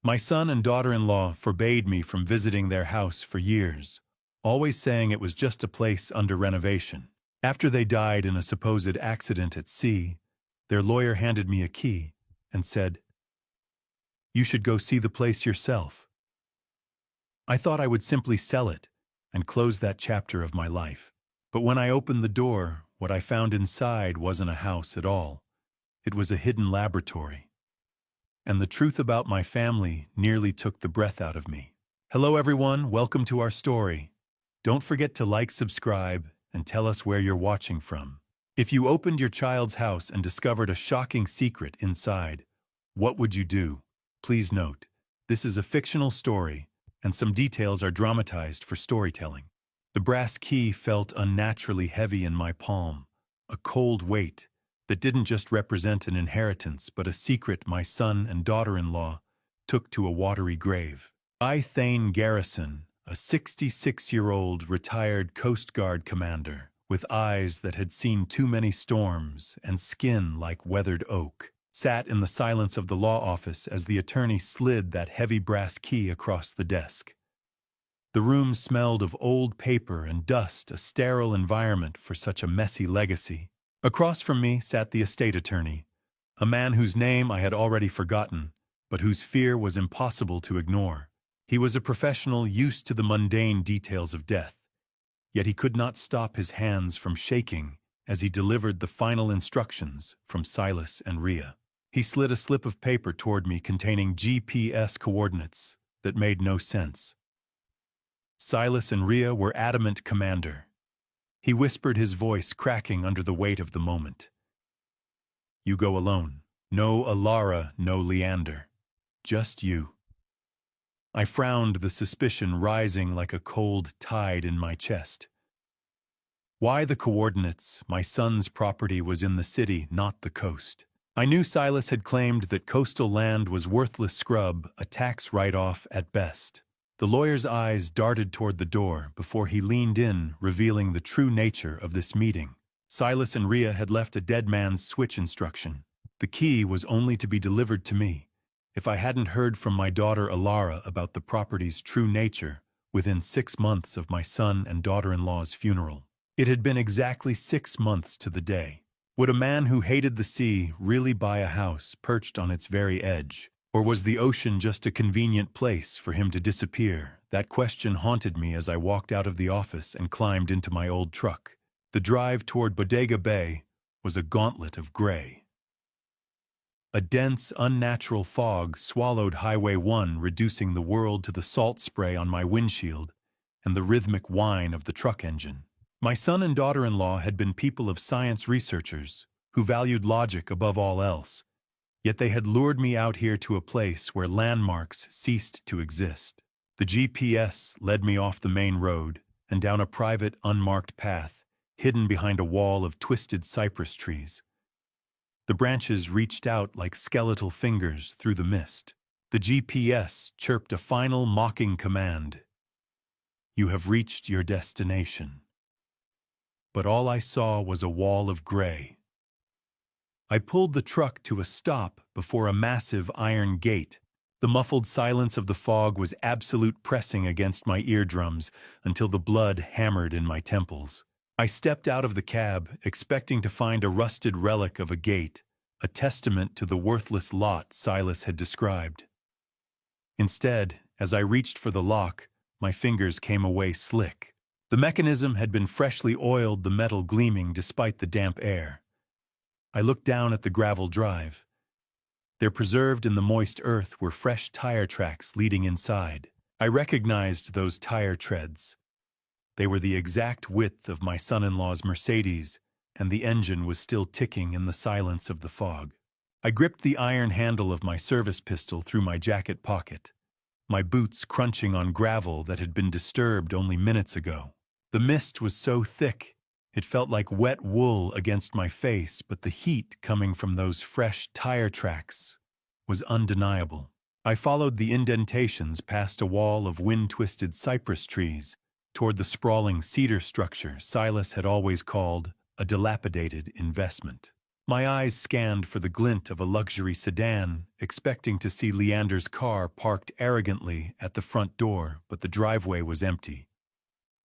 My son and daughter-in-law forbade me from visiting their house for years, always saying it was just a place under renovation. After they died in a supposed accident at sea, their lawyer handed me a key and said, "You should go see the place yourself." I thought I would simply sell it and close that chapter of my life. But when I opened the door, what I found inside wasn't a house at all. It was a hidden laboratory. And the truth about my family nearly took the breath out of me. Hello everyone, welcome to our story. Don't forget to like, subscribe, and tell us where you're watching from. If you opened your child's house and discovered a shocking secret inside, what would you do? Please note, this is a fictional story, and some details are dramatized for storytelling. The brass key felt unnaturally heavy in my palm, a cold weight that didn't just represent an inheritance but a secret my son and daughter-in-law took to a watery grave. I, Thane Garrison, a 66-year-old retired Coast Guard commander, with eyes that had seen too many storms and skin like weathered oak, sat in the silence of the law office as the attorney slid that heavy brass key across the desk. The room smelled of old paper and dust, a sterile environment for such a messy legacy. Across from me sat the estate attorney, a man whose name I had already forgotten, but whose fear was impossible to ignore. He was a professional used to the mundane details of death, yet he could not stop his hands from shaking as he delivered the final instructions from Silas and Rhea. He slid a slip of paper toward me containing GPS coordinates that made no sense. Silas and Rhea were adamant, Commander. He whispered, his voice cracking under the weight of the moment. You go alone. No Alara, no Leander. Just you. I frowned, the suspicion rising like a cold tide in my chest. Why the coordinates? My son's property was in the city, not the coast. I knew Silas had claimed that coastal land was worthless scrub, a tax write-off at best. The lawyer's eyes darted toward the door before he leaned in, revealing the true nature of this meeting. Silas and Rhea had left a dead man's switch instruction. The key was only to be delivered to me if I hadn't heard from my daughter Alara about the property's true nature within 6 months of my son and daughter-in-law's funeral. It had been exactly 6 months to the day. Would a man who hated the sea really buy a house perched on its very edge? Or was the ocean just a convenient place for him to disappear? That question haunted me as I walked out of the office and climbed into my old truck. The drive toward Bodega Bay was a gauntlet of gray. A dense, unnatural fog swallowed Highway 1, reducing the world to the salt spray on my windshield and the rhythmic whine of the truck engine. My son and daughter-in-law had been people of science, researchers who valued logic above all else. Yet they had lured me out here to a place where landmarks ceased to exist. The GPS led me off the main road and down a private, unmarked path, hidden behind a wall of twisted cypress trees. The branches reached out like skeletal fingers through the mist. The GPS chirped a final mocking command. You have reached your destination. But all I saw was a wall of gray. I pulled the truck to a stop before a massive iron gate. The muffled silence of the fog was absolute, pressing against my eardrums until the blood hammered in my temples. I stepped out of the cab, expecting to find a rusted relic of a gate, a testament to the worthless lot Silas had described. Instead, as I reached for the lock, my fingers came away slick. The mechanism had been freshly oiled, the metal gleaming despite the damp air. I looked down at the gravel drive. There, preserved in the moist earth, were fresh tire tracks leading inside. I recognized those tire treads. They were the exact width of my son-in-law's Mercedes, and the engine was still ticking in the silence of the fog. I gripped the iron handle of my service pistol through my jacket pocket, my boots crunching on gravel that had been disturbed only minutes ago. The mist was so thick, it felt like wet wool against my face, but the heat coming from those fresh tire tracks was undeniable. I followed the indentations past a wall of wind-twisted cypress trees toward the sprawling cedar structure Silas had always called a dilapidated investment. My eyes scanned for the glint of a luxury sedan, expecting to see Leander's car parked arrogantly at the front door, but the driveway was empty.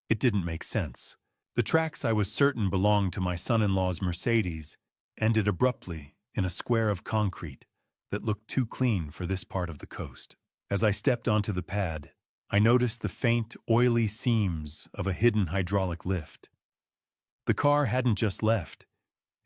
It didn't make sense. The tracks I was certain belonged to my son-in-law's Mercedes ended abruptly in a square of concrete that looked too clean for this part of the coast. As I stepped onto the pad, I noticed the faint, oily seams of a hidden hydraulic lift. The car hadn't just left.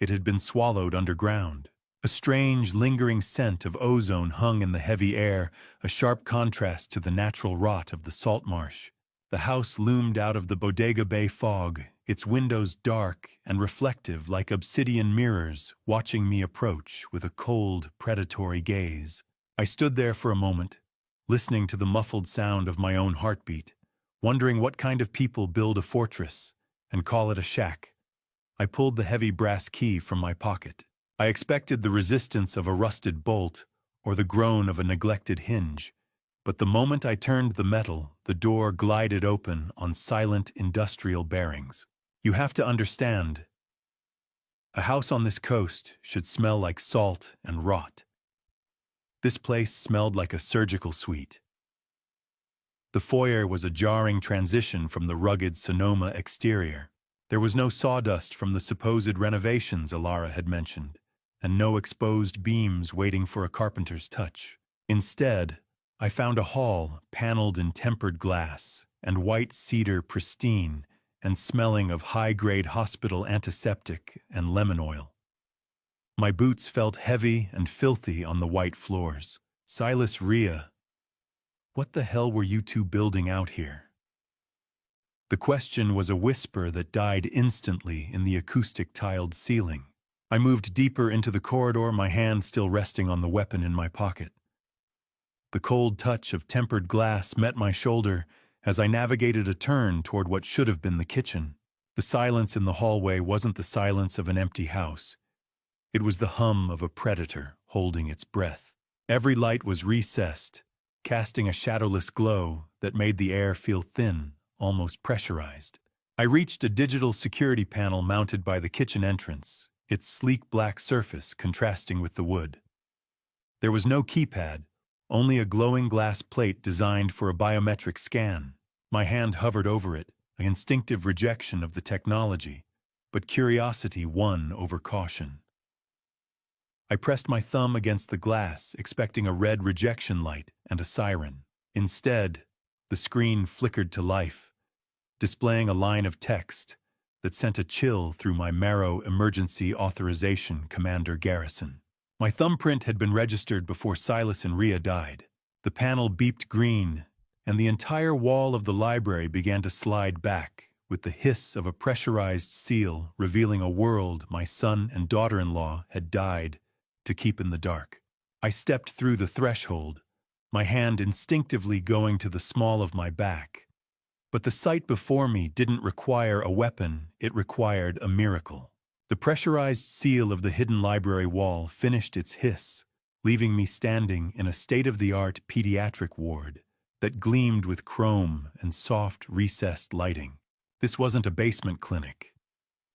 It had been swallowed underground. A strange, lingering scent of ozone hung in the heavy air, a sharp contrast to the natural rot of the salt marsh. The house loomed out of the Bodega Bay fog, its windows dark and reflective like obsidian mirrors, watching me approach with a cold, predatory gaze. I stood there for a moment, listening to the muffled sound of my own heartbeat, wondering what kind of people build a fortress and call it a shack. I pulled the heavy brass key from my pocket. I expected the resistance of a rusted bolt or the groan of a neglected hinge, but the moment I turned the metal, the door glided open on silent industrial bearings. You have to understand, a house on this coast should smell like salt and rot. This place smelled like a surgical suite. The foyer was a jarring transition from the rugged Sonoma exterior. There was no sawdust from the supposed renovations Alara had mentioned, and no exposed beams waiting for a carpenter's touch. Instead, I found a hall paneled in tempered glass and white cedar pristine and smelling of high-grade hospital antiseptic and lemon oil. My boots felt heavy and filthy on the white floors. Silas, Rhea, what the hell were you two building out here? The question was a whisper that died instantly in the acoustic tiled ceiling. I moved deeper into the corridor, my hand still resting on the weapon in my pocket. The cold touch of tempered glass met my shoulder as I navigated a turn toward what should have been the kitchen. The silence in the hallway wasn't the silence of an empty house. It was the hum of a predator holding its breath. Every light was recessed, casting a shadowless glow that made the air feel thin, almost pressurized. I reached a digital security panel mounted by the kitchen entrance, its sleek black surface contrasting with the wood. There was no keypad, only a glowing glass plate designed for a biometric scan. My hand hovered over it, an instinctive rejection of the technology, but curiosity won over caution. I pressed my thumb against the glass, expecting a red rejection light and a siren. Instead, the screen flickered to life, displaying a line of text that sent a chill through my marrow. Emergency authorization, Commander Garrison. My thumbprint had been registered before Silas and Rhea died. The panel beeped green, and the entire wall of the library began to slide back, with the hiss of a pressurized seal revealing a world my son and daughter-in-law had died to keep in the dark. I stepped through the threshold, my hand instinctively going to the small of my back. But the sight before me didn't require a weapon, it required a miracle. The pressurized seal of the hidden library wall finished its hiss, leaving me standing in a state-of-the-art pediatric ward that gleamed with chrome and soft, recessed lighting. This wasn't a basement clinic.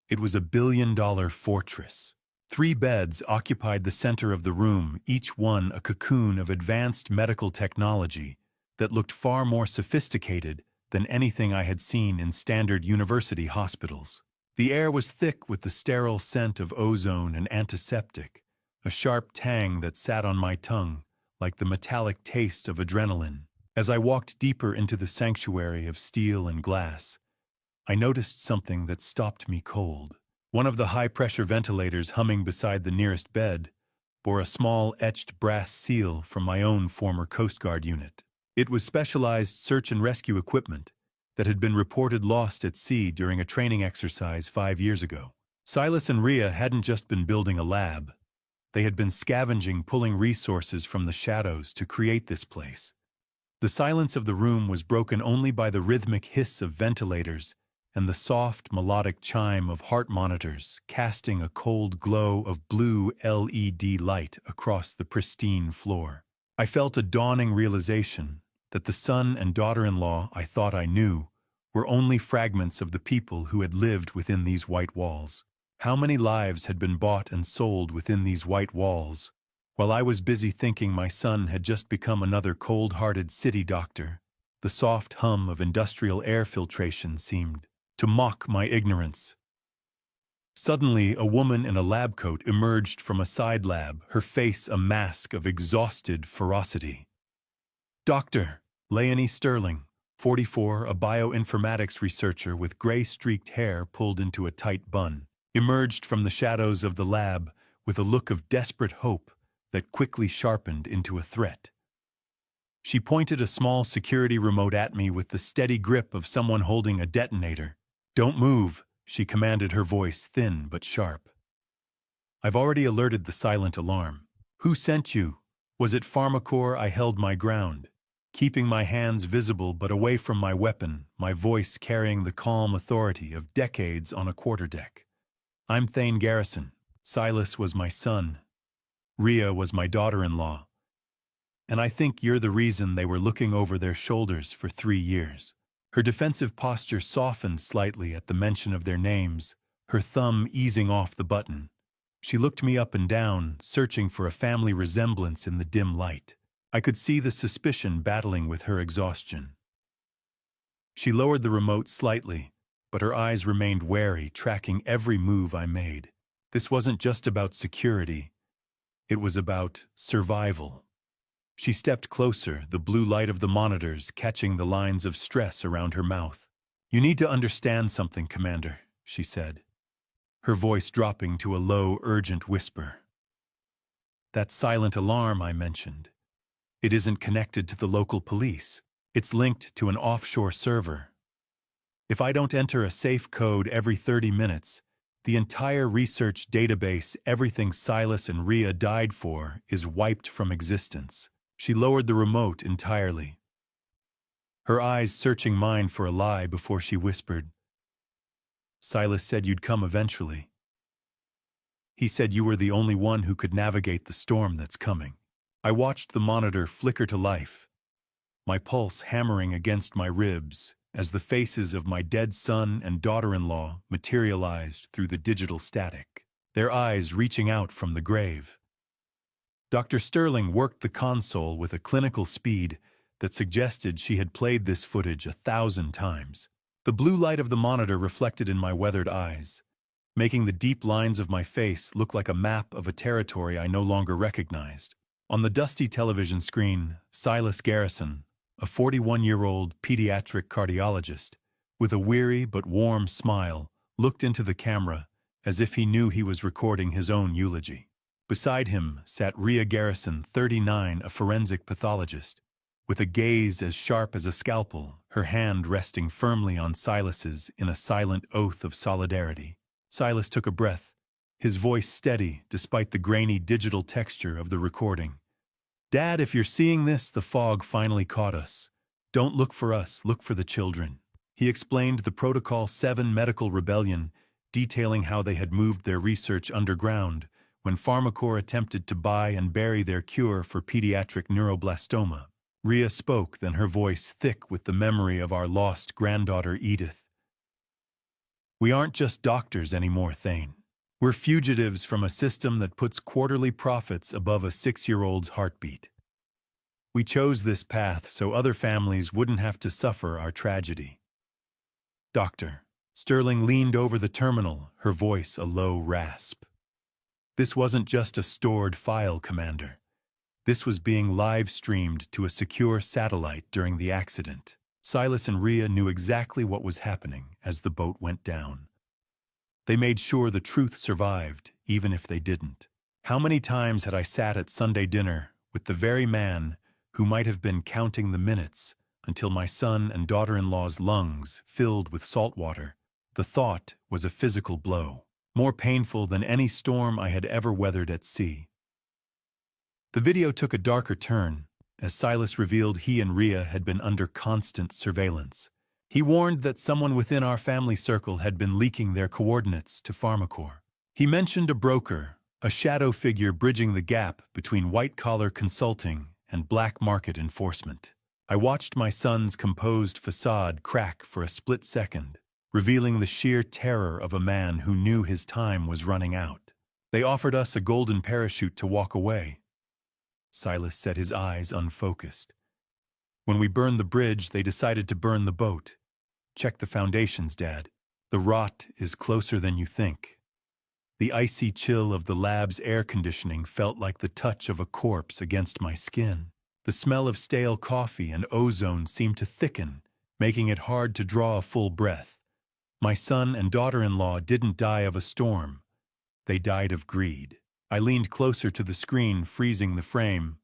It was a billion-dollar fortress. 3 beds occupied the center of the room, each one a cocoon of advanced medical technology that looked far more sophisticated than anything I had seen in standard university hospitals. The air was thick with the sterile scent of ozone and antiseptic, a sharp tang that sat on my tongue like the metallic taste of adrenaline. As I walked deeper into the sanctuary of steel and glass, I noticed something that stopped me cold. One of the high-pressure ventilators humming beside the nearest bed bore a small etched brass seal from my own former Coast Guard unit. It was specialized search and rescue equipment that had been reported lost at sea during a training exercise 5 years ago. Silas and Rhea hadn't just been building a lab. They had been scavenging, pulling resources from the shadows to create this place. The silence of the room was broken only by the rhythmic hiss of ventilators and the soft, melodic chime of heart monitors casting a cold glow of blue LED light across the pristine floor. I felt a dawning realization that the son and daughter-in-law I thought I knew were only fragments of the people who had lived within these white walls. How many lives had been bought and sold within these white walls? While I was busy thinking my son had just become another cold-hearted city doctor, the soft hum of industrial air filtration seemed to mock my ignorance. Suddenly, a woman in a lab coat emerged from a side lab, her face a mask of exhausted ferocity. Dr. Leonie Sterling, 44, a bioinformatics researcher with gray-streaked hair pulled into a tight bun, emerged from the shadows of the lab with a look of desperate hope that quickly sharpened into a threat. She pointed a small security remote at me with the steady grip of someone holding a detonator. "Don't move," she commanded, her voice thin but sharp. "I've already alerted the silent alarm." "Who sent you?" "Was it Pharmacore?" I held my ground, keeping my hands visible but away from my weapon, my voice carrying the calm authority of decades on a quarterdeck. "I'm Thane Garrison. Silas was my son. Rhea was my daughter-in-law. And I think you're the reason they were looking over their shoulders for 3 years." Her defensive posture softened slightly at the mention of their names, her thumb easing off the button. She looked me up and down, searching for a family resemblance in the dim light. I could see the suspicion battling with her exhaustion. She lowered the remote slightly, but her eyes remained wary, tracking every move I made. This wasn't just about security. It was about survival. She stepped closer, the blue light of the monitors catching the lines of stress around her mouth. "You need to understand something, Commander," she said, her voice dropping to a low, urgent whisper. "That silent alarm I mentioned, it isn't connected to the local police. It's linked to an offshore server. If I don't enter a safe code every 30 minutes, the entire research database, everything Silas and Rhea died for, is wiped from existence." She lowered the remote entirely, her eyes searching mine for a lie before she whispered, "Silas said you'd come eventually. He said you were the only one who could navigate the storm that's coming." I watched the monitor flicker to life, my pulse hammering against my ribs as the faces of my dead son and daughter-in-law materialized through the digital static, their eyes reaching out from the grave. Dr. Sterling worked the console with a clinical speed that suggested she had played this footage 1,000 times. The blue light of the monitor reflected in my weathered eyes, making the deep lines of my face look like a map of a territory I no longer recognized. On the dusty television screen, Silas Garrison, a 41-year-old pediatric cardiologist, with a weary but warm smile, looked into the camera as if he knew he was recording his own eulogy. Beside him sat Rhea Garrison, 39, a forensic pathologist, with a gaze as sharp as a scalpel, her hand resting firmly on Silas's in a silent oath of solidarity. Silas took a breath, his voice steady despite the grainy digital texture of the recording. "Dad, if you're seeing this, the fog finally caught us. Don't look for us, look for the children." He explained the Protocol 7 medical rebellion, detailing how they had moved their research underground when Pharmacore attempted to buy and bury their cure for pediatric neuroblastoma. Rhea spoke, then her voice thick with the memory of our lost granddaughter Edith. "We aren't just doctors anymore, Thane. We're fugitives from a system that puts quarterly profits above a 6-year-old's heartbeat. We chose this path so other families wouldn't have to suffer our tragedy." "Doctor." Sterling leaned over the terminal, her voice a low rasp. "This wasn't just a stored file, Commander. This was being live-streamed to a secure satellite during the accident. Silas and Rhea knew exactly what was happening as the boat went down. They made sure the truth survived, even if they didn't. How many times had I sat at Sunday dinner with the very man who might have been counting the minutes until my son and daughter-in-law's lungs filled with salt water? The thought was a physical blow, more painful than any storm I had ever weathered at sea. The video took a darker turn as Silas revealed he and Rhea had been under constant surveillance. He warned that someone within our family circle had been leaking their coordinates to Pharmacore. He mentioned a broker, a shadow figure bridging the gap between white-collar consulting and black market enforcement. I watched my son's composed facade crack for a split second, revealing the sheer terror of a man who knew his time was running out. They offered us a golden parachute to walk away. Silas said, his eyes unfocused. When we burned the bridge, they decided to burn the boat. Check the foundations, Dad. The rot is closer than you think. The icy chill of the lab's air conditioning felt like the touch of a corpse against my skin. The smell of stale coffee and ozone seemed to thicken, making it hard to draw a full breath. My son and daughter-in-law didn't die of a storm. They died of greed. I leaned closer to the screen, freezing the frame,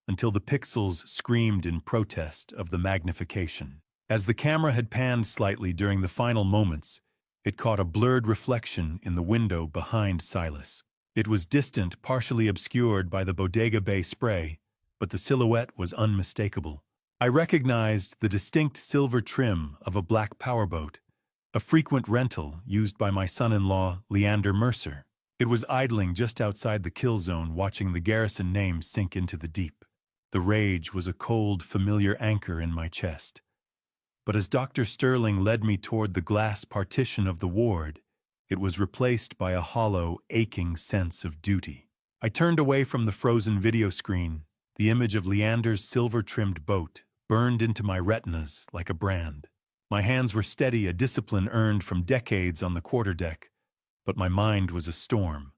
until the pixels screamed in protest of the magnification. As the camera had panned slightly during the final moments, it caught a blurred reflection in the window behind Silas. It was distant, partially obscured by the Bodega Bay spray, but the silhouette was unmistakable. I recognized the distinct silver trim of a black powerboat, a frequent rental used by my son-in-law, Leander Mercer. It was idling just outside the kill zone, watching the garrison name sink into the deep. The rage was a cold, familiar anchor in my chest. But as Dr. Sterling led me toward the glass partition of the ward, it was replaced by a hollow, aching sense of duty. I turned away from the frozen video screen. The image of Leander's silver-trimmed boat burned into my retinas like a brand. My hands were steady, a discipline earned from decades on the quarterdeck, but my mind was a storm.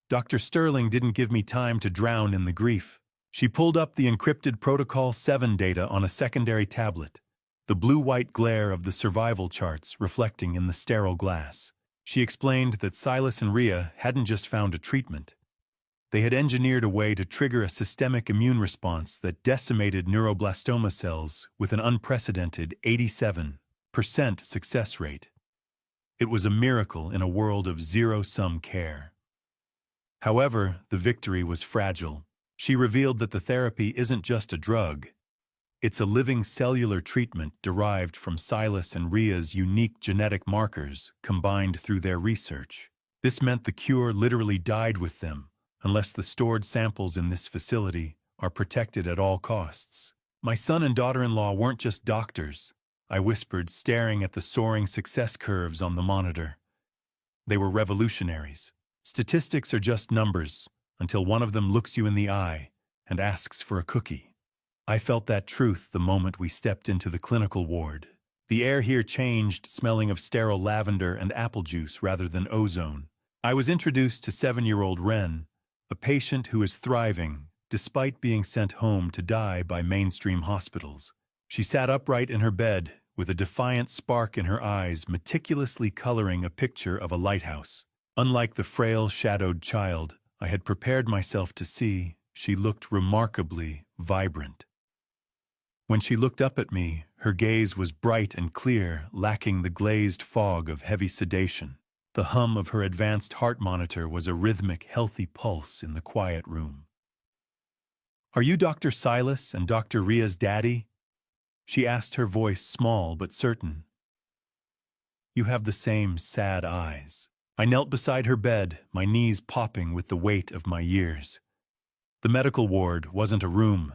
Dr. Sterling didn't give me time to drown in the grief. She pulled up the encrypted Protocol 7 data on a secondary tablet, the blue-white glare of the survival charts reflecting in the sterile glass. She explained that Silas and Rhea hadn't just found a treatment. They had engineered a way to trigger a systemic immune response that decimated neuroblastoma cells with an unprecedented 87% success rate. It was a miracle in a world of zero-sum care. However, the victory was fragile. She revealed that the therapy isn't just a drug. It's a living cellular treatment derived from Silas and Rhea's unique genetic markers combined through their research. This meant the cure literally died with them, unless the stored samples in this facility are protected at all costs. My son and daughter-in-law weren't just doctors, I whispered, staring at the soaring success curves on the monitor. They were revolutionaries. Statistics are just numbers, until one of them looks you in the eye and asks for a cookie. I felt that truth the moment we stepped into the clinical ward. The air here changed, smelling of sterile lavender and apple juice rather than ozone. I was introduced to 7-year-old Ren, a patient who is thriving despite being sent home to die by mainstream hospitals. She sat upright in her bed with a defiant spark in her eyes, meticulously coloring a picture of a lighthouse. Unlike the frail, shadowed child I had prepared myself to see, she looked remarkably vibrant. When she looked up at me, her gaze was bright and clear, lacking the glazed fog of heavy sedation. The hum of her advanced heart monitor was a rhythmic, healthy pulse in the quiet room. "Are you Dr. Silas and Dr. Rhea's daddy?" She asked, her voice small but certain. "You have the same sad eyes." I knelt beside her bed, my knees popping with the weight of my years. The medical ward wasn't a room.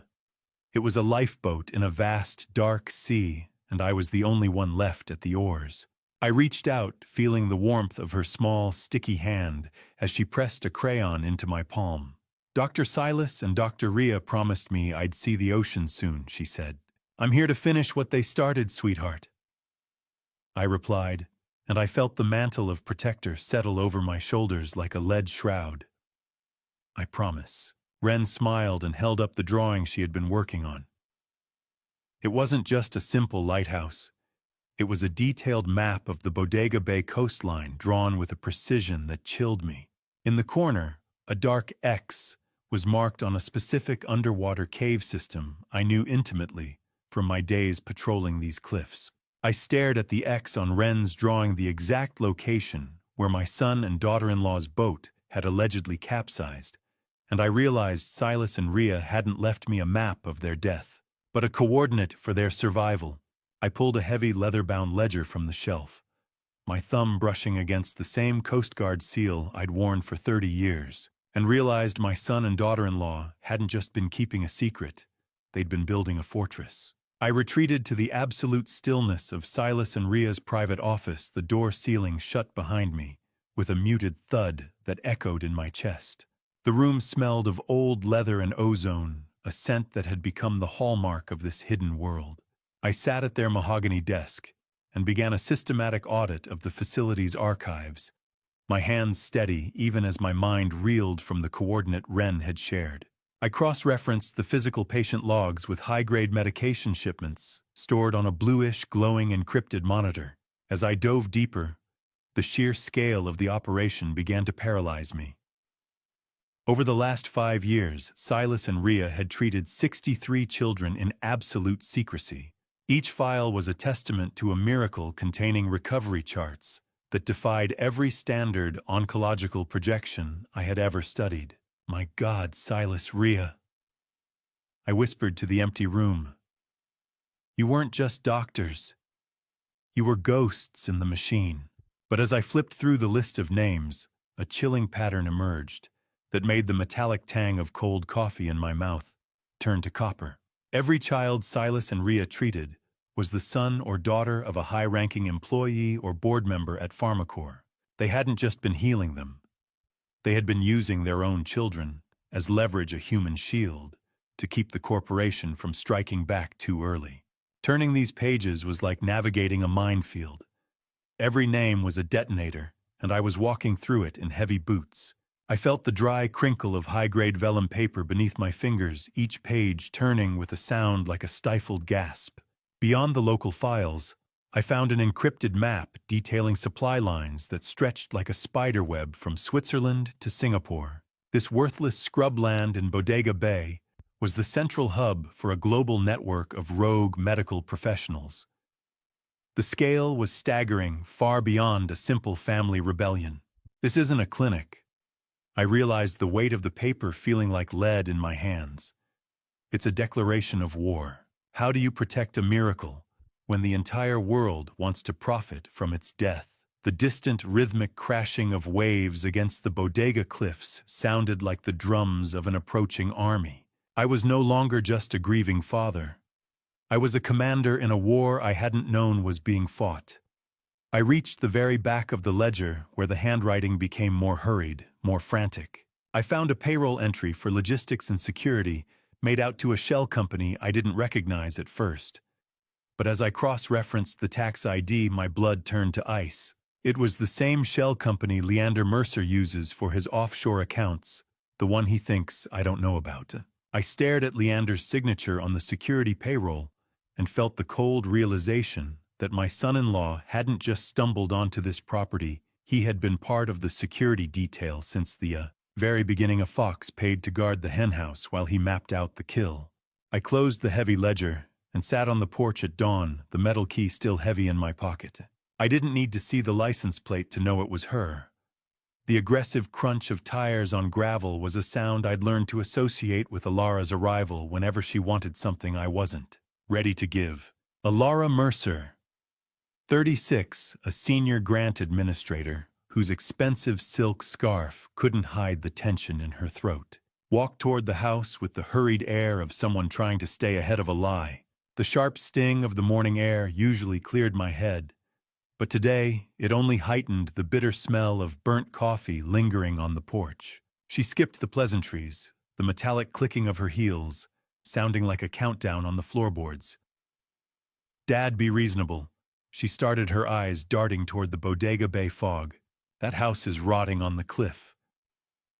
It was a lifeboat in a vast, dark sea, and I was the only one left at the oars. I reached out, feeling the warmth of her small, sticky hand as she pressed a crayon into my palm. "Dr. Silas and Dr. Rhea promised me I'd see the ocean soon," she said. "I'm here to finish what they started, sweetheart." I replied, and I felt the mantle of protector settle over my shoulders like a lead shroud. "I promise." Ren smiled and held up the drawing she had been working on. It wasn't just a simple lighthouse. It was a detailed map of the Bodega Bay coastline drawn with a precision that chilled me. In the corner, a dark X was marked on a specific underwater cave system I knew intimately from my days patrolling these cliffs. I stared at the X on Ren's drawing, the exact location where my son and daughter-in-law's boat had allegedly capsized, and I realized Silas and Rhea hadn't left me a map of their death, but a coordinate for their survival. I pulled a heavy leather-bound ledger from the shelf, my thumb brushing against the same Coast Guard seal I'd worn for 30 years, and realized my son and daughter-in-law hadn't just been keeping a secret, they'd been building a fortress. I retreated to the absolute stillness of Silas and Ria's private office, the door ceiling shut behind me, with a muted thud that echoed in my chest. The room smelled of old leather and ozone, a scent that had become the hallmark of this hidden world. I sat at their mahogany desk and began a systematic audit of the facility's archives, my hands steady even as my mind reeled from the coordinate Wren had shared. I cross-referenced the physical patient logs with high-grade medication shipments stored on a bluish, glowing encrypted monitor. As I dove deeper, the sheer scale of the operation began to paralyze me. Over the last 5 years, Silas and Ria had treated 63 children in absolute secrecy. Each file was a testament to a miracle containing recovery charts that defied every standard oncological projection I had ever studied. My God, Silas, Ria, I whispered to the empty room. You weren't just doctors. You were ghosts in the machine. But as I flipped through the list of names, a chilling pattern emerged that made the metallic tang of cold coffee in my mouth turn to copper. Every child Silas and Ria treated was the son or daughter of a high-ranking employee or board member at Pharmacore. They hadn't just been healing them. They had been using their own children as leverage, a human shield, to keep the corporation from striking back too early. Turning these pages was like navigating a minefield. Every name was a detonator, and I was walking through it in heavy boots. I felt the dry crinkle of high-grade vellum paper beneath my fingers, each page turning with a sound like a stifled gasp. Beyond the local files, I found an encrypted map detailing supply lines that stretched like a spider web from Switzerland to Singapore. This worthless scrubland in Bodega Bay was the central hub for a global network of rogue medical professionals. The scale was staggering, far beyond a simple family rebellion. This isn't a clinic. I realized the weight of the paper feeling like lead in my hands. It's a declaration of war. How do you protect a miracle when the entire world wants to profit from its death? The distant rhythmic crashing of waves against the bodega cliffs sounded like the drums of an approaching army. I was no longer just a grieving father. I was a commander in a war I hadn't known was being fought. I reached the very back of the ledger where the handwriting became more hurried, more frantic. I found a payroll entry for logistics and security made out to a shell company I didn't recognize at first. But as I cross-referenced the tax ID, my blood turned to ice. It was the same shell company Leander Mercer uses for his offshore accounts, the one he thinks I don't know about. I stared at Leander's signature on the security payroll and felt the cold realization that my son-in-law hadn't just stumbled onto this property. He had been part of the security detail since the very beginning. A fox paid to guard the henhouse while he mapped out the kill. I closed the heavy ledger and sat on the porch at dawn, the metal key still heavy in my pocket. I didn't need to see the license plate to know it was her. The aggressive crunch of tires on gravel was a sound I'd learned to associate with Alara's arrival whenever she wanted something I wasn't ready to give. Alara Mercer, 36, a senior grant administrator whose expensive silk scarf couldn't hide the tension in her throat, walked toward the house with the hurried air of someone trying to stay ahead of a lie. The sharp sting of the morning air usually cleared my head, but today it only heightened the bitter smell of burnt coffee lingering on the porch. She skipped the pleasantries, the metallic clicking of her heels, sounding like a countdown on the floorboards. Dad, be reasonable. She started, her eyes darting toward the Bodega Bay fog. That house is rotting on the cliff.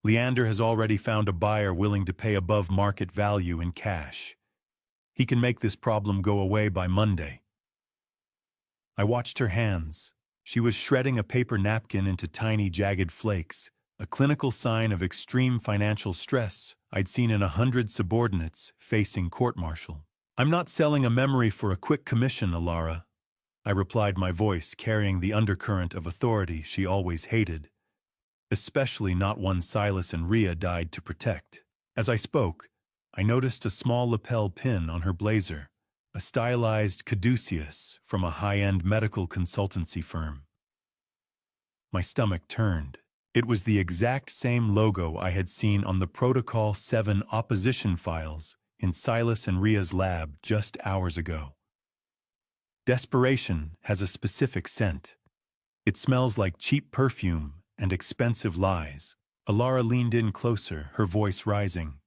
Leander has already found a buyer willing to pay above market value in cash. He can make this problem go away by Monday. I watched her hands. She was shredding a paper napkin into tiny, jagged flakes, a clinical sign of extreme financial stress I'd seen in 100 subordinates facing court-martial. I'm not selling a memory for a quick commission, Alara, I replied, my voice carrying the undercurrent of authority she always hated, especially not one Silas and Ria died to protect. As I spoke, I noticed a small lapel pin on her blazer, a stylized caduceus from a high-end medical consultancy firm. My stomach turned. It was the exact same logo I had seen on the Protocol 7 opposition files in Silas and Ria's lab just hours ago. Desperation has a specific scent. It smells like cheap perfume and expensive lies. Alara leaned in closer, her voice rising.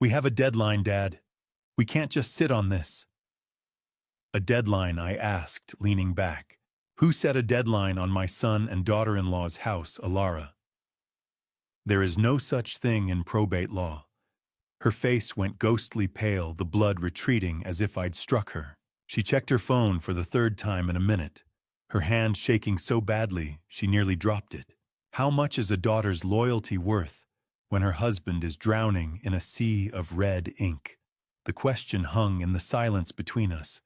"We have a deadline, Dad. We can't just sit on this." "A deadline?" I asked, leaning back. "Who set a deadline on my son and daughter-in-law's house, Alara?" "There is no such thing in probate law." Her face went ghostly pale, the blood retreating as if I'd struck her. She checked her phone for the third time in a minute, her hand shaking so badly she nearly dropped it. How much is a daughter's loyalty worth when her husband is drowning in a sea of red ink? The question hung in the silence between us,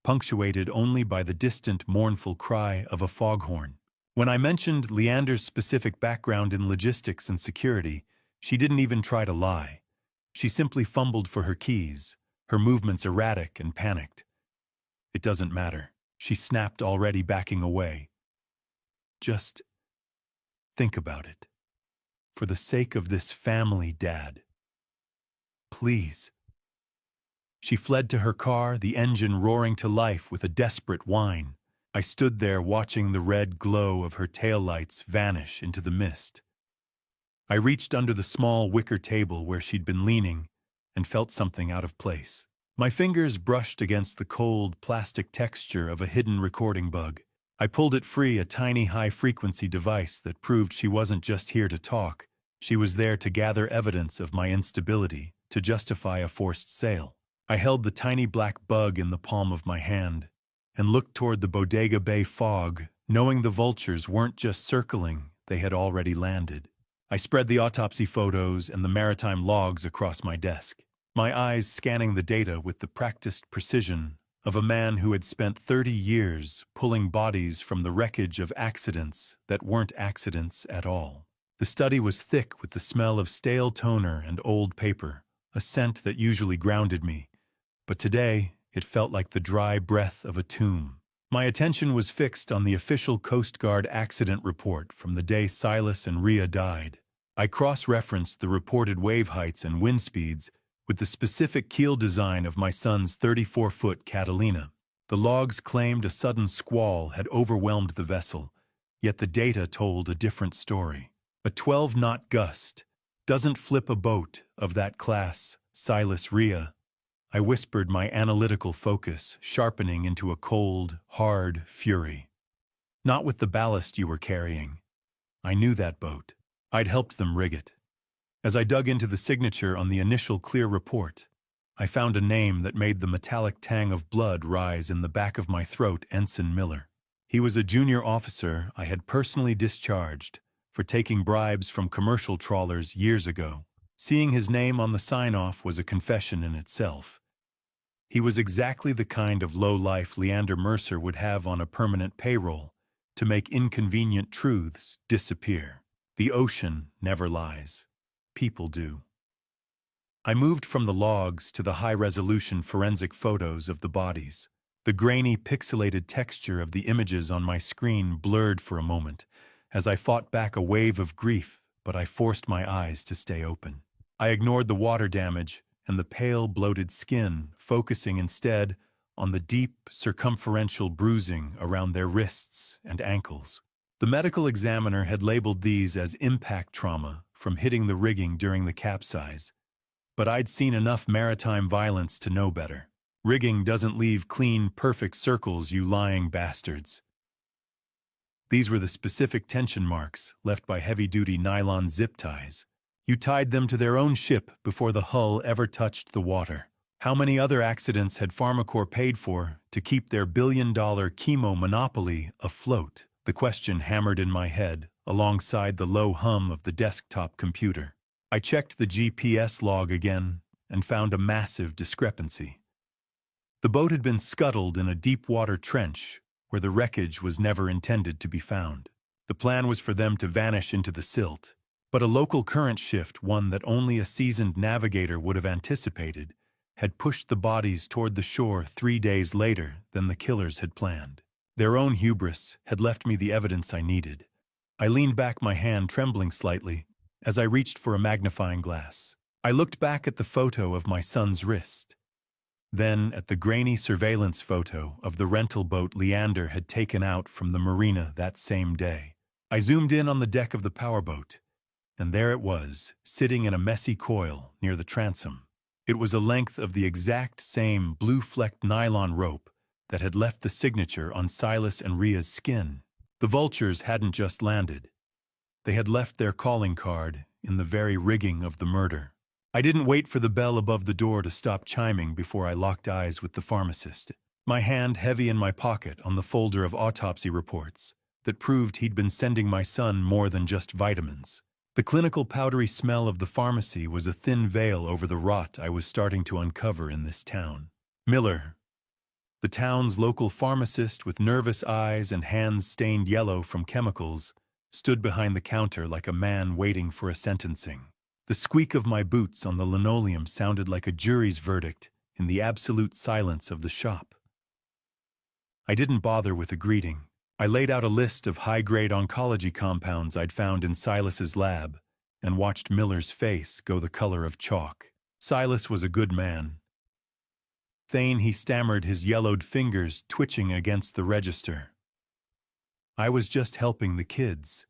punctuated only by the distant, mournful cry of a foghorn. When I mentioned Leander's specific background in logistics and security, she didn't even try to lie. She simply fumbled for her keys, her movements erratic and panicked. "It doesn't matter," she snapped, already backing away. "Just think about it. For the sake of this family, Dad. Please." She fled to her car, the engine roaring to life with a desperate whine. I stood there watching the red glow of her taillights vanish into the mist. I reached under the small wicker table where she'd been leaning and felt something out of place. My fingers brushed against the cold, plastic texture of a hidden recording bug. I pulled it free, a tiny high-frequency device that proved she wasn't just here to talk. She was there to gather evidence of my instability, to justify a forced sale. I held the tiny black bug in the palm of my hand and looked toward the Bodega Bay fog, knowing the vultures weren't just circling, they had already landed. I spread the autopsy photos and the maritime logs across my desk, my eyes scanning the data with the practiced precision of a man who had spent 30 years pulling bodies from the wreckage of accidents that weren't accidents at all. The study was thick with the smell of stale toner and old paper, a scent that usually grounded me, but today it felt like the dry breath of a tomb. My attention was fixed on the official Coast Guard accident report from the day Silas and Ria died. I cross-referenced the reported wave heights and wind speeds with the specific keel design of my son's 34-foot Catalina. The logs claimed a sudden squall had overwhelmed the vessel, yet the data told a different story. A 12-knot gust doesn't flip a boat of that class, Silas Ria. I whispered, my analytical focus sharpening into a cold, hard fury. Not with the ballast you were carrying. I knew that boat. I'd helped them rig it. As I dug into the signature on the initial clear report, I found a name that made the metallic tang of blood rise in the back of my throat: Ensign Miller. He was a junior officer I had personally discharged for taking bribes from commercial trawlers years ago. Seeing his name on the sign-off was a confession in itself. He was exactly the kind of low-life Leander Mercer would have on a permanent payroll to make inconvenient truths disappear. The ocean never lies. People do. I moved from the logs to the high-resolution forensic photos of the bodies. The grainy, pixelated texture of the images on my screen blurred for a moment as I fought back a wave of grief, but I forced my eyes to stay open. I ignored the water damage and the pale, bloated skin, focusing instead on the deep, circumferential bruising around their wrists and ankles. The medical examiner had labeled these as impact trauma from hitting the rigging during the capsize, but I'd seen enough maritime violence to know better. Rigging doesn't leave clean, perfect circles, you lying bastards. These were the specific tension marks left by heavy-duty nylon zip ties. You tied them to their own ship before the hull ever touched the water. How many other accidents had Pharmacorp paid for to keep their billion-dollar chemo monopoly afloat? The question hammered in my head, alongside the low hum of the desktop computer. I checked the GPS log again and found a massive discrepancy. The boat had been scuttled in a deep-water trench where the wreckage was never intended to be found. The plan was for them to vanish into the silt, but a local current shift, one that only a seasoned navigator would have anticipated, had pushed the bodies toward the shore 3 days later than the killers had planned. Their own hubris had left me the evidence I needed. I leaned back, my hand trembling slightly, as I reached for a magnifying glass. I looked back at the photo of my son's wrist, then at the grainy surveillance photo of the rental boat Leander had taken out from the marina that same day. I zoomed in on the deck of the powerboat, and there it was, sitting in a messy coil near the transom. It was a length of the exact same blue-flecked nylon rope that had left the signature on Silas and Ria's skin. The vultures hadn't just landed. They had left their calling card in the very rigging of the murder. I didn't wait for the bell above the door to stop chiming before I locked eyes with the pharmacist, my hand heavy in my pocket on the folder of autopsy reports that proved he'd been sending my son more than just vitamins. The clinical powdery smell of the pharmacy was a thin veil over the rot I was starting to uncover in this town. Miller, the town's local pharmacist with nervous eyes and hands stained yellow from chemicals, stood behind the counter like a man waiting for a sentencing. The squeak of my boots on the linoleum sounded like a jury's verdict in the absolute silence of the shop. I didn't bother with a greeting. I laid out a list of high-grade oncology compounds I'd found in Silas's lab and watched Miller's face go the color of chalk. Silas was a good man. Thane, he stammered, his yellowed fingers twitching against the register. I was just helping the kids.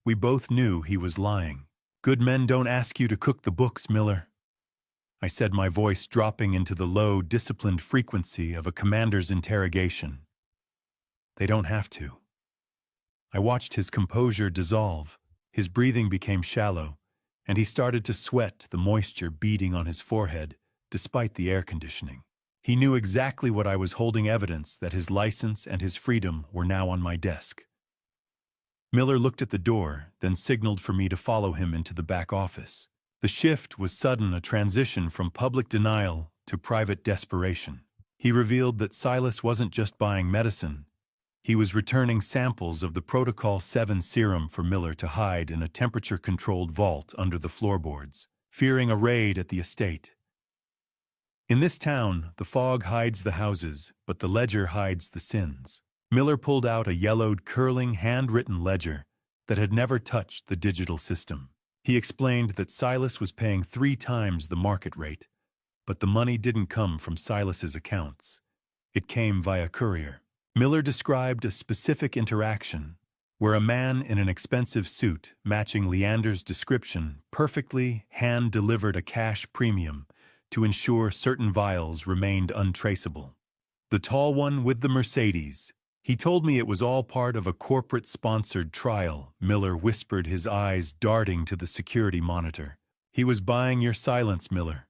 We both knew he was lying. Good men don't ask you to cook the books, Miller, I said, my voice dropping into the low, disciplined frequency of a commander's interrogation. They don't have to. I watched his composure dissolve. His breathing became shallow, and he started to sweat, the moisture beading on his forehead, despite the air conditioning. He knew exactly what I was holding evidence that his license and his freedom were now on my desk. Miller looked at the door, then signaled for me to follow him into the back office. The shift was sudden, a transition from public denial to private desperation. He revealed that Silas wasn't just buying medicine. He was returning samples of the Protocol 7 serum for Miller to hide in a temperature-controlled vault under the floorboards, fearing a raid at the estate. In this town, the fog hides the houses, but the ledger hides the sins. Miller pulled out a yellowed, curling, handwritten ledger that had never touched the digital system. He explained that Silas was paying 3 times the market rate, but the money didn't come from Silas's accounts. It came via courier. Miller described a specific interaction where a man in an expensive suit matching Leander's description perfectly hand-delivered a cash premium to ensure certain vials remained untraceable. The tall one with the Mercedes. He told me it was all part of a corporate-sponsored trial, Miller whispered, his eyes darting to the security monitor. He was buying your silence, Miller.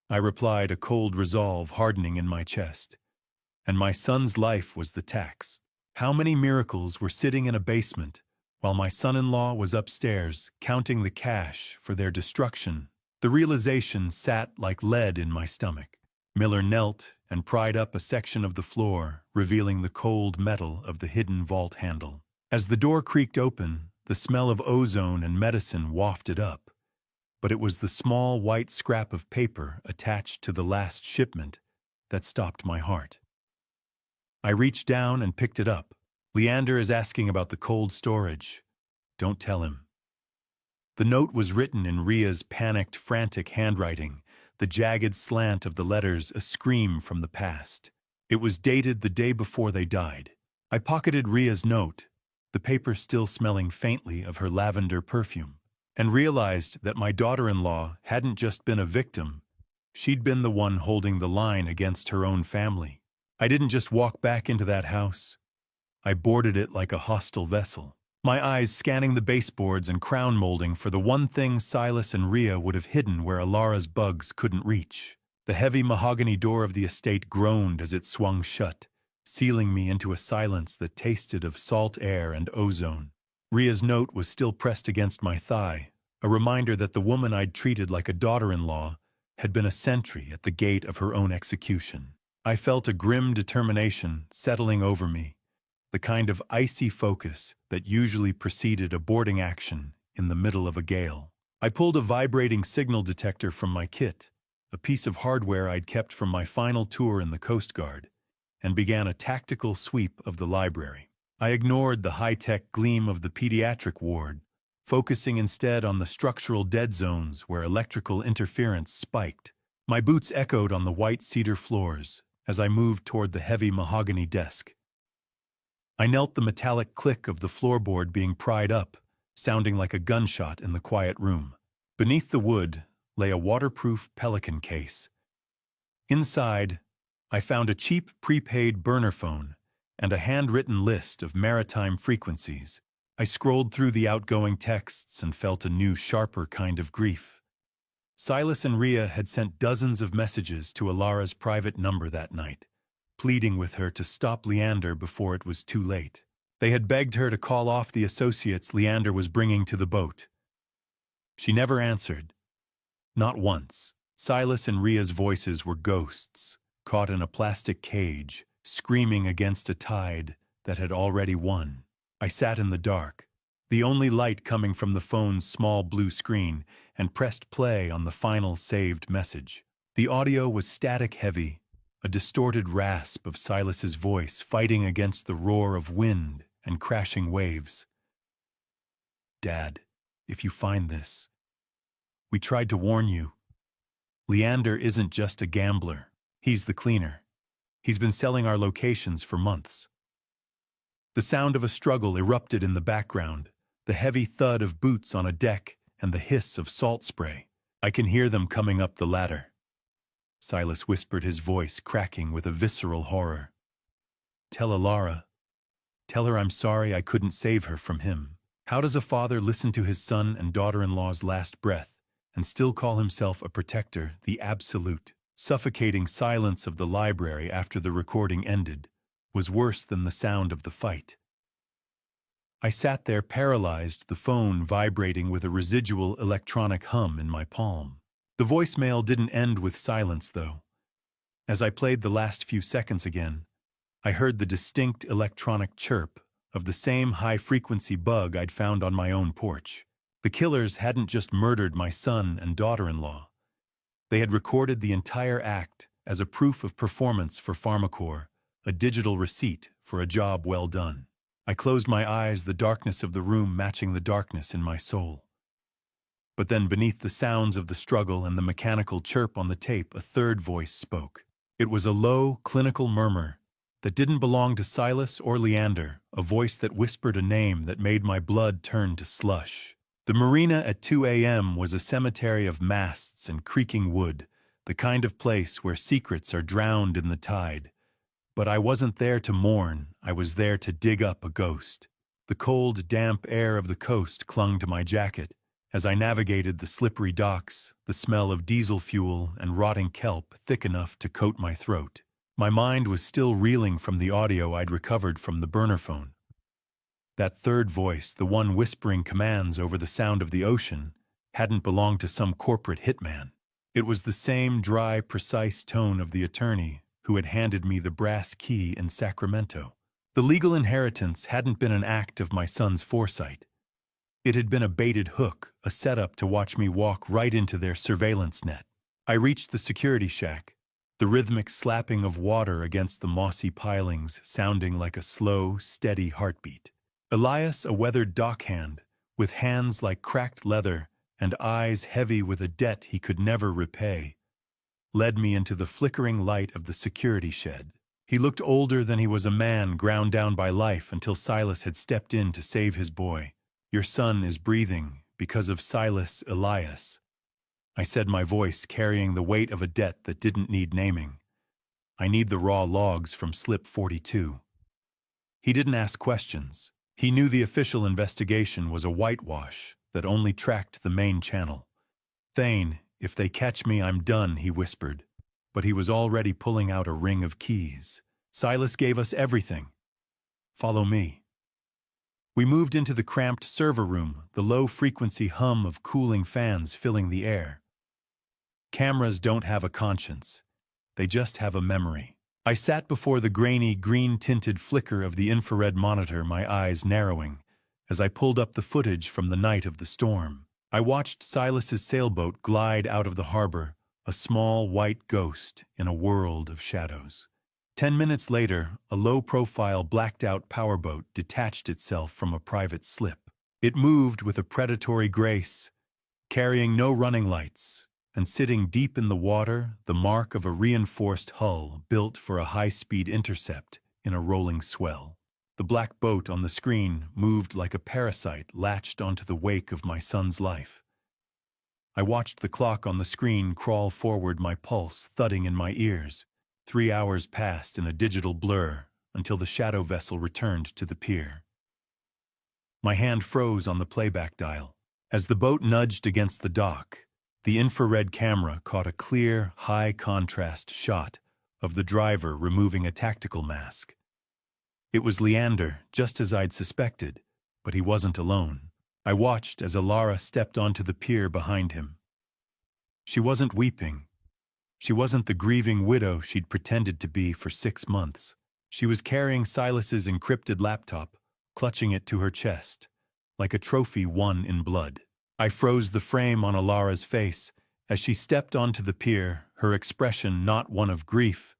I replied, a cold resolve hardening in my chest. And my son's life was the tax. How many miracles were sitting in a basement while my son-in-law was upstairs counting the cash for their destruction? The realization sat like lead in my stomach. Miller knelt and pried up a section of the floor, revealing the cold metal of the hidden vault handle. As the door creaked open, the smell of ozone and medicine wafted up, but it was the small white scrap of paper attached to the last shipment that stopped my heart. I reached down and picked it up. Leander is asking about the cold storage. Don't tell him. The note was written in Ria's panicked, frantic handwriting, the jagged slant of the letters a scream from the past. It was dated the day before they died. I pocketed Ria's note, the paper still smelling faintly of her lavender perfume, and realized that my daughter-in-law hadn't just been a victim, she'd been the one holding the line against her own family. I didn't just walk back into that house. I boarded it like a hostile vessel, my eyes scanning the baseboards and crown molding for the one thing Silas and Ria would have hidden where Alara's bugs couldn't reach. The heavy mahogany door of the estate groaned as it swung shut, sealing me into a silence that tasted of salt air and ozone. Ria's note was still pressed against my thigh, a reminder that the woman I'd treated like a daughter-in-law had been a sentry at the gate of her own execution. I felt a grim determination settling over me, the kind of icy focus that usually preceded a boarding action in the middle of a gale. I pulled a vibrating signal detector from my kit, a piece of hardware I'd kept from my final tour in the Coast Guard, and began a tactical sweep of the library. I ignored the high-tech gleam of the pediatric ward, focusing instead on the structural dead zones where electrical interference spiked. My boots echoed on the white cedar floors as I moved toward the heavy mahogany desk. I knelt the metallic click of the floorboard being pried up, sounding like a gunshot in the quiet room. Beneath the wood lay a waterproof Pelican case. Inside, I found a cheap prepaid burner phone and a handwritten list of maritime frequencies. I scrolled through the outgoing texts and felt a new, sharper kind of grief. Silas and Rhea had sent dozens of messages to Alara's private number that night, pleading with her to stop Leander before it was too late. They had begged her to call off the associates Leander was bringing to the boat. She never answered. Not once. Silas and Rhea's voices were ghosts, caught in a plastic cage, screaming against a tide that had already won. I sat in the dark, the only light coming from the phone's small blue screen, and pressed play on the final saved message. The audio was static-heavy, a distorted rasp of Silas's voice fighting against the roar of wind and crashing waves. "Dad, if you find this, we tried to warn you. Leander isn't just a gambler. He's the cleaner. He's been selling our locations for months." The sound of a struggle erupted in the background, the heavy thud of boots on a deck and the hiss of salt spray. "I can hear them coming up the ladder," Silas whispered, his voice cracking with a visceral horror. "Tell Alara. Tell her I'm sorry I couldn't save her from him." How does a father listen to his son and daughter-in-law's last breath and still call himself a protector? The absolute, suffocating silence of the library after the recording ended was worse than the sound of the fight. I sat there paralyzed, the phone vibrating with a residual electronic hum in my palm. The voicemail didn't end with silence, though. As I played the last few seconds again, I heard the distinct electronic chirp of the same high-frequency bug I'd found on my own porch. The killers hadn't just murdered my son and daughter-in-law. They had recorded the entire act as a proof of performance for Pharmacore, a digital receipt for a job well done. I closed my eyes, the darkness of the room matching the darkness in my soul. But then beneath the sounds of the struggle and the mechanical chirp on the tape, a third voice spoke. It was a low, clinical murmur that didn't belong to Silas or Leander, a voice that whispered a name that made my blood turn to slush. The marina at 2 a.m. was a cemetery of masts and creaking wood, the kind of place where secrets are drowned in the tide. But I wasn't there to mourn, I was there to dig up a ghost. The cold, damp air of the coast clung to my jacket. As I navigated the slippery docks, the smell of diesel fuel and rotting kelp thick enough to coat my throat. My mind was still reeling from the audio I'd recovered from the burner phone. That third voice, the one whispering commands over the sound of the ocean, hadn't belonged to some corporate hitman. It was the same dry, precise tone of the attorney who had handed me the brass key in Sacramento. The legal inheritance hadn't been an act of my son's foresight. It had been a baited hook, a setup to watch me walk right into their surveillance net. I reached the security shack, the rhythmic slapping of water against the mossy pilings sounding like a slow, steady heartbeat. Elias, a weathered dockhand, with hands like cracked leather and eyes heavy with a debt he could never repay, led me into the flickering light of the security shed. He looked older than he was a man ground down by life until Silas had stepped in to save his boy. "Your son is breathing because of Silas Elias," I said, my voice carrying the weight of a debt that didn't need naming. "I need the raw logs from slip 42. He didn't ask questions. He knew the official investigation was a whitewash that only tracked the main channel. "Thane, if they catch me, I'm done," he whispered. But he was already pulling out a ring of keys. "Silas gave us everything. Follow me." We moved into the cramped server room, the low-frequency hum of cooling fans filling the air. Cameras don't have a conscience. They just have a memory. I sat before the grainy, green-tinted flicker of the infrared monitor, my eyes narrowing, as I pulled up the footage from the night of the storm. I watched Silas's sailboat glide out of the harbor, a small white ghost in a world of shadows. 10 minutes later, a low-profile, blacked-out powerboat detached itself from a private slip. It moved with a predatory grace, carrying no running lights, and sitting deep in the water, the mark of a reinforced hull built for a high-speed intercept in a rolling swell. The black boat on the screen moved like a parasite latched onto the wake of my son's life. I watched the clock on the screen crawl forward, my pulse thudding in my ears. 3 hours passed in a digital blur until the shadow vessel returned to the pier. My hand froze on the playback dial. As the boat nudged against the dock, the infrared camera caught a clear, high-contrast shot of the driver removing a tactical mask. It was Leander, just as I'd suspected, but he wasn't alone. I watched as Alara stepped onto the pier behind him. She wasn't weeping. She wasn't the grieving widow she'd pretended to be for 6 months. She was carrying Silas's encrypted laptop, clutching it to her chest, like a trophy won in blood. I froze the frame on Alara's face as she stepped onto the pier, her expression not one of grief,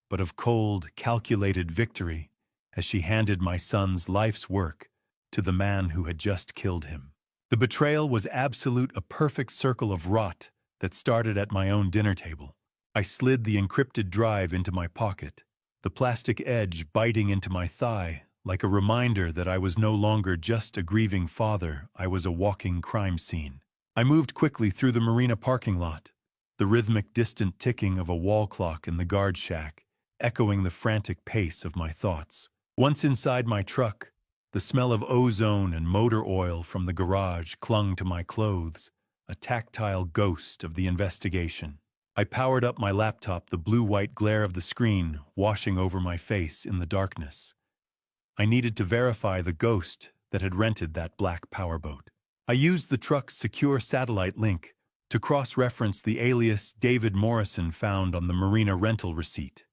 but of cold, calculated victory, as she handed my son's life's work to the man who had just killed him. The betrayal was absolute, a perfect circle of rot that started at my own dinner table. I slid the encrypted drive into my pocket, the plastic edge biting into my thigh, like a reminder that I was no longer just a grieving father, I was a walking crime scene. I moved quickly through the marina parking lot, the rhythmic distant ticking of a wall clock in the guard shack, echoing the frantic pace of my thoughts. Once inside my truck, the smell of ozone and motor oil from the garage clung to my clothes, a tactile ghost of the investigation. I powered up my laptop, the blue-white glare of the screen washing over my face in the darkness. I needed to verify the ghost that had rented that black powerboat. I used the truck's secure satellite link to cross-reference the alias David Morrison found on the marina rental receipt.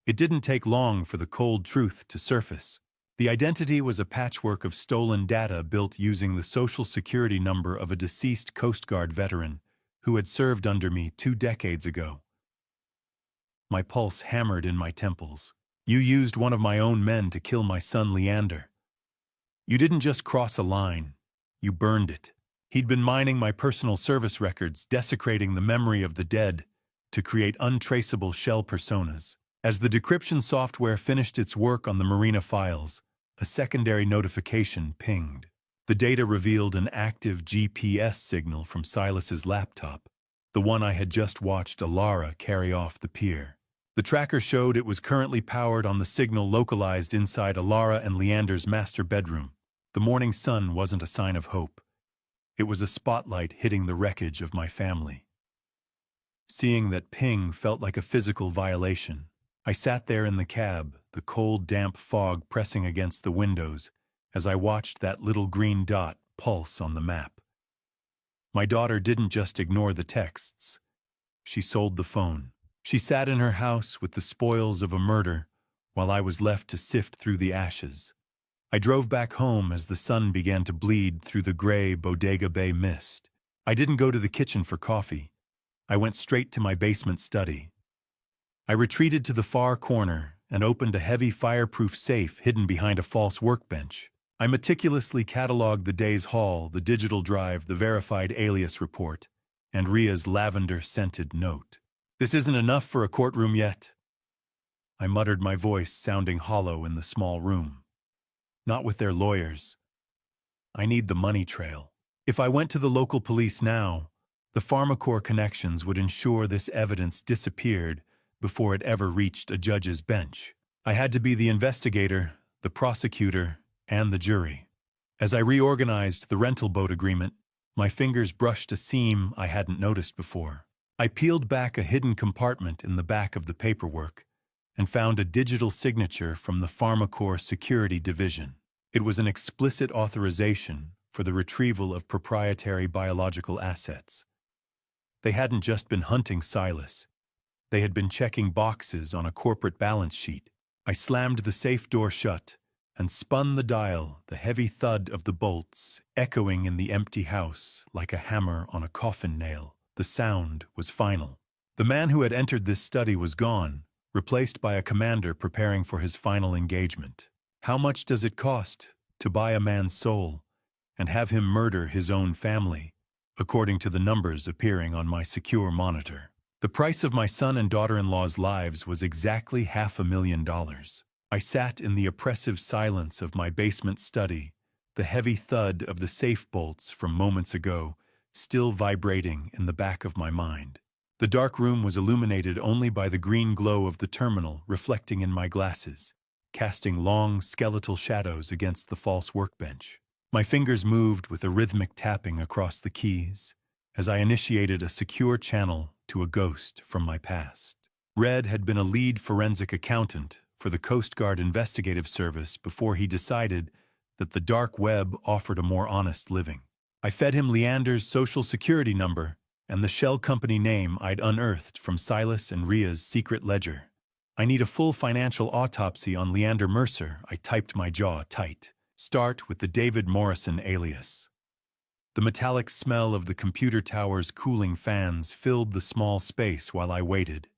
It didn't take long for the cold truth to surface. The identity was a patchwork of stolen data built using the social security number of a deceased Coast Guard veteran who had served under me 2 decades ago. My pulse hammered in my temples. You used one of my own men to kill my son Leander. You didn't just cross a line, you burned it. He'd been mining my personal service records, desecrating the memory of the dead to create untraceable shell personas. As the decryption software finished its work on the marina files, a secondary notification pinged. The data revealed an active GPS signal from Silas's laptop, the one I had just watched Alara carry off the pier. The tracker showed it was currently powered on the signal localized inside Alara and Leander's master bedroom. The morning sun wasn't a sign of hope. It was a spotlight hitting the wreckage of my family. Seeing that ping felt like a physical violation. I sat there in the cab, the cold, damp fog pressing against the windows, as I watched that little green dot pulse on the map. My daughter didn't just ignore the texts. She sold the phone. She sat in her house with the spoils of a murder, while I was left to sift through the ashes. I drove back home as the sun began to bleed through the gray Bodega Bay mist. I didn't go to the kitchen for coffee. I went straight to my basement study. I retreated to the far corner and opened a heavy fireproof safe hidden behind a false workbench. I meticulously cataloged the day's haul, the digital drive, the verified alias report, and Ria's lavender-scented note. "This isn't enough for a courtroom yet," I muttered, my voice sounding hollow in the small room. "Not with their lawyers. I need the money trail. If I went to the local police now, the PharmaCorp connections would ensure this evidence disappeared before it ever reached a judge's bench. I had to be the investigator, the prosecutor, and the jury. As I reorganized the rental boat agreement, my fingers brushed a seam I hadn't noticed before. I peeled back a hidden compartment in the back of the paperwork and found a digital signature from the PharmaCorp Security Division. It was an explicit authorization for the retrieval of proprietary biological assets. They hadn't just been hunting Silas. They had been checking boxes on a corporate balance sheet. I slammed the safe door shut and spun the dial, the heavy thud of the bolts echoing in the empty house like a hammer on a coffin nail. The sound was final. The man who had entered this study was gone, replaced by a commander preparing for his final engagement. How much does it cost to buy a man's soul and have him murder his own family, according to the numbers appearing on my secure monitor. The price of my son and daughter-in-law's lives was exactly $500,000. I sat in the oppressive silence of my basement study, the heavy thud of the safe bolts from moments ago still vibrating in the back of my mind. The dark room was illuminated only by the green glow of the terminal reflecting in my glasses, casting long, skeletal shadows against the false workbench. My fingers moved with a rhythmic tapping across the keys as I initiated a secure channel to a ghost from my past. Red had been a lead forensic accountant for the Coast Guard Investigative Service before he decided that the dark web offered a more honest living. I fed him Leander's social security number and the shell company name I'd unearthed from Silas and Ria's secret ledger. I need a full financial autopsy on Leander Mercer. I typed my jaw tight. Start with the David Morrison alias. The metallic smell of the computer tower's cooling fans filled the small space while I waited.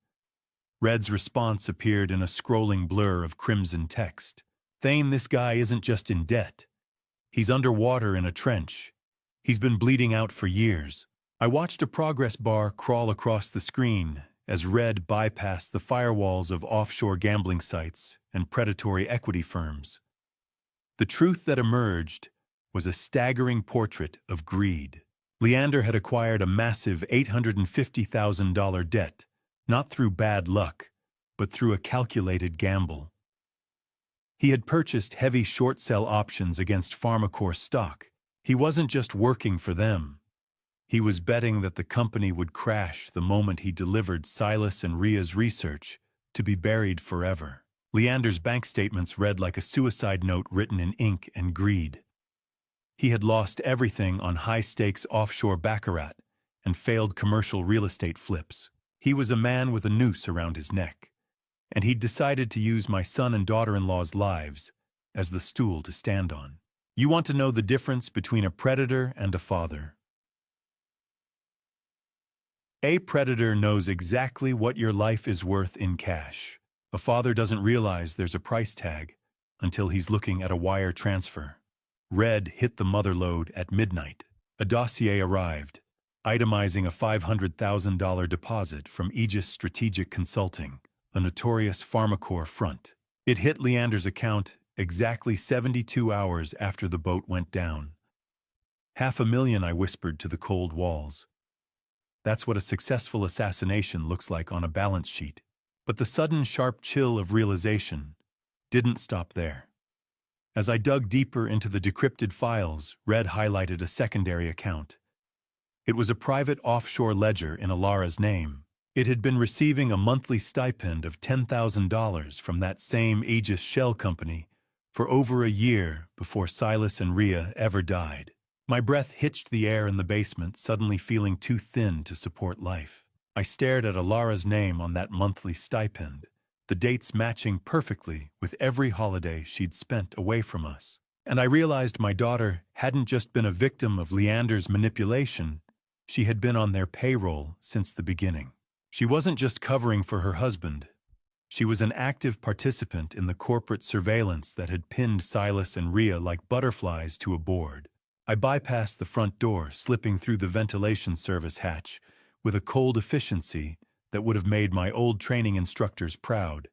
Red's response appeared in a scrolling blur of crimson text. Thane, this guy isn't just in debt. He's underwater in a trench. He's been bleeding out for years. I watched a progress bar crawl across the screen as Red bypassed the firewalls of offshore gambling sites and predatory equity firms. The truth that emerged was a staggering portrait of greed. Leander had acquired a massive $850,000 debt, not through bad luck, but through a calculated gamble. He had purchased heavy short sell options against Pharmacore stock. He wasn't just working for them. He was betting that the company would crash the moment he delivered Silas and Ria's research to be buried forever. Leander's bank statements read like a suicide note written in ink and greed. He had lost everything on high-stakes offshore baccarat and failed commercial real estate flips. He was a man with a noose around his neck, and he'd decided to use my son and daughter-in-law's lives as the stool to stand on. You want to know the difference between a predator and a father? A predator knows exactly what your life is worth in cash. A father doesn't realize there's a price tag until he's looking at a wire transfer. Red hit the mother lode at midnight. A dossier arrived, itemizing a $500,000 deposit from Aegis Strategic Consulting, a notorious Pharmacore front. It hit Leander's account exactly 72 hours after the boat went down. $500,000, I whispered to the cold walls. That's what a successful assassination looks like on a balance sheet. But the sudden sharp chill of realization didn't stop there. As I dug deeper into the decrypted files, Red highlighted a secondary account. It was a private offshore ledger in Alara's name. It had been receiving a monthly stipend of $10,000 from that same Aegis shell company for over a year before Silas and Ria ever died. My breath hitched the air in the basement, suddenly feeling too thin to support life. I stared at Alara's name on that monthly stipend, the dates matching perfectly with every holiday she'd spent away from us. And I realized my daughter hadn't just been a victim of Leander's manipulation, she had been on their payroll since the beginning. She wasn't just covering for her husband. She was an active participant in the corporate surveillance that had pinned Silas and Ria like butterflies to a board. I bypassed the front door, slipping through the ventilation service hatch with a cold efficiency that would have made my old training instructors proud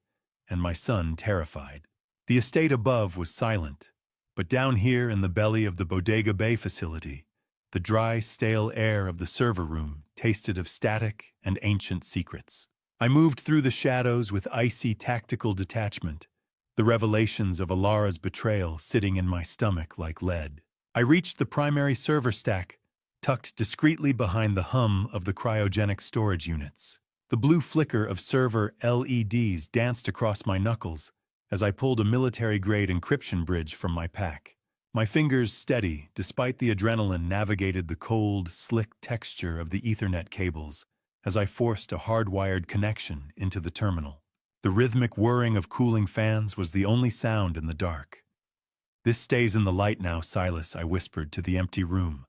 and my son terrified. The estate above was silent, but down here in the belly of the Bodega Bay facility, the dry, stale air of the server room tasted of static and ancient secrets. I moved through the shadows with icy tactical detachment, the revelations of Alara's betrayal sitting in my stomach like lead. I reached the primary server stack, tucked discreetly behind the hum of the cryogenic storage units. The blue flicker of server LEDs danced across my knuckles as I pulled a military-grade encryption bridge from my pack. My fingers steady, despite the adrenaline, navigated the cold, slick texture of the Ethernet cables as I forced a hardwired connection into the terminal. The rhythmic whirring of cooling fans was the only sound in the dark. This stays in the light now, Silas, I whispered to the empty room.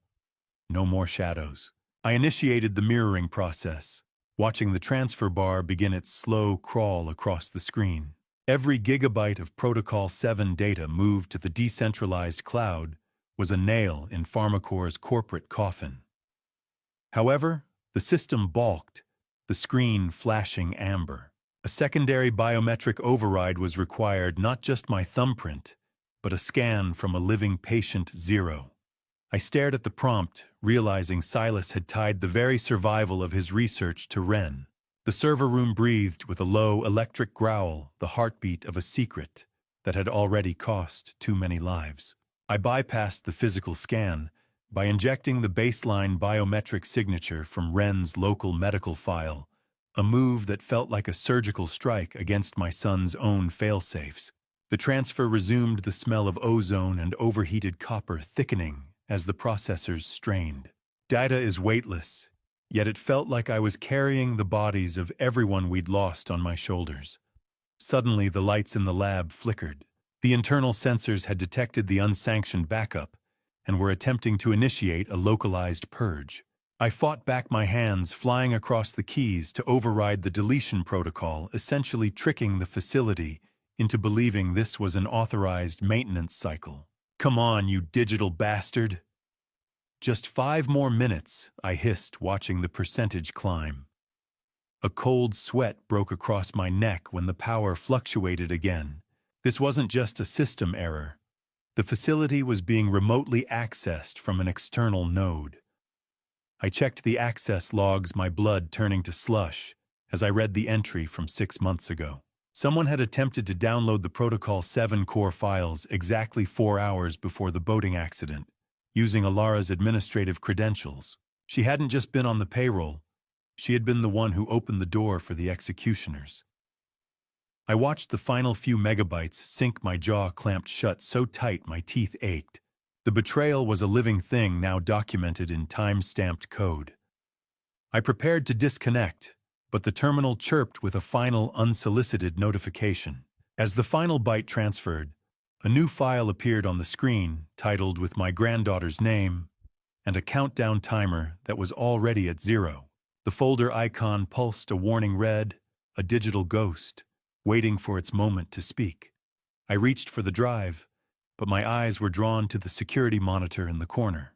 No more shadows. I initiated the mirroring process, watching the transfer bar begin its slow crawl across the screen. Every gigabyte of Protocol 7 data moved to the decentralized cloud was a nail in Pharmacor's corporate coffin. However, the system balked, the screen flashing amber. A secondary biometric override was required, not just my thumbprint, but a scan from a living patient 0. I stared at the prompt, realizing Silas had tied the very survival of his research to Ren. The server room breathed with a low electric growl, the heartbeat of a secret that had already cost too many lives. I bypassed the physical scan by injecting the baseline biometric signature from Ren's local medical file, a move that felt like a surgical strike against my son's own failsafes. The transfer resumed, the smell of ozone and overheated copper thickening as the processors strained. Data is weightless, yet it felt like I was carrying the bodies of everyone we'd lost on my shoulders. Suddenly, the lights in the lab flickered. The internal sensors had detected the unsanctioned backup and were attempting to initiate a localized purge. I fought back, my hands flying across the keys to override the deletion protocol, essentially tricking the facility into believing this was an authorized maintenance cycle. "Come on, you digital bastard!" "Just 5 more minutes," I hissed, watching the percentage climb. A cold sweat broke across my neck when the power fluctuated again. This wasn't just a system error. The facility was being remotely accessed from an external node. I checked the access logs, my blood turning to slush as I read the entry from 6 months ago. Someone had attempted to download the Protocol 7 core files exactly 4 hours before the boating accident, using Alara's administrative credentials. She hadn't just been on the payroll, she had been the one who opened the door for the executioners. I watched the final few megabytes sink, my jaw clamped shut so tight my teeth ached. The betrayal was a living thing, now documented in time-stamped code. I prepared to disconnect, but the terminal chirped with a final unsolicited notification. As the final byte transferred, a new file appeared on the screen, titled with my granddaughter's name and a countdown timer that was already at 0. The folder icon pulsed a warning red, a digital ghost, waiting for its moment to speak. I reached for the drive, but my eyes were drawn to the security monitor in the corner.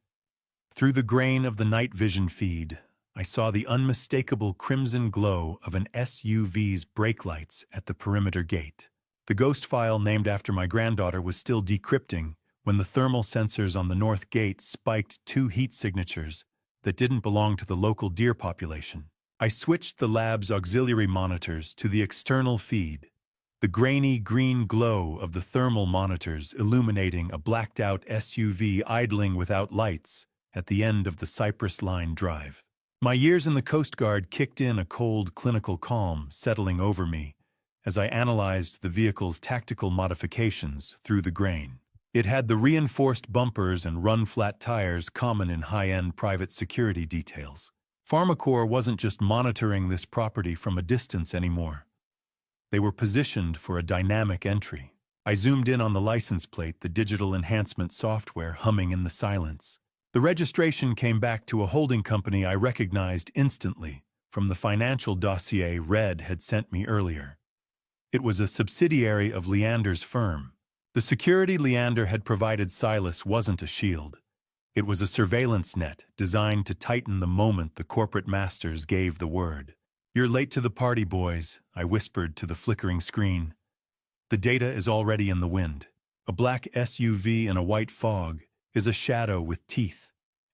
Through the grain of the night vision feed, I saw the unmistakable crimson glow of an SUV's brake lights at the perimeter gate. The ghost file named after my granddaughter was still decrypting when the thermal sensors on the north gate spiked 2 heat signatures that didn't belong to the local deer population. I switched the lab's auxiliary monitors to the external feed, the grainy green glow of the thermal monitors illuminating a blacked-out SUV idling without lights at the end of the Cypress Line drive. My years in the Coast Guard kicked in, a cold, clinical calm settling over me as I analyzed the vehicle's tactical modifications through the grain. It had the reinforced bumpers and run-flat tires common in high-end private security details. Pharmacor wasn't just monitoring this property from a distance anymore. They were positioned for a dynamic entry. I zoomed in on the license plate, the digital enhancement software humming in the silence. The registration came back to a holding company I recognized instantly from the financial dossier Red had sent me earlier. It was a subsidiary of Leander's firm. The security Leander had provided Silas wasn't a shield. It was a surveillance net designed to tighten the moment the corporate masters gave the word. "You're late to the party, boys," I whispered to the flickering screen. "The data is already in the wind. A black SUV in a white fog is a shadow with teeth,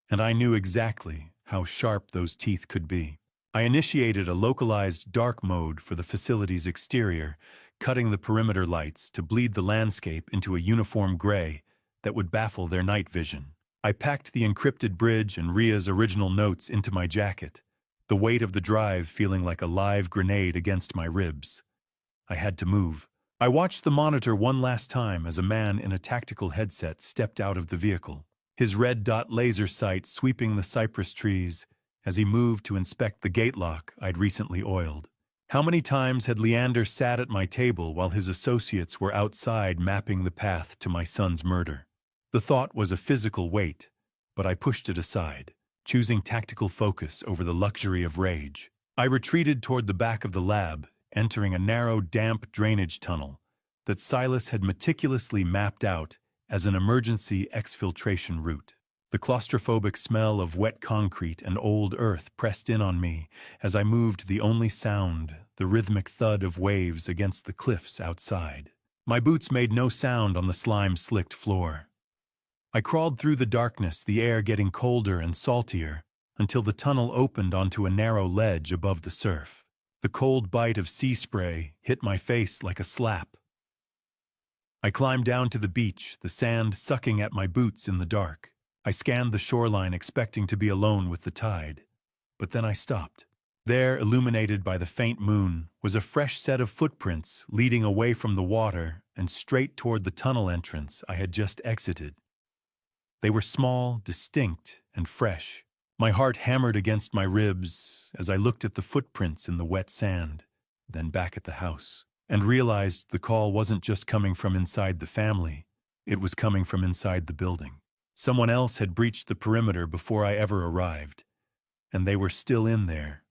and I knew exactly how sharp those teeth could be." I initiated a localized dark mode for the facility's exterior, cutting the perimeter lights to bleed the landscape into a uniform gray that would baffle their night vision. I packed the encrypted bridge and Ria's original notes into my jacket, the weight of the drive feeling like a live grenade against my ribs. I had to move. I watched the monitor one last time as a man in a tactical headset stepped out of the vehicle, his red dot laser sight sweeping the cypress trees as he moved to inspect the gate lock I'd recently oiled. How many times had Leander sat at my table while his associates were outside mapping the path to my son's murder? The thought was a physical weight, but I pushed it aside, choosing tactical focus over the luxury of rage. I retreated toward the back of the lab, entering a narrow, damp drainage tunnel that Silas had meticulously mapped out as an emergency exfiltration route. The claustrophobic smell of wet concrete and old earth pressed in on me as I moved, the only sound, the rhythmic thud of waves against the cliffs outside. My boots made no sound on the slime-slicked floor. I crawled through the darkness, the air getting colder and saltier, until the tunnel opened onto a narrow ledge above the surf. The cold bite of sea spray hit my face like a slap. I climbed down to the beach, the sand sucking at my boots in the dark. I scanned the shoreline, expecting to be alone with the tide. But then I stopped. There, illuminated by the faint moon, was a fresh set of footprints leading away from the water and straight toward the tunnel entrance I had just exited. They were small, distinct, and fresh. My heart hammered against my ribs as I looked at the footprints in the wet sand, then back at the house, and realized the call wasn't just coming from inside the family, it was coming from inside the building. Someone else had breached the perimeter before I ever arrived, and they were still in there,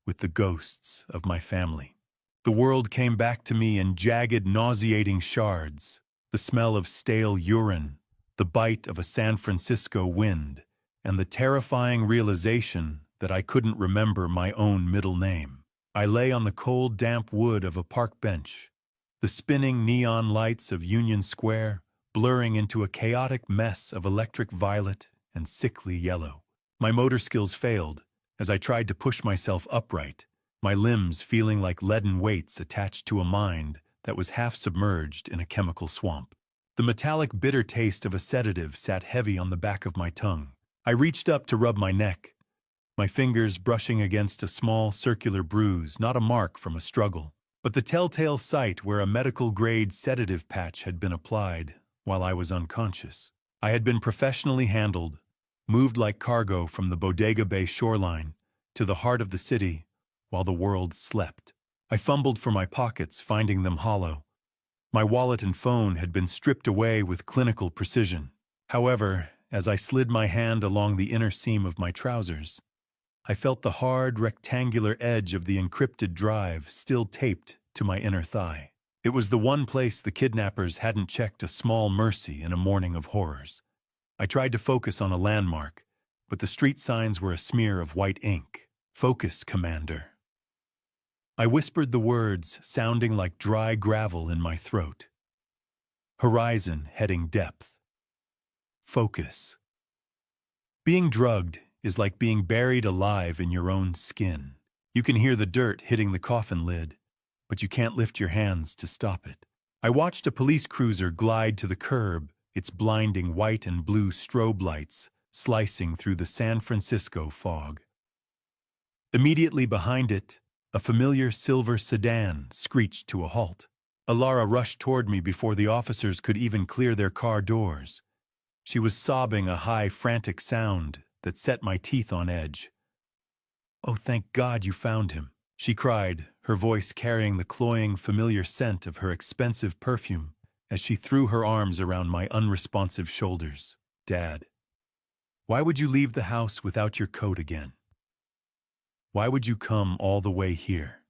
with the ghosts of my family. The world came back to me in jagged, nauseating shards, the smell of stale urine, the bite of a San Francisco wind, and the terrifying realization that I couldn't remember my own middle name. I lay on the cold, damp wood of a park bench, the spinning neon lights of Union Square blurring into a chaotic mess of electric violet and sickly yellow. My motor skills failed as I tried to push myself upright, my limbs feeling like leaden weights attached to a mind that was half submerged in a chemical swamp. The metallic, bitter taste of a sedative sat heavy on the back of my tongue. I reached up to rub my neck, my fingers brushing against a small circular bruise, not a mark from a struggle, but the telltale site where a medical-grade sedative patch had been applied while I was unconscious. I had been professionally handled, moved like cargo from the Bodega Bay shoreline to the heart of the city while the world slept. I fumbled for my pockets, finding them hollow. My wallet and phone had been stripped away with clinical precision. However, as I slid my hand along the inner seam of my trousers, I felt the hard, rectangular edge of the encrypted drive still taped to my inner thigh. It was the one place the kidnappers hadn't checked a small mercy in a morning of horrors. I tried to focus on a landmark, but the street signs were a smear of white ink. "Focus, Commander." I whispered the words, sounding like dry gravel in my throat. Horizon heading depth. Focus. Being drugged is like being buried alive in your own skin. You can hear the dirt hitting the coffin lid, but you can't lift your hands to stop it. I watched a police cruiser glide to the curb, its blinding white and blue strobe lights slicing through the San Francisco fog. Immediately behind it, a familiar silver sedan screeched to a halt. Alara rushed toward me before the officers could even clear their car doors. She was sobbing a high, frantic sound that set my teeth on edge. "Oh, thank God you found him," she cried, her voice carrying the cloying, familiar scent of her expensive perfume as she threw her arms around my unresponsive shoulders. "Dad, why would you leave the house without your coat again? Why would you come all the way here?"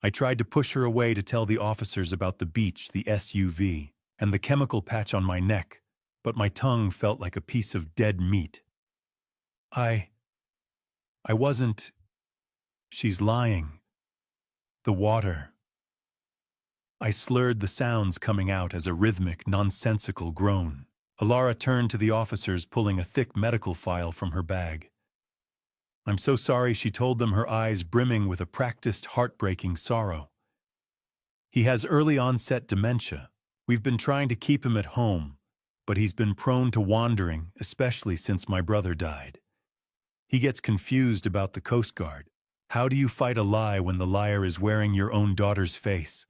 I tried to push her away to tell the officers about the beach, the SUV, and the chemical patch on my neck, but my tongue felt like a piece of dead meat. I wasn't. She's lying. The water. I slurred the sounds coming out as a rhythmic, nonsensical groan. Alara turned to the officers, pulling a thick medical file from her bag. "I'm so sorry," she told them, her eyes brimming with a practiced, heartbreaking sorrow. "He has early onset dementia. We've been trying to keep him at home, but he's been prone to wandering, especially since my brother died. He gets confused about the Coast Guard. How do you fight a lie when the liar is wearing your own daughter's face?"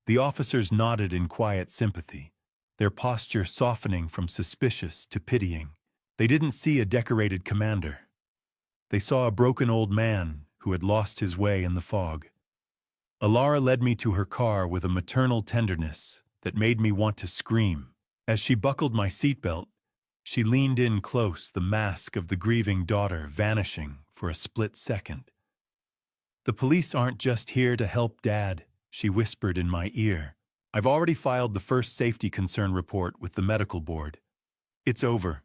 The officers nodded in quiet sympathy, their posture softening from suspicious to pitying. They didn't see a decorated commander. They saw a broken old man who had lost his way in the fog. Alara led me to her car with a maternal tenderness that made me want to scream. As she buckled my seatbelt, she leaned in close, the mask of the grieving daughter vanishing for a split second. "The police aren't just here to help Dad," she whispered in my ear, I've already filed the first safety concern report with the medical board. It's over.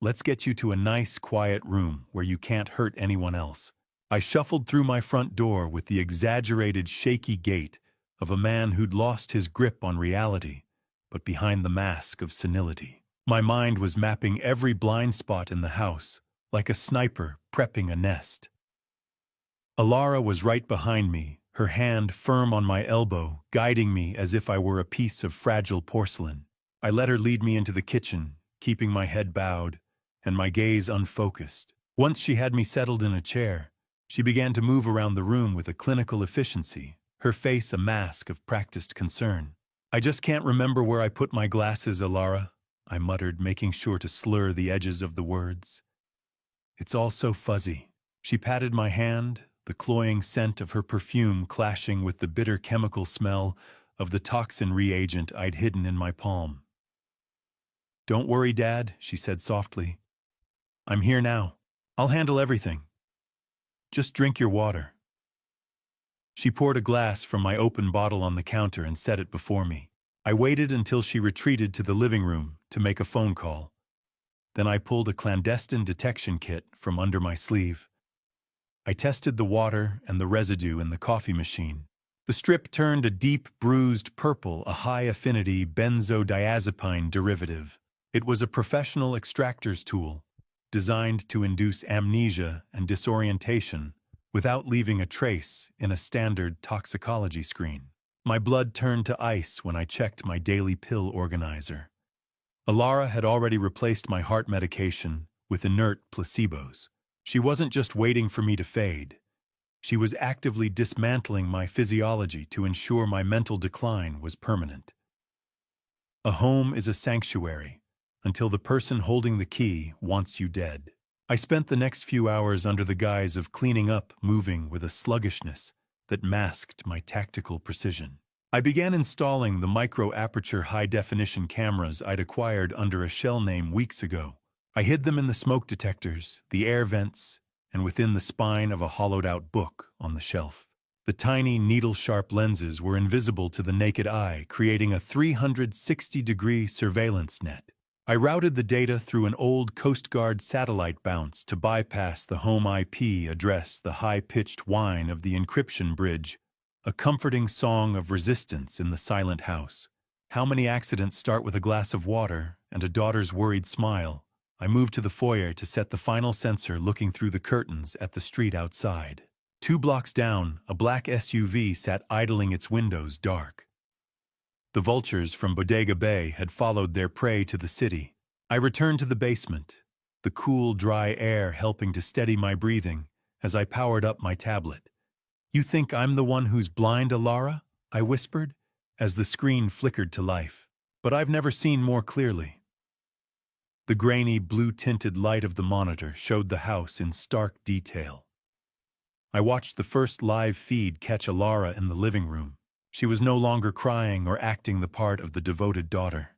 Let's get you to a nice, quiet room where you can't hurt anyone else. I shuffled through my front door with the exaggerated, shaky gait of a man who'd lost his grip on reality, but behind the mask of senility. My mind was mapping every blind spot in the house, like a sniper prepping a nest. Alara was right behind me, her hand firm on my elbow, guiding me as if I were a piece of fragile porcelain. I let her lead me into the kitchen, keeping my head bowed and my gaze unfocused. Once she had me settled in a chair, she began to move around the room with a clinical efficiency, her face a mask of practiced concern. "I just can't remember where I put my glasses, Alara," I muttered, making sure to slur the edges of the words. "It's all so fuzzy." She patted my hand, the cloying scent of her perfume clashing with the bitter chemical smell of the toxin reagent I'd hidden in my palm. "Don't worry, Dad," she said softly. "I'm here now. I'll handle everything. Just drink your water." She poured a glass from my open bottle on the counter and set it before me. I waited until she retreated to the living room to make a phone call. Then I pulled a clandestine detection kit from under my sleeve. I tested the water and the residue in the coffee machine. The strip turned a deep, bruised purple, a high-affinity benzodiazepine derivative. It was a professional extractor's tool, designed to induce amnesia and disorientation without leaving a trace in a standard toxicology screen. My blood turned to ice when I checked my daily pill organizer. Alara had already replaced my heart medication with inert placebos. She wasn't just waiting for me to fade. She was actively dismantling my physiology to ensure my mental decline was permanent. A home is a sanctuary until the person holding the key wants you dead. I spent the next few hours under the guise of cleaning up, moving with a sluggishness that masked my tactical precision. I began installing the micro-aperture high-definition cameras I'd acquired under a shell name weeks ago. I hid them in the smoke detectors, the air vents, and within the spine of a hollowed-out book on the shelf. The tiny, needle-sharp lenses were invisible to the naked eye, creating a 360-degree surveillance net. I routed the data through an old Coast Guard satellite bounce to bypass the home IP address, the high-pitched whine of the encryption bridge, a comforting song of resistance in the silent house. How many accidents start with a glass of water and a daughter's worried smile? I moved to the foyer to set the final sensor, looking through the curtains at the street outside. 2 blocks down, a black SUV sat idling its windows dark. The vultures from Bodega Bay had followed their prey to the city. I returned to the basement, the cool, dry air helping to steady my breathing as I powered up my tablet. "You think I'm the one who's blind, Alara?" I whispered, as the screen flickered to life. "But I've never seen more clearly." The grainy, blue-tinted light of the monitor showed the house in stark detail. I watched the first live feed catch Alara in the living room. She was no longer crying or acting the part of the devoted daughter.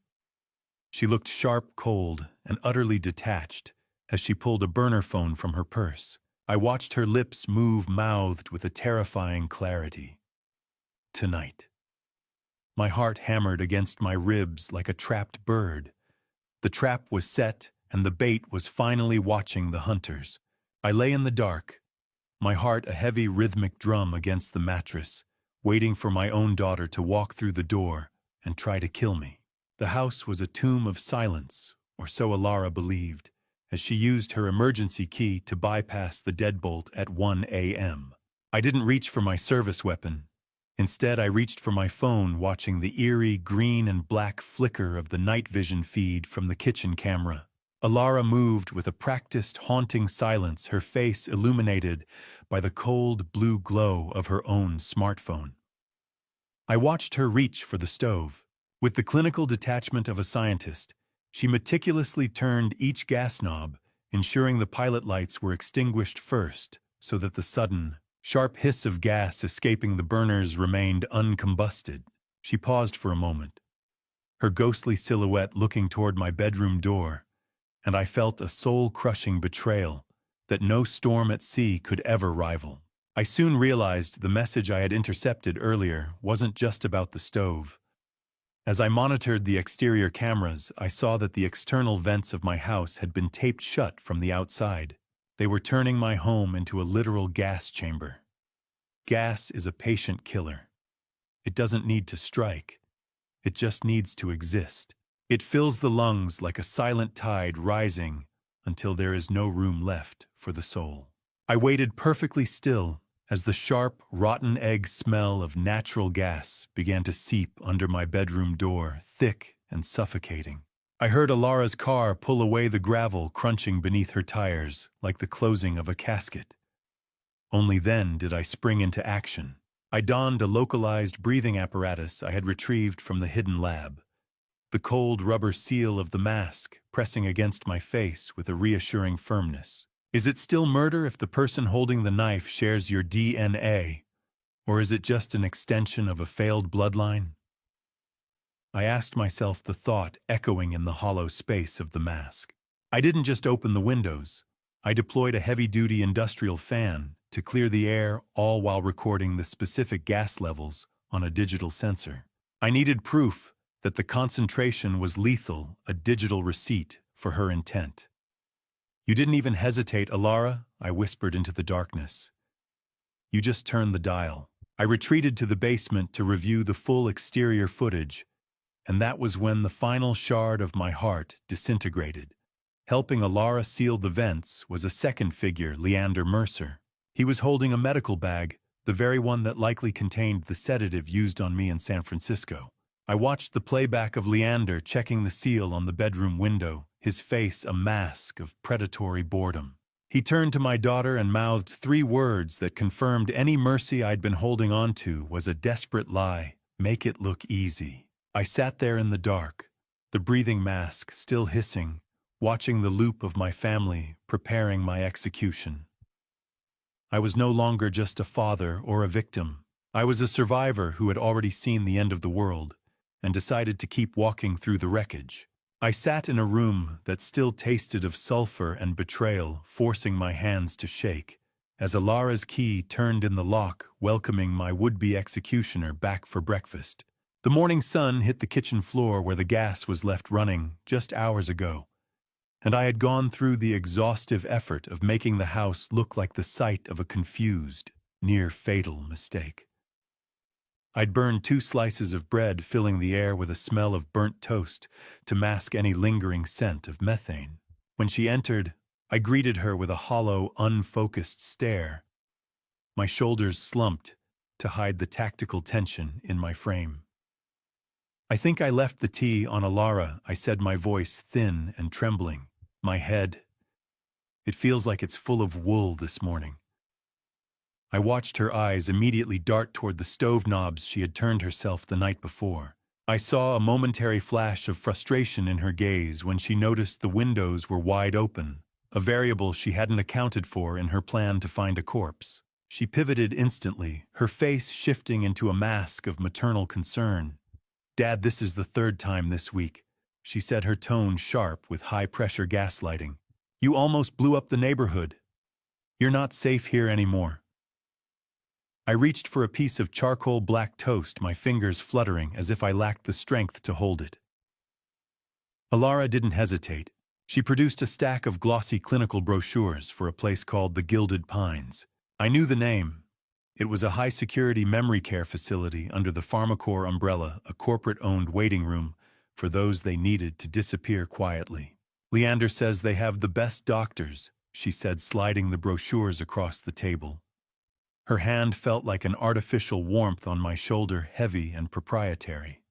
She looked sharp, cold, and utterly detached as she pulled a burner phone from her purse. I watched her lips move, mouthed with a terrifying clarity. "Tonight." My heart hammered against my ribs like a trapped bird. The trap was set, and the bait was finally watching the hunters. I lay in the dark, my heart a heavy rhythmic drum against the mattress, waiting for my own daughter to walk through the door and try to kill me. The house was a tomb of silence, or so Alara believed, as she used her emergency key to bypass the deadbolt at 1 a.m. I didn't reach for my service weapon. Instead, I reached for my phone, watching the eerie green and black flicker of the night vision feed from the kitchen camera. Alara moved with a practiced, haunting silence, her face illuminated by the cold blue glow of her own smartphone. I watched her reach for the stove. With the clinical detachment of a scientist, she meticulously turned each gas knob, ensuring the pilot lights were extinguished first so that the sudden, sharp hiss of gas escaping the burners remained uncombusted. She paused for a moment, her ghostly silhouette looking toward my bedroom door, and I felt a soul-crushing betrayal that no storm at sea could ever rival. I soon realized the message I had intercepted earlier wasn't just about the stove. As I monitored the exterior cameras, I saw that the external vents of my house had been taped shut from the outside. They were turning my home into a literal gas chamber. Gas is a patient killer. It doesn't need to strike. It just needs to exist. It fills the lungs like a silent tide rising until there is no room left for the soul. I waited perfectly still as the sharp, rotten egg smell of natural gas began to seep under my bedroom door, thick and suffocating. I heard Alara's car pull away, the gravel crunching beneath her tires like the closing of a casket. Only then did I spring into action. I donned a localized breathing apparatus I had retrieved from the hidden lab. The cold rubber seal of the mask pressing against my face with a reassuring firmness. Is it still murder if the person holding the knife shares your DNA? Or is it just an extension of a failed bloodline? I asked myself, the thought echoing in the hollow space of the mask. I didn't just open the windows. I deployed a heavy-duty industrial fan to clear the air, all while recording the specific gas levels on a digital sensor. I needed proof that the concentration was lethal, a digital receipt for her intent. You didn't even hesitate, Alara, I whispered into the darkness. You just turned the dial. I retreated to the basement to review the full exterior footage, and that was when the final shard of my heart disintegrated. Helping Alara seal the vents was a second figure, Leander Mercer. He was holding a medical bag, the very one that likely contained the sedative used on me in San Francisco. I watched the playback of Leander checking the seal on the bedroom window, his face a mask of predatory boredom. He turned to my daughter and mouthed 3 words that confirmed any mercy I'd been holding on to was a desperate lie: make it look easy. I sat there in the dark, the breathing mask still hissing, watching the loop of my family preparing my execution. I was no longer just a father or a victim. I was a survivor who had already seen the end of the world and decided to keep walking through the wreckage. I sat in a room that still tasted of sulfur and betrayal, forcing my hands to shake, as Alara's key turned in the lock, welcoming my would-be executioner back for breakfast. The morning sun hit the kitchen floor where the gas was left running just hours ago, and I had gone through the exhaustive effort of making the house look like the site of a confused, near-fatal mistake. I'd burned 2 slices of bread, filling the air with a smell of burnt toast to mask any lingering scent of methane. When she entered, I greeted her with a hollow, unfocused stare. My shoulders slumped to hide the tactical tension in my frame. I think I left the tea on Alara, I said, my voice thin and trembling. My head, it feels like it's full of wool this morning. I watched her eyes immediately dart toward the stove knobs she had turned herself the night before. I saw a momentary flash of frustration in her gaze when she noticed the windows were wide open, a variable she hadn't accounted for in her plan to find a corpse. She pivoted instantly, her face shifting into a mask of maternal concern. "Dad, this is the 3rd time this week," she said, her tone sharp with high-pressure gaslighting. "You almost blew up the neighborhood. You're not safe here anymore." I reached for a piece of charcoal black toast, my fingers fluttering as if I lacked the strength to hold it. Alara didn't hesitate. She produced a stack of glossy clinical brochures for a place called the Gilded Pines. I knew the name. It was a high-security memory care facility under the PharmaCore umbrella, a corporate-owned waiting room for those they needed to disappear quietly. "Leander says they have the best doctors," she said, sliding the brochures across the table. Her hand felt like an artificial warmth on my shoulder, heavy and proprietary.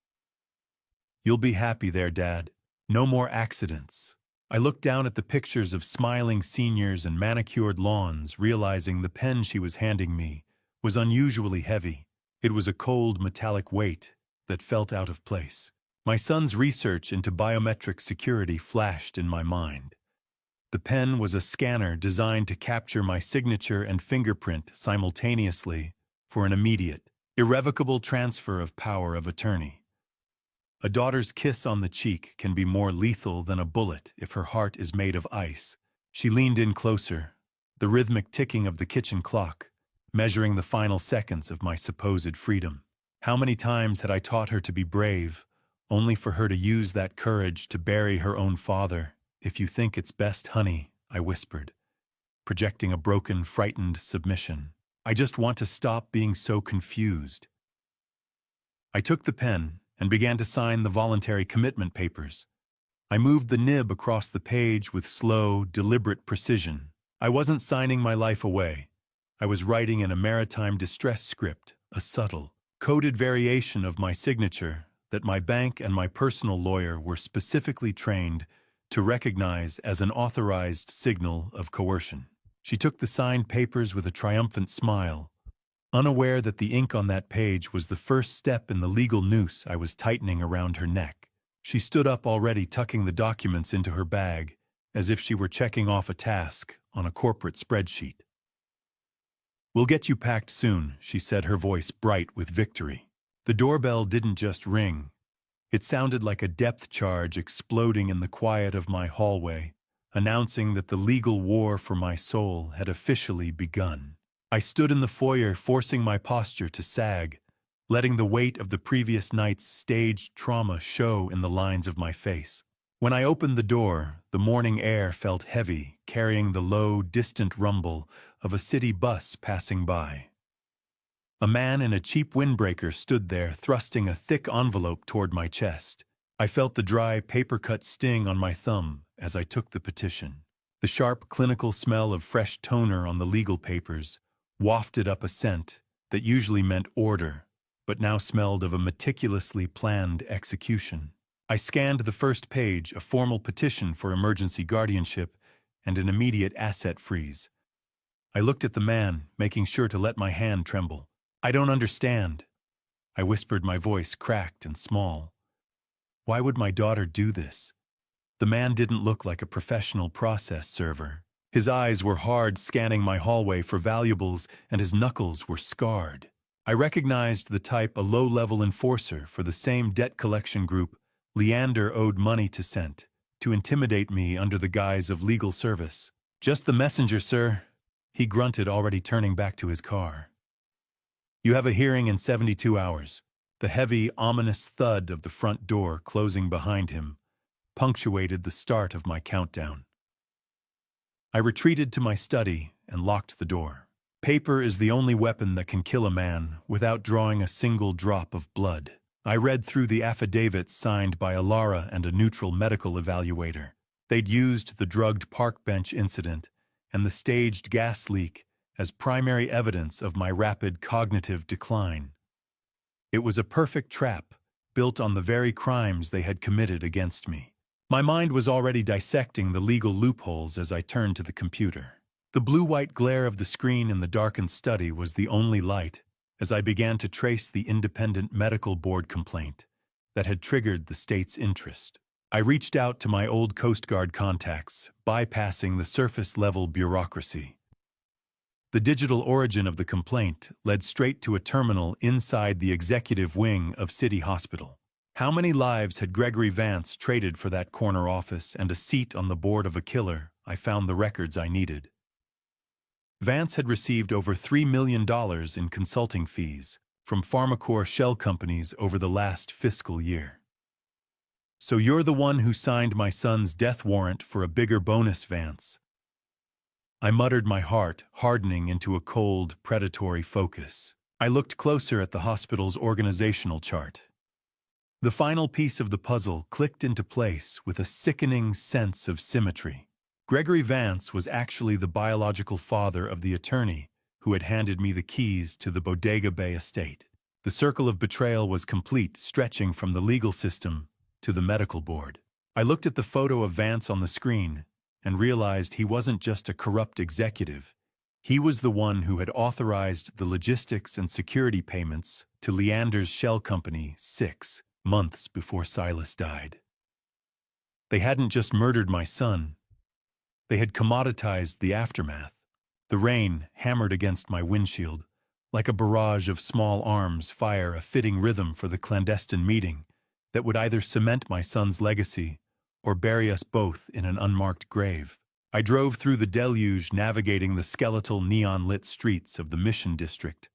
"You'll be happy there, Dad. No more accidents." I looked down at the pictures of smiling seniors and manicured lawns, realizing the pen she was handing me was unusually heavy. It was a cold, metallic weight that felt out of place. My son's research into biometric security flashed in my mind. The pen was a scanner designed to capture my signature and fingerprint simultaneously for an immediate, irrevocable transfer of power of attorney. A daughter's kiss on the cheek can be more lethal than a bullet if her heart is made of ice. She leaned in closer, the rhythmic ticking of the kitchen clock, measuring the final seconds of my supposed freedom. How many times had I taught her to be brave, only for her to use that courage to bury her own father. "If you think it's best, honey," I whispered, projecting a broken, frightened submission. "I just want to stop being so confused." I took the pen and began to sign the voluntary commitment papers. I moved the nib across the page with slow, deliberate precision. I wasn't signing my life away. I was writing in a maritime distress script, a subtle, coded variation of my signature that my bank and my personal lawyer were specifically trained to recognize as an authorized signal of coercion. She took the signed papers with a triumphant smile, unaware that the ink on that page was the first step in the legal noose I was tightening around her neck. She stood up already, tucking the documents into her bag, as if she were checking off a task on a corporate spreadsheet. "We'll get you packed soon," she said, her voice bright with victory. The doorbell didn't just ring. It sounded like a depth charge exploding in the quiet of my hallway, announcing that the legal war for my soul had officially begun. I stood in the foyer, forcing my posture to sag, letting the weight of the previous night's staged trauma show in the lines of my face. When I opened the door, the morning air felt heavy, carrying the low, distant rumble of a city bus passing by. A man in a cheap windbreaker stood there, thrusting a thick envelope toward my chest. I felt the dry, paper-cut sting on my thumb as I took the petition. The sharp, clinical smell of fresh toner on the legal papers wafted up a scent that usually meant order, but now smelled of a meticulously planned execution. I scanned the first page, a formal petition for emergency guardianship and an immediate asset freeze. I looked at the man, making sure to let my hand tremble. "I don't understand," I whispered, my voice cracked and small. "Why would my daughter do this?" The man didn't look like a professional process server. His eyes were hard, scanning my hallway for valuables, and his knuckles were scarred. I recognized the type, a low-level enforcer for the same debt collection group Leander owed money to Cent, to intimidate me under the guise of legal service. "Just the messenger, sir," he grunted, already turning back to his car. "You have a hearing in 72 hours. The heavy, ominous thud of the front door closing behind him punctuated the start of my countdown. I retreated to my study and locked the door. Paper is the only weapon that can kill a man without drawing a single drop of blood. I read through the affidavits signed by Alara and a neutral medical evaluator. They'd used the drugged park bench incident and the staged gas leak as primary evidence of my rapid cognitive decline. It was a perfect trap, built on the very crimes they had committed against me. My mind was already dissecting the legal loopholes as I turned to the computer. The blue-white glare of the screen in the darkened study was the only light as I began to trace the independent medical board complaint that had triggered the state's interest. I reached out to my old Coast Guard contacts, bypassing the surface-level bureaucracy. The digital origin of the complaint led straight to a terminal inside the executive wing of City Hospital. How many lives had Gregory Vance traded for that corner office and a seat on the board of a killer? I found the records I needed. Vance had received over $3 million in consulting fees from PharmaCore shell companies over the last fiscal year. "So you're the one who signed my son's death warrant for a bigger bonus, Vance." I muttered, my heart hardening into a cold, predatory focus. I looked closer at the hospital's organizational chart. The final piece of the puzzle clicked into place with a sickening sense of symmetry. Gregory Vance was actually the biological father of the attorney who had handed me the keys to the Bodega Bay estate. The circle of betrayal was complete, stretching from the legal system to the medical board. I looked at the photo of Vance on the screen and realized he wasn't just a corrupt executive. He was the one who had authorized the logistics and security payments to Leander's shell company 6 months before Silas died. They hadn't just murdered my son. They had commoditized the aftermath. The rain hammered against my windshield, like a barrage of small arms fire, a fitting rhythm for the clandestine meeting that would either cement my son's legacy or bury us both in an unmarked grave. I drove through the deluge, navigating the skeletal neon-lit streets of the Mission District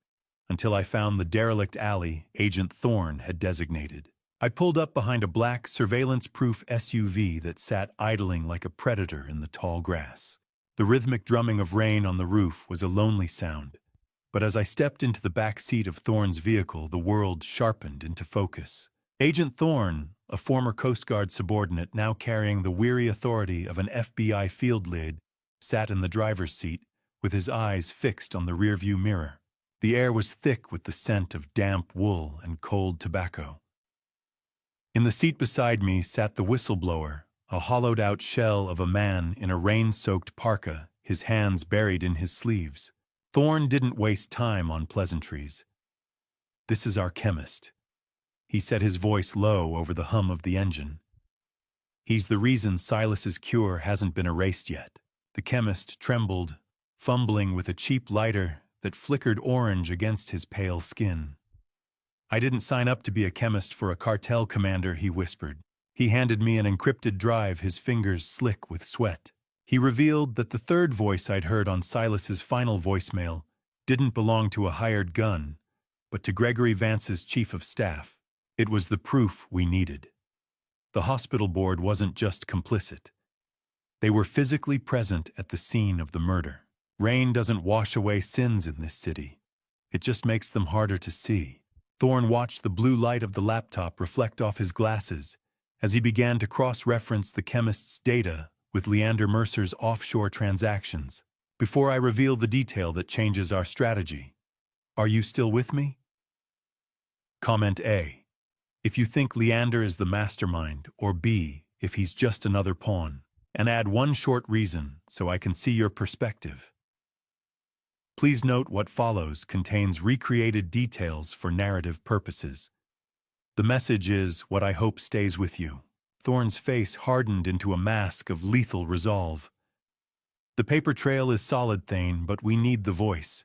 until I found the derelict alley Agent Thorne had designated. I pulled up behind a black, surveillance-proof SUV that sat idling like a predator in the tall grass. The rhythmic drumming of rain on the roof was a lonely sound, but as I stepped into the back seat of Thorne's vehicle, the world sharpened into focus. Agent Thorne, a former Coast Guard subordinate now carrying the weary authority of an FBI field lead, sat in the driver's seat with his eyes fixed on the rearview mirror. The air was thick with the scent of damp wool and cold tobacco. In the seat beside me sat the whistleblower, a hollowed-out shell of a man in a rain-soaked parka, his hands buried in his sleeves. Thorne didn't waste time on pleasantries. "This is our chemist." He set his voice low over the hum of the engine. "He's the reason Silas's cure hasn't been erased yet." The chemist trembled, fumbling with a cheap lighter that flickered orange against his pale skin. "I didn't sign up to be a chemist for a cartel commander," he whispered. He handed me an encrypted drive, his fingers slick with sweat. He revealed that the third voice I'd heard on Silas's final voicemail didn't belong to a hired gun, but to Gregory Vance's chief of staff. It was the proof we needed. The hospital board wasn't just complicit. They were physically present at the scene of the murder. Rain doesn't wash away sins in this city. It just makes them harder to see. Thorne watched the blue light of the laptop reflect off his glasses as he began to cross-reference the chemist's data with Leander Mercer's offshore transactions. "Before I reveal the detail that changes our strategy, are you still with me?" Comment A, if you think Leander is the mastermind, or B, if he's just another pawn, and add one short reason so I can see your perspective. Please note what follows contains recreated details for narrative purposes. The message is what I hope stays with you. Thorne's face hardened into a mask of lethal resolve. "The paper trail is solid, Thane, but we need the voice.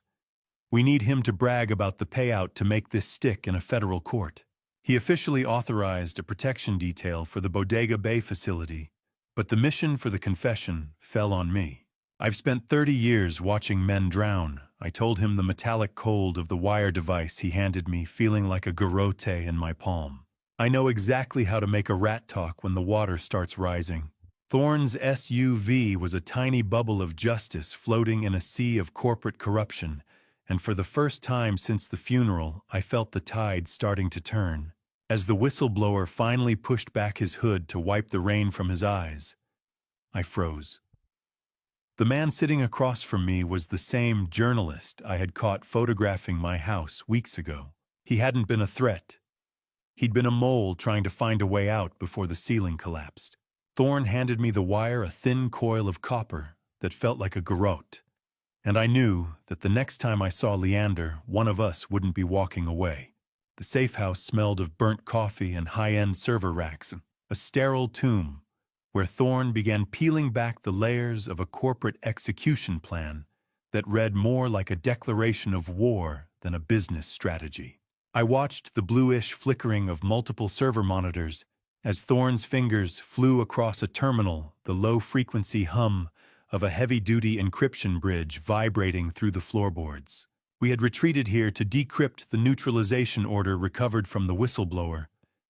We need him to brag about the payout to make this stick in a federal court." He officially authorized a protection detail for the Bodega Bay facility, but the mission for the confession fell on me. "I've spent 30 years watching men drown," I told him, the metallic cold of the wire device he handed me feeling like a garrote in my palm. "I know exactly how to make a rat talk when the water starts rising." Thorne's SUV was a tiny bubble of justice floating in a sea of corporate corruption, and for the first time since the funeral, I felt the tide starting to turn. As the whistleblower finally pushed back his hood to wipe the rain from his eyes, I froze. The man sitting across from me was the same journalist I had caught photographing my house weeks ago. He hadn't been a threat. He'd been a mole trying to find a way out before the ceiling collapsed. Thorne handed me the wire, a thin coil of copper that felt like a garrote, and I knew that the next time I saw Leander, one of us wouldn't be walking away. The safe house smelled of burnt coffee and high-end server racks, a sterile tomb where Thorne began peeling back the layers of a corporate execution plan that read more like a declaration of war than a business strategy. I watched the bluish flickering of multiple server monitors as Thorne's fingers flew across a terminal, the low-frequency hum of a heavy-duty encryption bridge vibrating through the floorboards. We had retreated here to decrypt the neutralization order recovered from the whistleblower,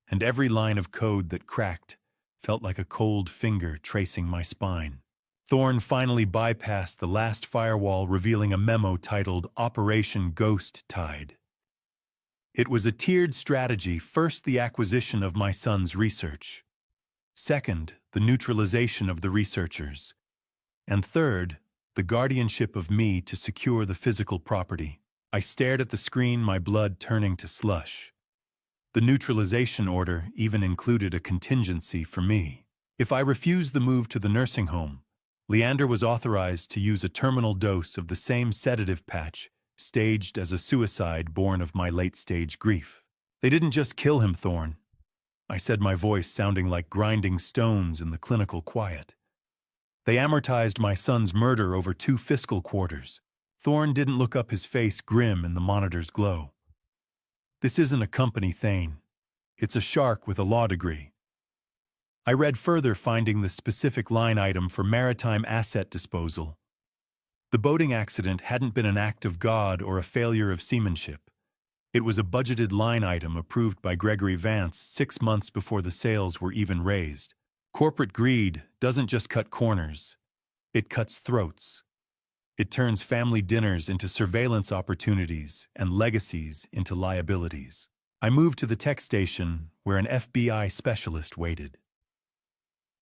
and every line of code that cracked felt like a cold finger tracing my spine. Thorne finally bypassed the last firewall, revealing a memo titled Operation Ghost Tide. It was a tiered strategy: first, the acquisition of my son's research; second, the neutralization of the researchers; and third, the guardianship of me to secure the physical property. I stared at the screen, my blood turning to slush. The neutralization order even included a contingency for me. If I refused the move to the nursing home, Leander was authorized to use a terminal dose of the same sedative patch staged as a suicide born of my late-stage grief. "They didn't just kill him, Thorne," I said, my voice sounding like grinding stones in the clinical quiet. "They amortized my son's murder over 2 fiscal quarters." Thorne didn't look up, his face grim in the monitor's glow. "This isn't a company, Thane. It's a shark with a law degree." I read further, finding the specific line item for maritime asset disposal. The boating accident hadn't been an act of God or a failure of seamanship. It was a budgeted line item approved by Gregory Vance 6 months before the sales were even raised. Corporate greed doesn't just cut corners, it cuts throats. It turns family dinners into surveillance opportunities and legacies into liabilities. I moved to the tech station where an FBI specialist waited.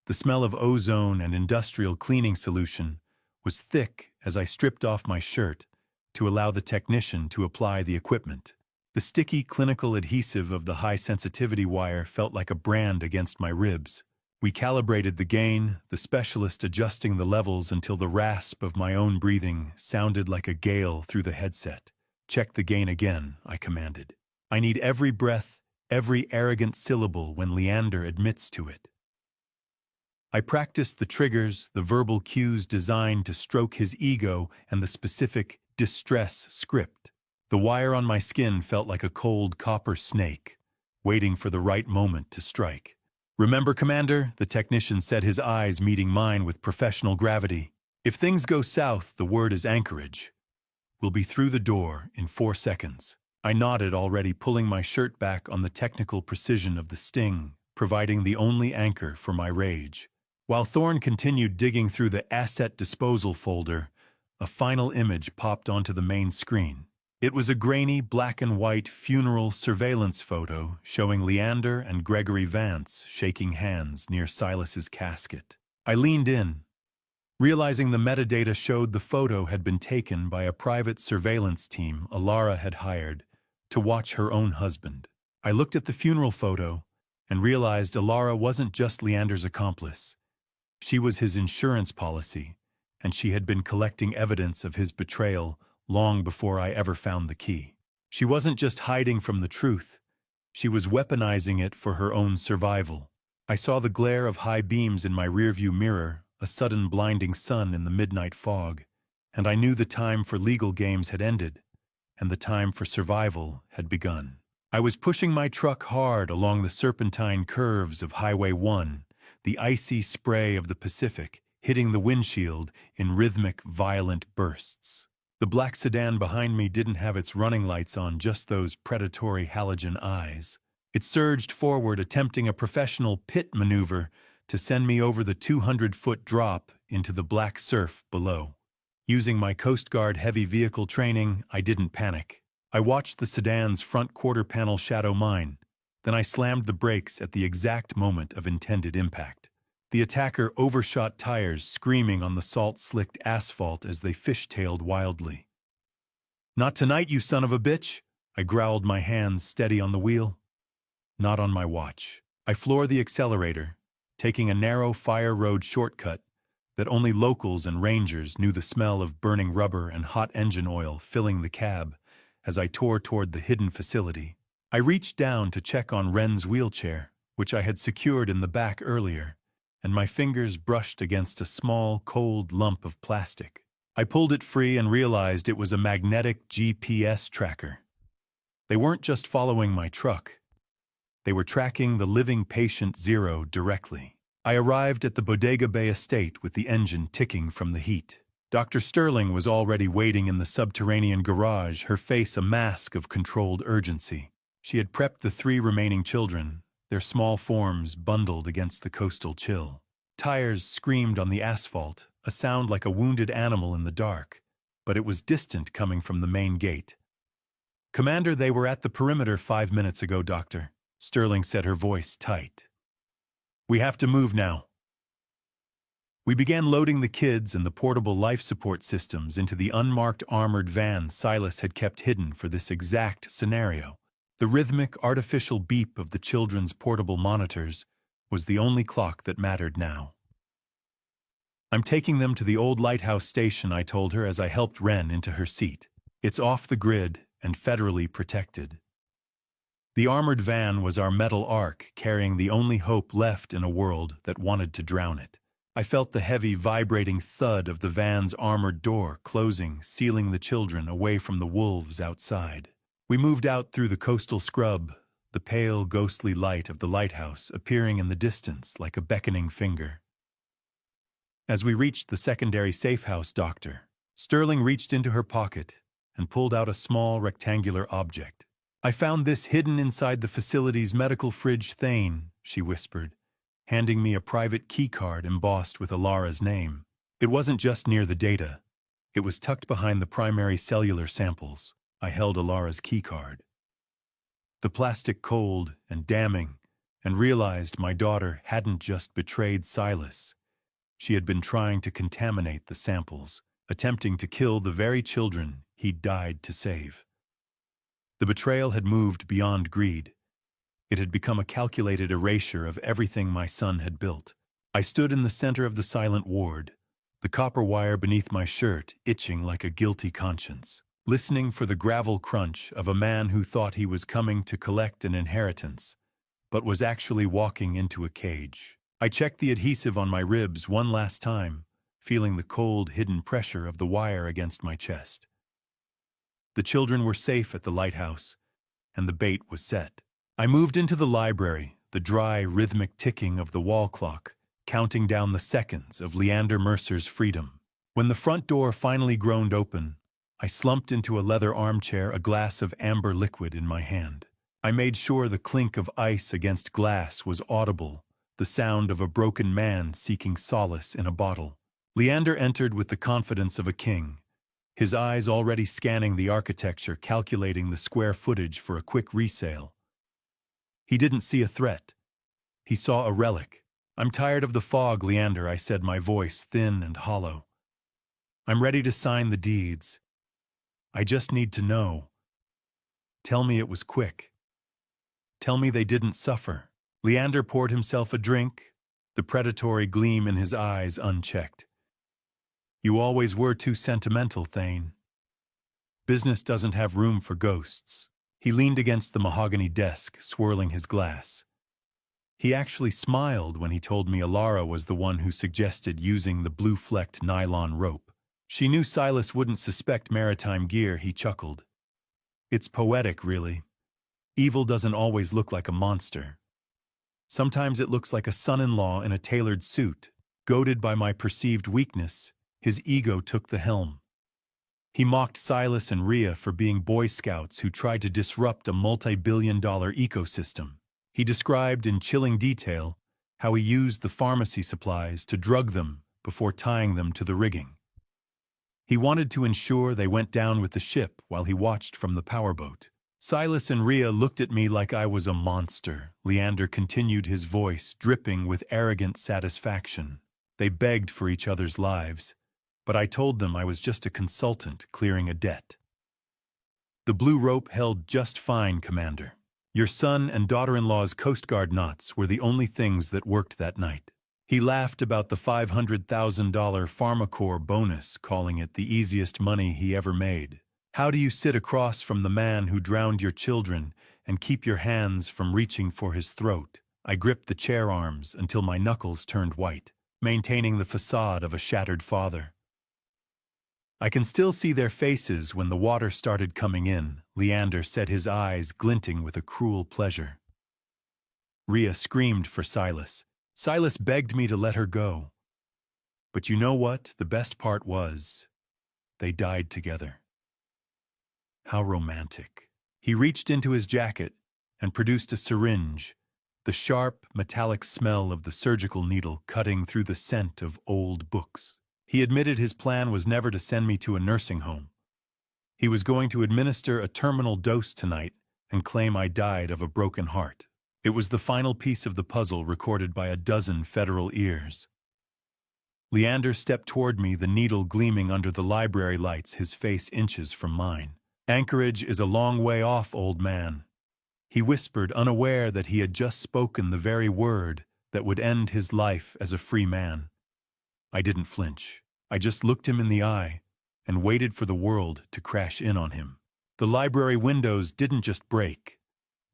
The smell of ozone and industrial cleaning solution was thick as I stripped off my shirt to allow the technician to apply the equipment. The sticky clinical adhesive of the high-sensitivity wire felt like a brand against my ribs. We calibrated the gain, the specialist adjusting the levels until the rasp of my own breathing sounded like a gale through the headset. "Check the gain again," I commanded. "I need every breath, every arrogant syllable when Leander admits to it." I practiced the triggers, the verbal cues designed to stroke his ego, and the specific distress script. The wire on my skin felt like a cold copper snake, waiting for the right moment to strike. "Remember, Commander," the technician said, his eyes meeting mine with professional gravity. "If things go south, the word is anchorage. We'll be through the door in 4 seconds. I nodded, already pulling my shirt back on the technical precision of the sting, providing the only anchor for my rage. While Thorne continued digging through the asset disposal folder, a final image popped onto the main screen. It was a grainy, black-and-white funeral surveillance photo showing Leander and Gregory Vance shaking hands near Silas's casket. I leaned in, realizing the metadata showed the photo had been taken by a private surveillance team Alara had hired to watch her own husband. I looked at the funeral photo and realized Alara wasn't just Leander's accomplice. She was his insurance policy, and she had been collecting evidence of his betrayal long before I ever found the key. She wasn't just hiding from the truth, she was weaponizing it for her own survival. I saw the glare of high beams in my rearview mirror, a sudden blinding sun in the midnight fog, and I knew the time for legal games had ended, and the time for survival had begun. I was pushing my truck hard along the serpentine curves of Highway 1, the icy spray of the Pacific hitting the windshield in rhythmic, violent bursts. The black sedan behind me didn't have its running lights on, just those predatory halogen eyes. It surged forward, attempting a professional pit maneuver to send me over the 200-foot drop into the black surf below. Using my Coast Guard heavy vehicle training, I didn't panic. I watched the sedan's front quarter panel shadow mine. Then I slammed the brakes at the exact moment of intended impact. The attacker overshot tires, screaming on the salt-slicked asphalt as they fishtailed wildly. "Not tonight, you son of a bitch!" I growled, my hands steady on the wheel. Not on my watch. I floored the accelerator, taking a narrow fire road shortcut that only locals and rangers knew, the smell of burning rubber and hot engine oil filling the cab as I tore toward the hidden facility. I reached down to check on Wren's wheelchair, which I had secured in the back earlier, and my fingers brushed against a small, cold lump of plastic. I pulled it free and realized it was a magnetic GPS tracker. They weren't just following my truck. They were tracking the living patient Zero directly. I arrived at the Bodega Bay estate with the engine ticking from the heat. Dr. Sterling was already waiting in the subterranean garage, her face a mask of controlled urgency. She had prepped the 3 remaining children, their small forms bundled against the coastal chill. Tires screamed on the asphalt, a sound like a wounded animal in the dark, but it was distant, coming from the main gate. "Commander, they were at the perimeter 5 minutes ago, Doctor," Sterling said, her voice tight. "We have to move now." We began loading the kids and the portable life support systems into the unmarked armored van Silas had kept hidden for this exact scenario. The rhythmic, artificial beep of the children's portable monitors was the only clock that mattered now. "I'm taking them to the old lighthouse station," I told her as I helped Wren into her seat. "It's off the grid and federally protected." The armored van was our metal ark, carrying the only hope left in a world that wanted to drown it. I felt the heavy, vibrating thud of the van's armored door closing, sealing the children away from the wolves outside. We moved out through the coastal scrub, the pale, ghostly light of the lighthouse appearing in the distance like a beckoning finger. As we reached the secondary safe house, Sterling reached into her pocket and pulled out a small rectangular object. "I found this hidden inside the facility's medical fridge Thane," she whispered, handing me a private keycard embossed with Alara's name. It wasn't just near the data. It was tucked behind the primary cellular samples. I held Alara's keycard. The plastic cold and damning, and realized my daughter hadn't just betrayed Silas. She had been trying to contaminate the samples, attempting to kill the very children he'd died to save. The betrayal had moved beyond greed. It had become a calculated erasure of everything my son had built. I stood in the center of the silent ward, the copper wire beneath my shirt itching like a guilty conscience, listening for the gravel crunch of a man who thought he was coming to collect an inheritance, but was actually walking into a cage. I checked the adhesive on my ribs one last time, feeling the cold, hidden pressure of the wire against my chest. The children were safe at the lighthouse, and the bait was set. I moved into the library, the dry, rhythmic ticking of the wall clock, counting down the seconds of Leander Mercer's freedom. When the front door finally groaned open, I slumped into a leather armchair, a glass of amber liquid in my hand. I made sure the clink of ice against glass was audible, the sound of a broken man seeking solace in a bottle. Leander entered with the confidence of a king, his eyes already scanning the architecture, calculating the square footage for a quick resale. He didn't see a threat. He saw a relic. "I'm tired of the fog, Leander," I said, my voice thin and hollow. "I'm ready to sign the deeds. I just need to know. Tell me it was quick. Tell me they didn't suffer." Leander poured himself a drink, the predatory gleam in his eyes unchecked. "You always were too sentimental, Thane. Business doesn't have room for ghosts." He leaned against the mahogany desk, swirling his glass. He actually smiled when he told me Alara was the one who suggested using the blue-flecked nylon rope. She knew Silas wouldn't suspect maritime gear, he chuckled. "It's poetic, really. Evil doesn't always look like a monster. Sometimes it looks like a son-in-law in a tailored suit. Goaded by my perceived weakness, his ego took the helm. He mocked Silas and Rhea for being Boy Scouts who tried to disrupt a multi-billion-dollar ecosystem. He described in chilling detail how he used the pharmacy supplies to drug them before tying them to the rigging. He wanted to ensure they went down with the ship while he watched from the powerboat. Silas and Rhea looked at me like I was a monster. Leander continued, his voice dripping with arrogant satisfaction. They begged for each other's lives, but I told them I was just a consultant clearing a debt. "The blue rope held just fine, Commander. Your son and daughter-in-law's Coast Guard knots were the only things that worked that night." He laughed about the $500,000 PharmaCorp bonus, calling it the easiest money he ever made. "How do you sit across from the man who drowned your children and keep your hands from reaching for his throat?" I gripped the chair arms until my knuckles turned white, maintaining the facade of a shattered father. "I can still see their faces when the water started coming in," Leander said, his eyes glinting with a cruel pleasure. Rhea screamed for Silas. Silas begged me to let her go. But you know what the best part was? They died together. How romantic. He reached into his jacket and produced a syringe, the sharp, metallic smell of the surgical needle cutting through the scent of old books. He admitted his plan was never to send me to a nursing home. He was going to administer a terminal dose tonight and claim I died of a broken heart. It was the final piece of the puzzle recorded by a dozen federal ears. Leander stepped toward me, the needle gleaming under the library lights, his face inches from mine. "Anchorage is a long way off, old man," he whispered, unaware that he had just spoken the very word that would end his life as a free man. I didn't flinch. I just looked him in the eye and waited for the world to crash in on him. The library windows didn't just break.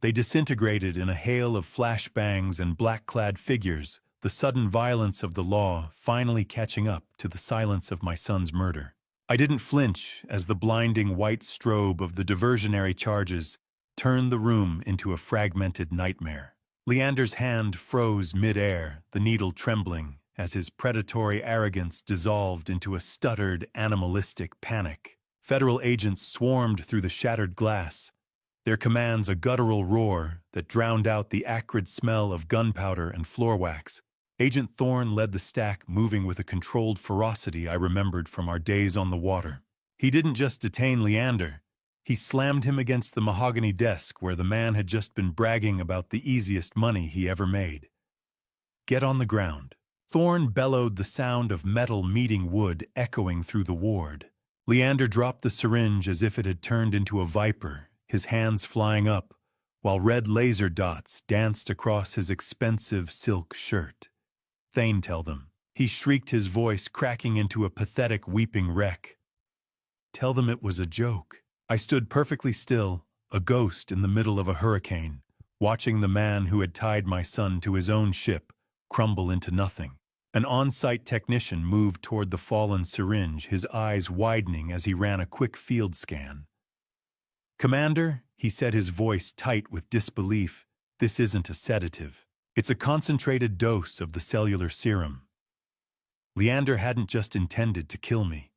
They disintegrated in a hail of flashbangs and black-clad figures, the sudden violence of the law finally catching up to the silence of my son's murder. I didn't flinch as the blinding white strobe of the diversionary charges turned the room into a fragmented nightmare. Leander's hand froze mid-air, the needle trembling, as his predatory arrogance dissolved into a stuttered, animalistic panic. Federal agents swarmed through the shattered glass, their commands a guttural roar that drowned out the acrid smell of gunpowder and floor wax. Agent Thorne led the stack, moving with a controlled ferocity I remembered from our days on the water. He didn't just detain Leander. He slammed him against the mahogany desk where the man had just been bragging about the easiest money he ever made. "Get on the ground." Thorne bellowed, the sound of metal meeting wood echoing through the ward. Leander dropped the syringe as if it had turned into a viper, his hands flying up, while red laser dots danced across his expensive silk shirt. "Thane, tell them." He shrieked, his voice cracking into a pathetic weeping wreck. "Tell them it was a joke." I stood perfectly still, a ghost in the middle of a hurricane, watching the man who had tied my son to his own ship crumble into nothing. An on-site technician moved toward the fallen syringe, his eyes widening as he ran a quick field scan. "Commander," he said, his voice tight with disbelief, "this isn't a sedative. It's a concentrated dose of the cellular serum." Leander hadn't just intended to kill me.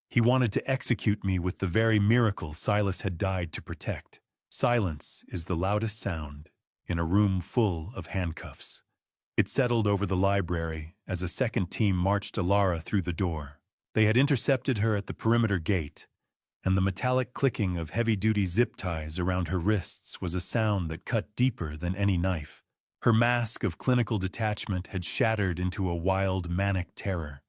He wanted to execute me with the very miracle Silas had died to protect. Silence is the loudest sound in a room full of handcuffs. It settled over the library as a second team marched Alara through the door. They had intercepted her at the perimeter gate, and the metallic clicking of heavy-duty zip ties around her wrists was a sound that cut deeper than any knife. Her mask of clinical detachment had shattered into a wild, manic terror.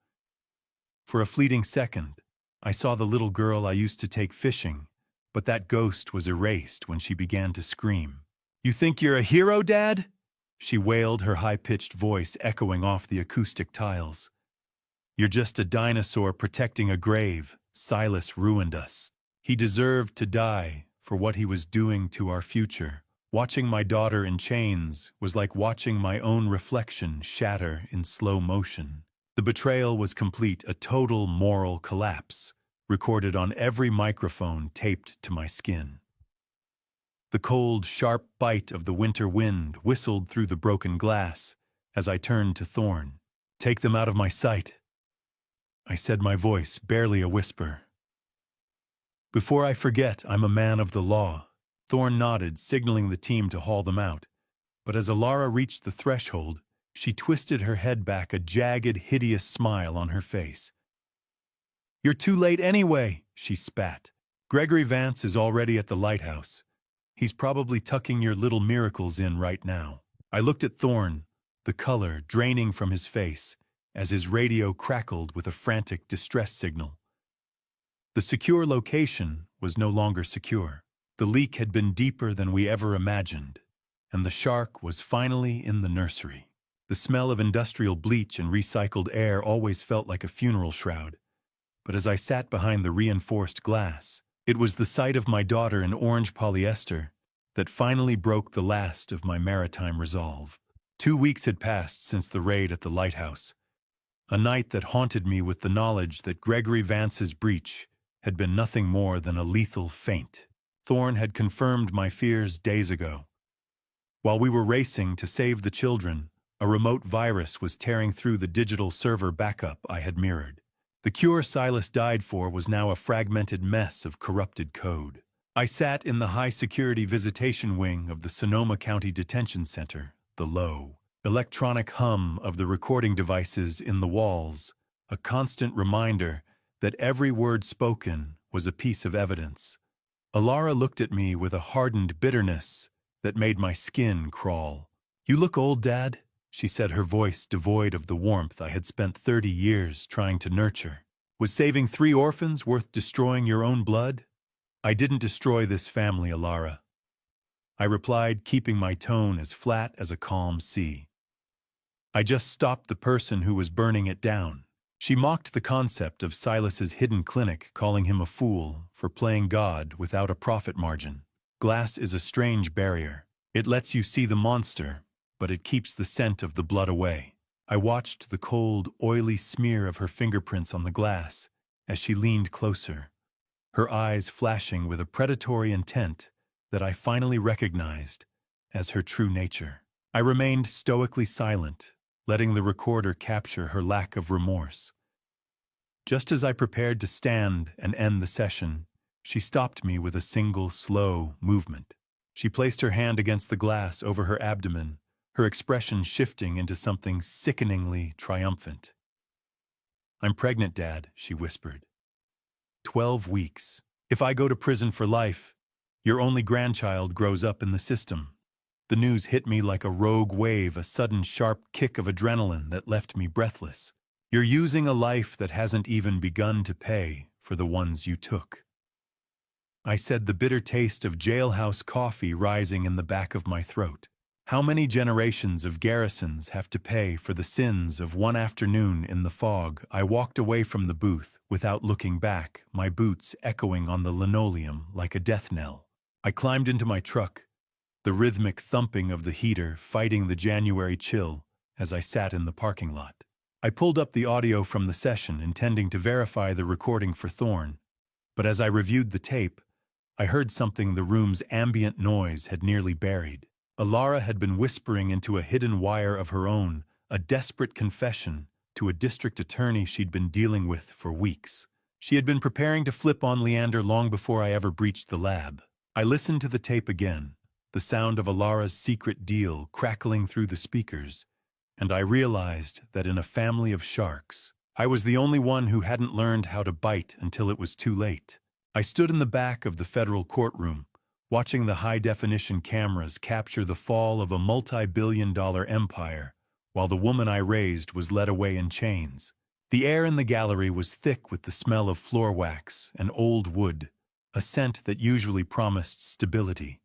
For a fleeting second, I saw the little girl I used to take fishing, but that ghost was erased when she began to scream. "You think you're a hero, Dad?" she wailed, her high-pitched voice echoing off the acoustic tiles. "You're just a dinosaur protecting a grave. Silas ruined us. He deserved to die for what he was doing to our future." Watching my daughter in chains was like watching my own reflection shatter in slow motion. The betrayal was complete, a total moral collapse, recorded on every microphone taped to my skin. The cold, sharp bite of the winter wind whistled through the broken glass as I turned to Thorne. "Take them out of my sight," I said, my voice barely a whisper. "Before I forget, I'm a man of the law." Thorne nodded, signaling the team to haul them out. But as Alara reached the threshold, she twisted her head back, a jagged, hideous smile on her face. "You're too late anyway," she spat. "Gregory Vance is already at the lighthouse. He's probably tucking your little miracles in right now." I looked at Thorne, the color draining from his face, as his radio crackled with a frantic distress signal. The secure location was no longer secure. The leak had been deeper than we ever imagined, and the shark was finally in the nursery. The smell of industrial bleach and recycled air always felt like a funeral shroud, but as I sat behind the reinforced glass, it was the sight of my daughter in orange polyester that finally broke the last of my maritime resolve. 2 weeks had passed since the raid at the lighthouse, a night that haunted me with the knowledge that Gregory Vance's breach had been nothing more than a lethal feint. Thorne had confirmed my fears days ago. While we were racing to save the children, a remote virus was tearing through the digital server backup I had mirrored. The cure Silas died for was now a fragmented mess of corrupted code. I sat in the high-security visitation wing of the Sonoma County Detention Center, the low, electronic hum of the recording devices in the walls, a constant reminder that every word spoken was a piece of evidence. Alara looked at me with a hardened bitterness that made my skin crawl. "You look old, Dad," she said, her voice devoid of the warmth I had spent 30 years trying to nurture. "Was saving 3 orphans worth destroying your own blood?" "I didn't destroy this family, Alara," I replied, keeping my tone as flat as a calm sea. "I just stopped the person who was burning it down." She mocked the concept of Silas's hidden clinic, calling him a fool for playing God without a profit margin. Glass is a strange barrier. It lets you see the monster, but it keeps the scent of the blood away. I watched the cold, oily smear of her fingerprints on the glass as she leaned closer, her eyes flashing with a predatory intent that I finally recognized as her true nature. I remained stoically silent, letting the recorder capture her lack of remorse. Just as I prepared to stand and end the session, She stopped me with a single, slow movement. She placed her hand against the glass over her abdomen, her expression shifting into something sickeningly triumphant. "I'm pregnant, Dad," she whispered. 12 weeks. If I go to prison for life, your only grandchild grows up in the system." The news hit me like a rogue wave, a sudden sharp kick of adrenaline that left me breathless. "You're using a life that hasn't even begun to pay for the ones you took." I said, the bitter taste of jailhouse coffee rising in the back of my throat. How many generations of garrisons have to pay for the sins of one afternoon in the fog? I walked away from the booth without looking back, my boots echoing on the linoleum like a death knell. I climbed into my truck, the rhythmic thumping of the heater fighting the January chill as I sat in the parking lot. I pulled up the audio from the session, intending to verify the recording for Thorne, but as I reviewed the tape, I heard something the room's ambient noise had nearly buried. Alara had been whispering into a hidden wire of her own, a desperate confession to a district attorney she'd been dealing with for weeks. She had been preparing to flip on Leander long before I ever breached the lab. I listened to the tape again, the sound of Alara's secret deal crackling through the speakers, and I realized that in a family of sharks, I was the only one who hadn't learned how to bite until it was too late. I stood in the back of the federal courtroom, watching the high-definition cameras capture the fall of a multi-billion-dollar empire, while the woman I raised was led away in chains. The air in the gallery was thick with the smell of floor wax and old wood, a scent that usually promised stability,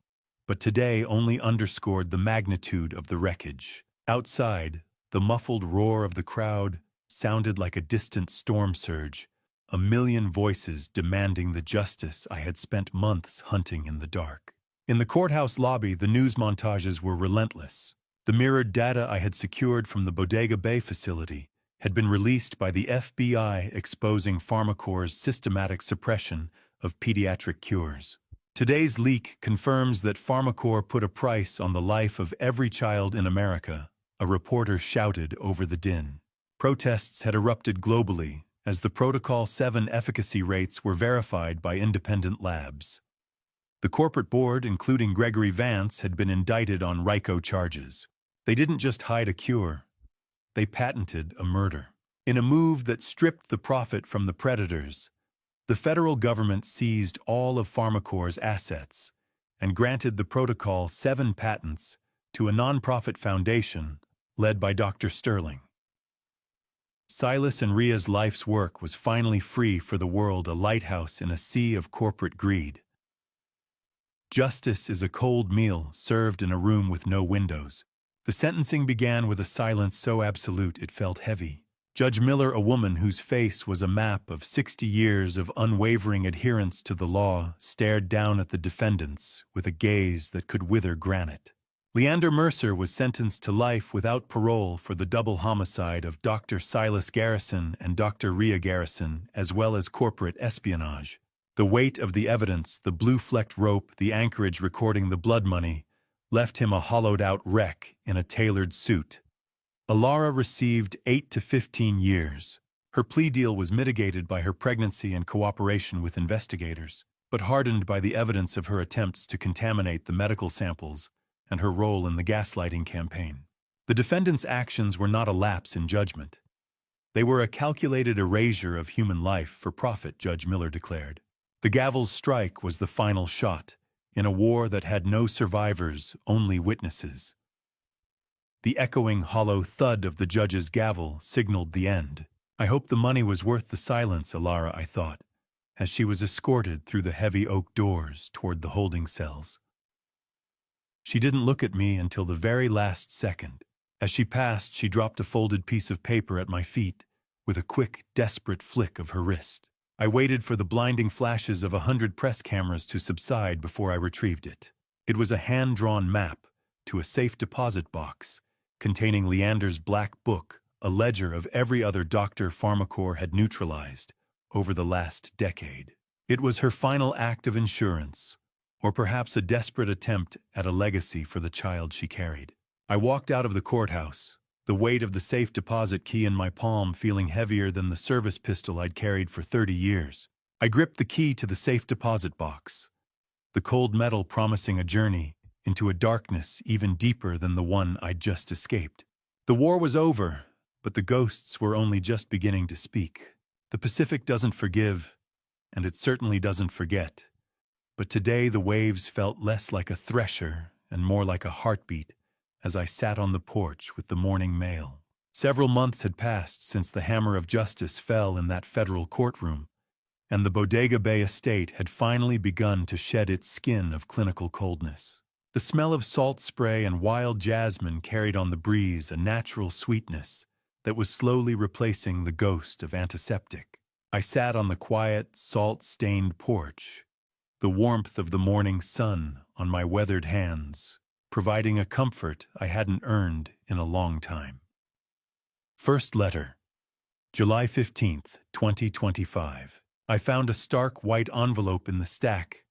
but today only underscored the magnitude of the wreckage. Outside, the muffled roar of the crowd sounded like a distant storm surge, a million voices demanding the justice I had spent months hunting in the dark. In the courthouse lobby, the news montages were relentless. The mirrored data I had secured from the Bodega Bay facility had been released by the FBI, exposing PharmaCorp's systematic suppression of pediatric cures. Today's leak confirms that PharmaCorp put a price on the life of every child in America, a reporter shouted over the din. Protests had erupted globally, as the Protocol 7 efficacy rates were verified by independent labs. The corporate board, including Gregory Vance, had been indicted on RICO charges. They didn't just hide a cure, they patented a murder. In a move that stripped the profit from the predators, the federal government seized all of PharmaCorp's assets and granted the Protocol 7 patents to a nonprofit foundation led by Dr. Sterling. Silas and Ria's life's work was finally free for the world, a lighthouse in a sea of corporate greed. Justice is a cold meal served in a room with no windows. The sentencing began with a silence so absolute it felt heavy. Judge Miller, a woman whose face was a map of 60 years of unwavering adherence to the law, stared down at the defendants with a gaze that could wither granite. Leander Mercer was sentenced to life without parole for the double homicide of Dr. Silas Garrison and Dr. Ria Garrison, as well as corporate espionage. The weight of the evidence, the blue-flecked rope, the anchorage recording the blood money, left him a hollowed-out wreck in a tailored suit. Alara received 8 to 15 years. Her plea deal was mitigated by her pregnancy and cooperation with investigators, but hardened by the evidence of her attempts to contaminate the medical samples and her role in the gaslighting campaign. The defendant's actions were not a lapse in judgment. They were a calculated erasure of human life for profit, Judge Miller declared. The gavel's strike was the final shot, in a war that had no survivors, only witnesses. The echoing, hollow thud of the judge's gavel signaled the end. I hoped the money was worth the silence, Alara, I thought, as she was escorted through the heavy oak doors toward the holding cells. She didn't look at me until the very last second. As she passed, she dropped a folded piece of paper at my feet, with a quick, desperate flick of her wrist. I waited for the blinding flashes of 100 press cameras to subside before I retrieved it. It was a hand-drawn map to a safe deposit box, containing Leander's black book, a ledger of every other doctor PharmaCorp had neutralized over the last decade. It was her final act of insurance, or perhaps a desperate attempt at a legacy for the child she carried. I walked out of the courthouse, the weight of the safe deposit key in my palm feeling heavier than the service pistol I'd carried for 30 years. I gripped the key to the safe deposit box, the cold metal promising a journey into a darkness even deeper than the one I'd just escaped. The war was over, but the ghosts were only just beginning to speak. The Pacific doesn't forgive, and it certainly doesn't forget. But today the waves felt less like a thresher and more like a heartbeat as I sat on the porch with the morning mail. Several months had passed since the hammer of justice fell in that federal courtroom, and the Bodega Bay estate had finally begun to shed its skin of clinical coldness. The smell of salt spray and wild jasmine carried on the breeze a natural sweetness that was slowly replacing the ghost of antiseptic. I sat on the quiet, salt-stained porch, the warmth of the morning sun on my weathered hands, providing a comfort I hadn't earned in a long time. First letter, July 15th, 2025. I found a stark white envelope in the stack,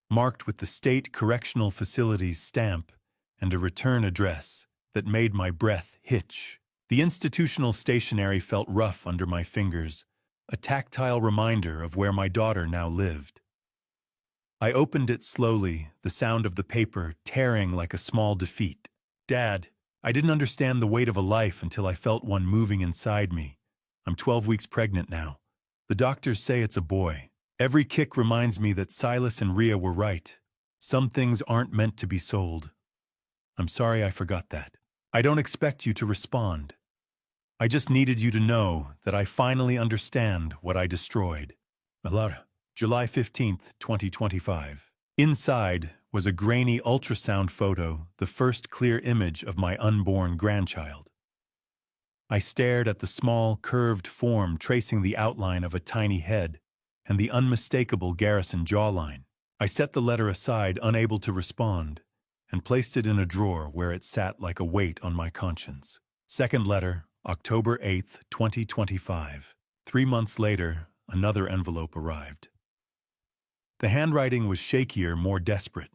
marked with the State Correctional Facility's stamp and a return address that made my breath hitch. The institutional stationery felt rough under my fingers, a tactile reminder of where my daughter now lived. I opened it slowly, the sound of the paper tearing like a small defeat. Dad, I didn't understand the weight of a life until I felt one moving inside me. I'm 12 weeks pregnant now. The doctors say it's a boy. Every kick reminds me that Silas and Rhea were right. Some things aren't meant to be sold. I'm sorry I forgot that. I don't expect you to respond. I just needed you to know that I finally understand what I destroyed. Alara, July 15th, 2025. Inside was a grainy ultrasound photo, the first clear image of my unborn grandchild. I stared at the small, curved form tracing the outline of a tiny head and the unmistakable Garrison jawline. I set the letter aside, unable to respond, and placed it in a drawer where it sat like a weight on my conscience. Second letter, October 8th, 2025. 3 months later, another envelope arrived. The handwriting was shakier, more desperate.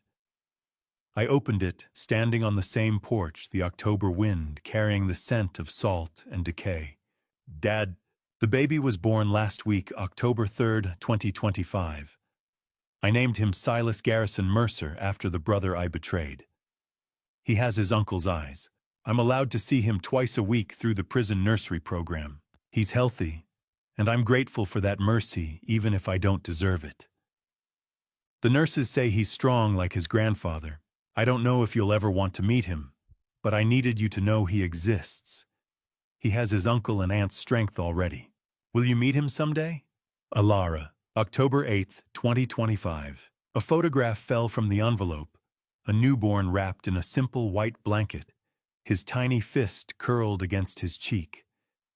I opened it, standing on the same porch, the October wind carrying the scent of salt and decay. Dad, the baby was born last week, October 3rd, 2025. I named him Silas Garrison Mercer after the brother I betrayed. He has his uncle's eyes. I'm allowed to see him twice a week through the prison nursery program. He's healthy, and I'm grateful for that mercy, even if I don't deserve it. The nurses say he's strong like his grandfather. I don't know if you'll ever want to meet him, but I needed you to know he exists. He has his uncle and aunt's strength already. Will you meet him someday? Alara, October 8th, 2025. A photograph fell from the envelope, a newborn wrapped in a simple white blanket, his tiny fist curled against his cheek.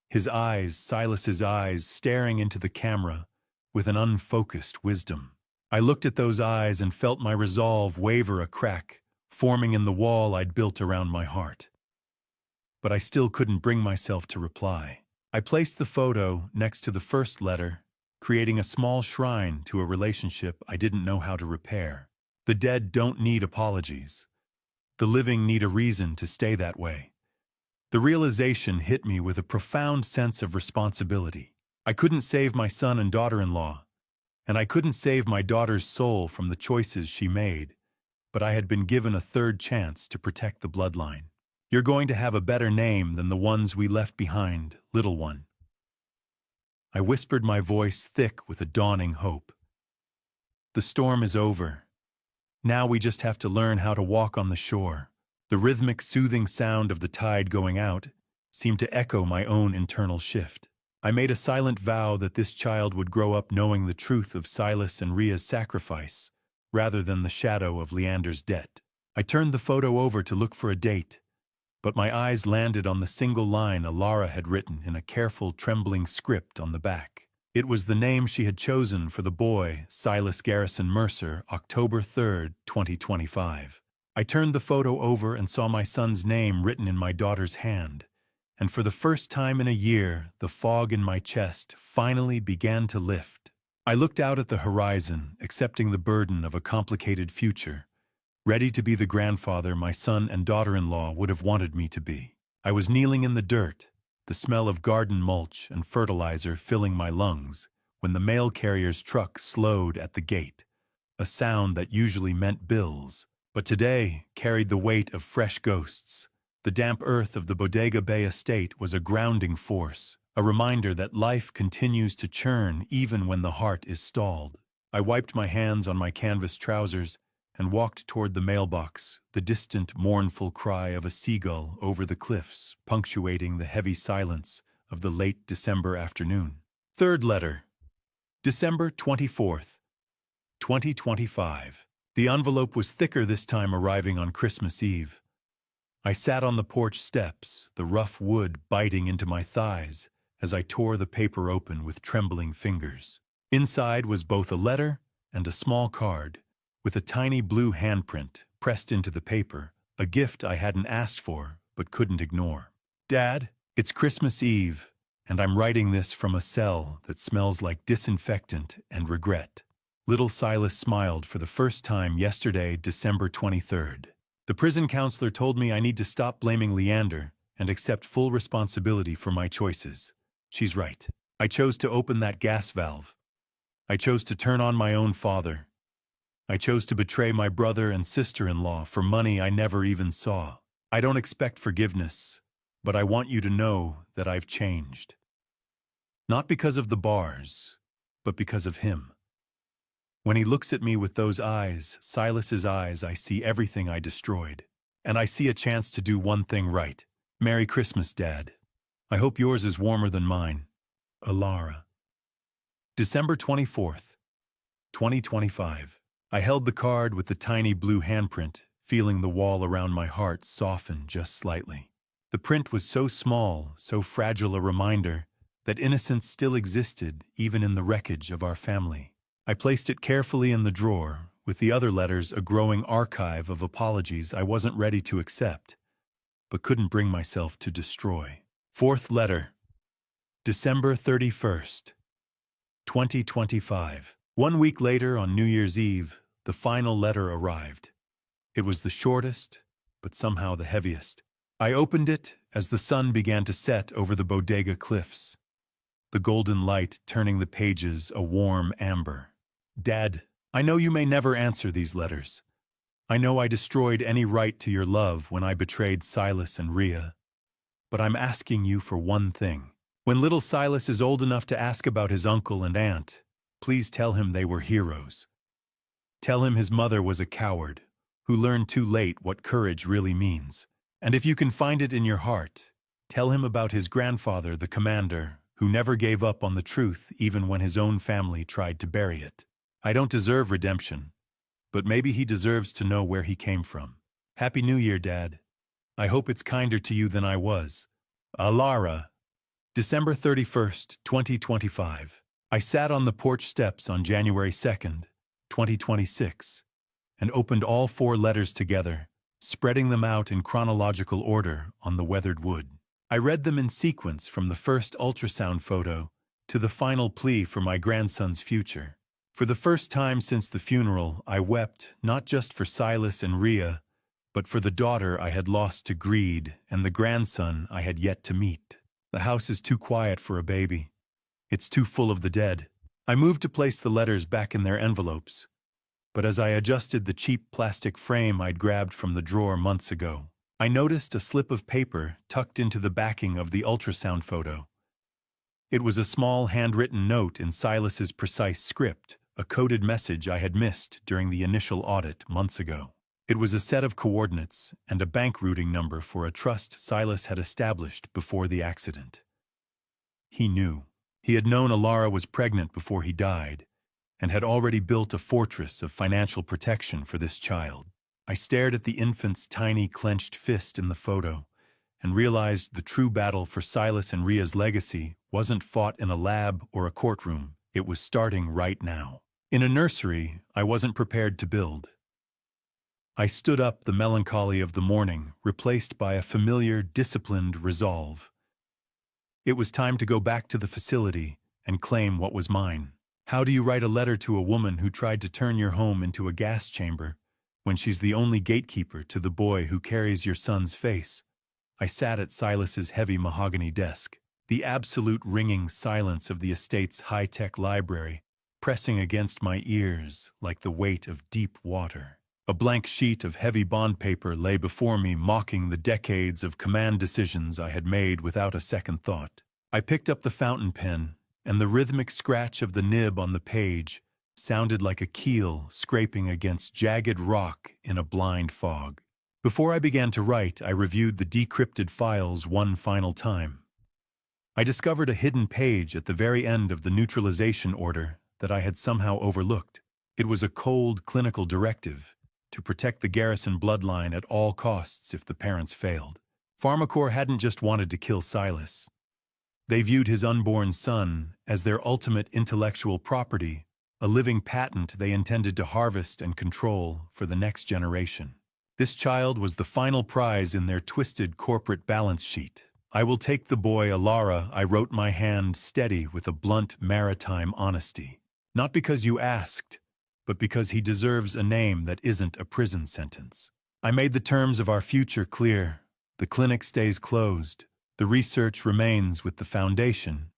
His eyes, Silas's eyes, staring into the camera with an unfocused wisdom. I looked at those eyes and felt my resolve waver, a crack forming in the wall I'd built around my heart. But I still couldn't bring myself to reply. I placed the photo next to the first letter, creating a small shrine to a relationship I didn't know how to repair. The dead don't need apologies. The living need a reason to stay that way. The realization hit me with a profound sense of responsibility. I couldn't save my son and daughter-in-law, and I couldn't save my daughter's soul from the choices she made, but I had been given a third chance to protect the bloodline. You're going to have a better name than the ones we left behind, little one. I whispered, my voice thick with a dawning hope. The storm is over. Now we just have to learn how to walk on the shore. The rhythmic, soothing sound of the tide going out seemed to echo my own internal shift. I made a silent vow that this child would grow up knowing the truth of Silas and Rhea's sacrifice, rather than the shadow of Leander's debt. I turned the photo over to look for a date, but my eyes landed on the single line Alara had written in a careful, trembling script on the back. It was the name she had chosen for the boy, Silas Garrison Mercer, October 3rd, 2025. I turned the photo over and saw my son's name written in my daughter's hand, and for the first time in a year, the fog in my chest finally began to lift. I looked out at the horizon, accepting the burden of a complicated future, ready to be the grandfather my son and daughter-in-law would have wanted me to be. I was kneeling in the dirt, the smell of garden mulch and fertilizer filling my lungs, when the mail carrier's truck slowed at the gate, a sound that usually meant bills, but today carried the weight of fresh ghosts. The damp earth of the Bodega Bay estate was a grounding force, a reminder that life continues to churn even when the heart is stalled. I wiped my hands on my canvas trousers and walked toward the mailbox, the distant, mournful cry of a seagull over the cliffs, punctuating the heavy silence of the late December afternoon. Third letter. December 24th, 2025. The envelope was thicker this time, arriving on Christmas Eve. I sat on the porch steps, the rough wood biting into my thighs as I tore the paper open with trembling fingers. Inside was both a letter and a small card, with a tiny blue handprint pressed into the paper, a gift I hadn't asked for but couldn't ignore. Dad, it's Christmas Eve, and I'm writing this from a cell that smells like disinfectant and regret. Little Silas smiled for the first time yesterday, December 23rd. The prison counselor told me I need to stop blaming Leander and accept full responsibility for my choices. She's right. I chose to open that gas valve. I chose to turn on my own father. I chose to betray my brother and sister-in-law for money I never even saw. I don't expect forgiveness, but I want you to know that I've changed. Not because of the bars, but because of him. When he looks at me with those eyes, Silas's eyes, I see everything I destroyed. And I see a chance to do one thing right. Merry Christmas, Dad. I hope yours is warmer than mine. Alara. December 24th, 2025. I held the card with the tiny blue handprint, feeling the wall around my heart soften just slightly. The print was so small, so fragile a reminder that innocence still existed even in the wreckage of our family. I placed it carefully in the drawer, with the other letters a growing archive of apologies I wasn't ready to accept, but couldn't bring myself to destroy. Fourth letter. December 31st, 2025. 1 week later, on New Year's Eve, the final letter arrived. It was the shortest, but somehow the heaviest. I opened it as the sun began to set over the Bodega cliffs, the golden light turning the pages a warm amber. Dad, I know you may never answer these letters. I know I destroyed any right to your love when I betrayed Silas and Rhea. But I'm asking you for one thing. When little Silas is old enough to ask about his uncle and aunt, please tell him they were heroes. Tell him his mother was a coward, who learned too late what courage really means. And if you can find it in your heart, tell him about his grandfather, the commander, who never gave up on the truth even when his own family tried to bury it. I don't deserve redemption, but maybe he deserves to know where he came from. Happy New Year, Dad. I hope it's kinder to you than I was. Alara. December 31st, 2025. I sat on the porch steps on January 2nd, 2026, and opened all 4 letters together, spreading them out in chronological order on the weathered wood. I read them in sequence from the first ultrasound photo to the final plea for my grandson's future. For the first time since the funeral, I wept not just for Silas and Rhea, but for the daughter I had lost to greed and the grandson I had yet to meet. The house is too quiet for a baby. It's too full of the dead. I moved to place the letters back in their envelopes, but as I adjusted the cheap plastic frame I'd grabbed from the drawer months ago, I noticed a slip of paper tucked into the backing of the ultrasound photo. It was a small handwritten note in Silas's precise script, a coded message I had missed during the initial audit months ago. It was a set of coordinates and a bank routing number for a trust Silas had established before the accident. He knew. He had known Alara was pregnant before he died, and had already built a fortress of financial protection for this child. I stared at the infant's tiny clenched fist in the photo, and realized the true battle for Silas and Rhea's legacy wasn't fought in a lab or a courtroom. It was starting right now. In a nursery I wasn't prepared to build. I stood up, the melancholy of the morning replaced by a familiar, disciplined resolve. It was time to go back to the facility and claim what was mine. How do you write a letter to a woman who tried to turn your home into a gas chamber when she's the only gatekeeper to the boy who carries your son's face? I sat at Silas's heavy mahogany desk. the absolute ringing silence of the estate's high-tech library pressing against my ears like the weight of deep water. A blank sheet of heavy bond paper lay before me, mocking the decades of command decisions I had made without a second thought. I picked up the fountain pen, and the rhythmic scratch of the nib on the page sounded like a keel scraping against jagged rock in a blind fog. Before I began to write, I reviewed the decrypted files one final time. I discovered a hidden page at the very end of the neutralization order that I had somehow overlooked. It was a cold, clinical directive to protect the garrison bloodline at all costs if the parents failed. Pharmacore hadn't just wanted to kill Silas. They viewed his unborn son as their ultimate intellectual property, a living patent they intended to harvest and control for the next generation. This child was the final prize in their twisted corporate balance sheet. "I will take the boy, Alara," I wrote, my hand steady with a blunt maritime honesty. "Not because you asked, but because he deserves a name that isn't a prison sentence." I made the terms of our future clear. The clinic stays closed, the research remains with the foundation,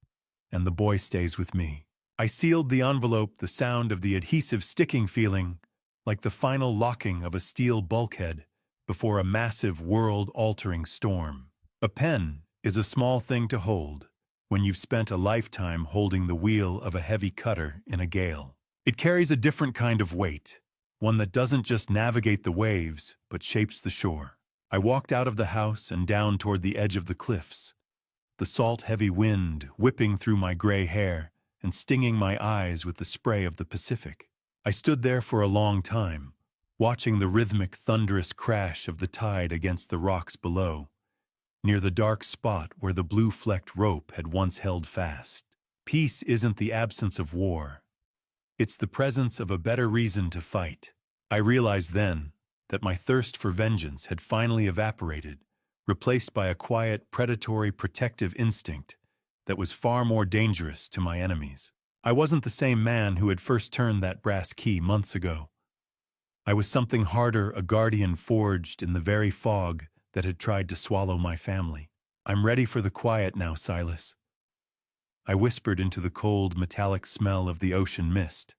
and the boy stays with me. I sealed the envelope, the sound of the adhesive sticking feeling like the final locking of a steel bulkhead before a massive world-altering storm. A pen is a small thing to hold when you've spent a lifetime holding the wheel of a heavy cutter in a gale. It carries a different kind of weight, one that doesn't just navigate the waves, but shapes the shore. I walked out of the house and down toward the edge of the cliffs, the salt-heavy wind whipping through my gray hair and stinging my eyes with the spray of the Pacific. I stood there for a long time, watching the rhythmic, thunderous crash of the tide against the rocks below, near the dark spot where the blue-flecked rope had once held fast. Peace isn't the absence of war. It's the presence of a better reason to fight. I realized then that my thirst for vengeance had finally evaporated, replaced by a quiet, predatory, protective instinct that was far more dangerous to my enemies. I wasn't the same man who had first turned that brass key months ago. I was something harder, a guardian forged in the very fog that had tried to swallow my family. "I'm ready for the quiet now, Silas," I whispered into the cold, metallic smell of the ocean mist.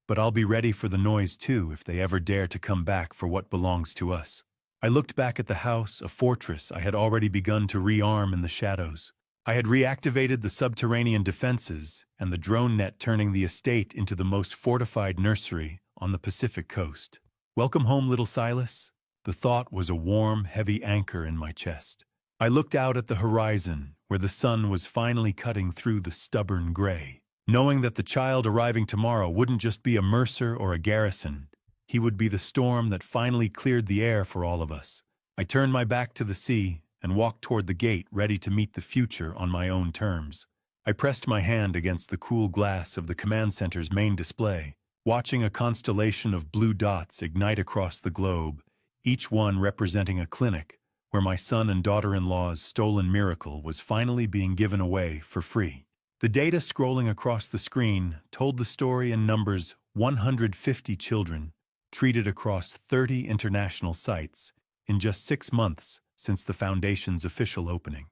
"But I'll be ready for the noise too if they ever dare to come back for what belongs to us." I looked back at the house, a fortress I had already begun to rearm in the shadows. I had reactivated the subterranean defenses and the drone net, turning the estate into the most fortified nursery on the Pacific coast. "Welcome home, little Silas." The thought was a warm, heavy anchor in my chest. I looked out at the horizon, where the sun was finally cutting through the stubborn gray. Knowing that the child arriving tomorrow wouldn't just be a mercer or a garrison, he would be the storm that finally cleared the air for all of us. I turned my back to the sea and walked toward the gate, ready to meet the future on my own terms. I pressed my hand against the cool glass of the command center's main display, watching a constellation of blue dots ignite across the globe, each one representing a clinic where my son and daughter-in-law's stolen miracle was finally being given away for free. The data scrolling across the screen told the story in numbers: 150 children treated across 30 international sites in just 6 months since the Foundation's official opening.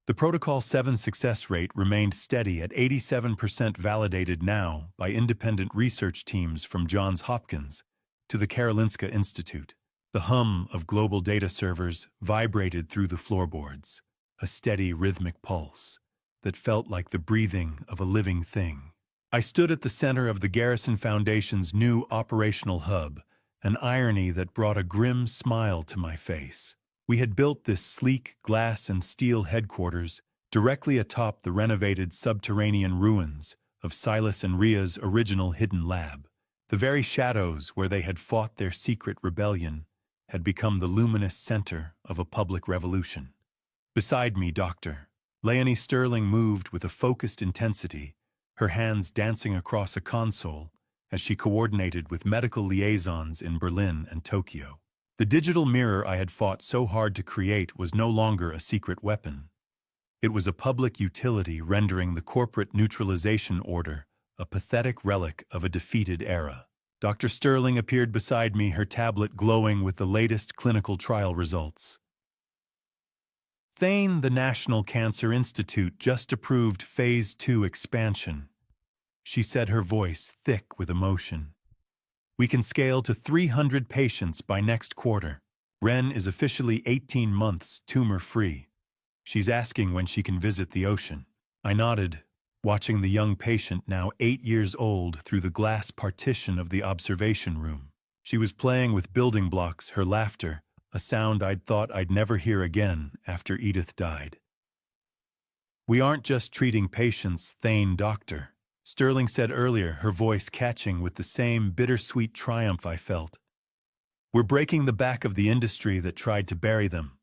The Protocol 7 success rate remained steady at 87%, validated now by independent research teams from Johns Hopkins to the Karolinska Institute. The hum of global data servers vibrated through the floorboards, a steady rhythmic pulse that felt like the breathing of a living thing. I stood at the center of the Garrison Foundation's new operational hub, an irony that brought a grim smile to my face. We had built this sleek glass and steel headquarters directly atop the renovated subterranean ruins of Silas and Ria's original hidden lab. The very shadows where they had fought their secret rebellion had become the luminous center of a public revolution. Beside me, Dr. Leonie Sterling moved with a focused intensity, her hands dancing across a console as she coordinated with medical liaisons in Berlin and Tokyo. The digital mirror I had fought so hard to create was no longer a secret weapon. It was a public utility, rendering the corporate neutralization order a pathetic relic of a defeated era. Dr. Sterling appeared beside me, her tablet glowing with the latest clinical trial results. Thane, the National Cancer Institute just approved Phase 2 expansion. She said, her voice thick with emotion. We can scale to 300 patients by next quarter. Ren is officially 18 months tumor-free. She's asking when she can visit the ocean. I nodded, watching the young patient, now 8 years old, through the glass partition of the observation room. She was playing with building blocks, her laughter, a sound I'd thought I'd never hear again after Edith died. We aren't just treating patients, Thane, doctor, Sterling said earlier, her voice catching with the same bittersweet triumph I felt. We're breaking the back of the industry that tried to bury them.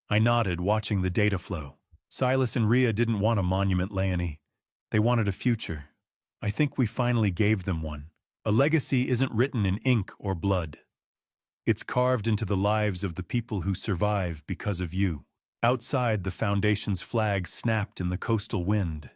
I nodded, watching the data flow. Silas and Rhea didn't want a monument, Leonie. They wanted a future. I think we finally gave them one. A legacy isn't written in ink or blood. It's carved into the lives of the people who survive because of you. Outside, the Foundation's flag snapped in the coastal wind,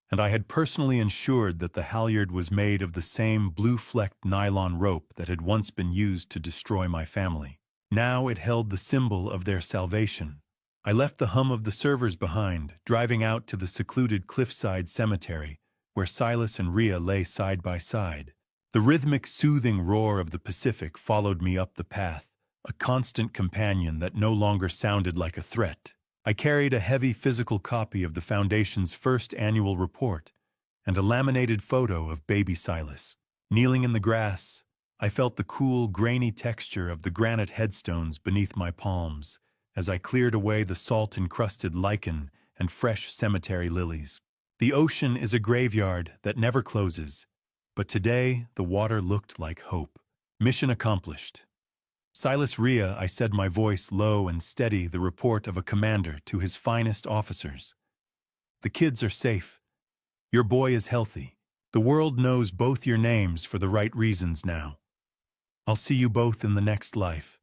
and I had personally ensured that the halyard was made of the same blue-flecked nylon rope that had once been used to destroy my family. Now it held the symbol of their salvation. I left the hum of the servers behind, driving out to the secluded cliffside cemetery, where Silas and Rhea lay side by side. The rhythmic, soothing roar of the Pacific followed me up the path, a constant companion that no longer sounded like a threat. I carried a heavy physical copy of the Foundation's first annual report and a laminated photo of baby Silas. Kneeling in the grass, I felt the cool, grainy texture of the granite headstones beneath my palms as I cleared away the salt-encrusted lichen and fresh cemetery lilies. The ocean is a graveyard that never closes, but today the water looked like hope. Mission accomplished. Silas, Rhea, I said, my voice low and steady, the report of a commander to his finest officers. The kids are safe. Your boy is healthy. The world knows both your names for the right reasons now. I'll see you both in the next life.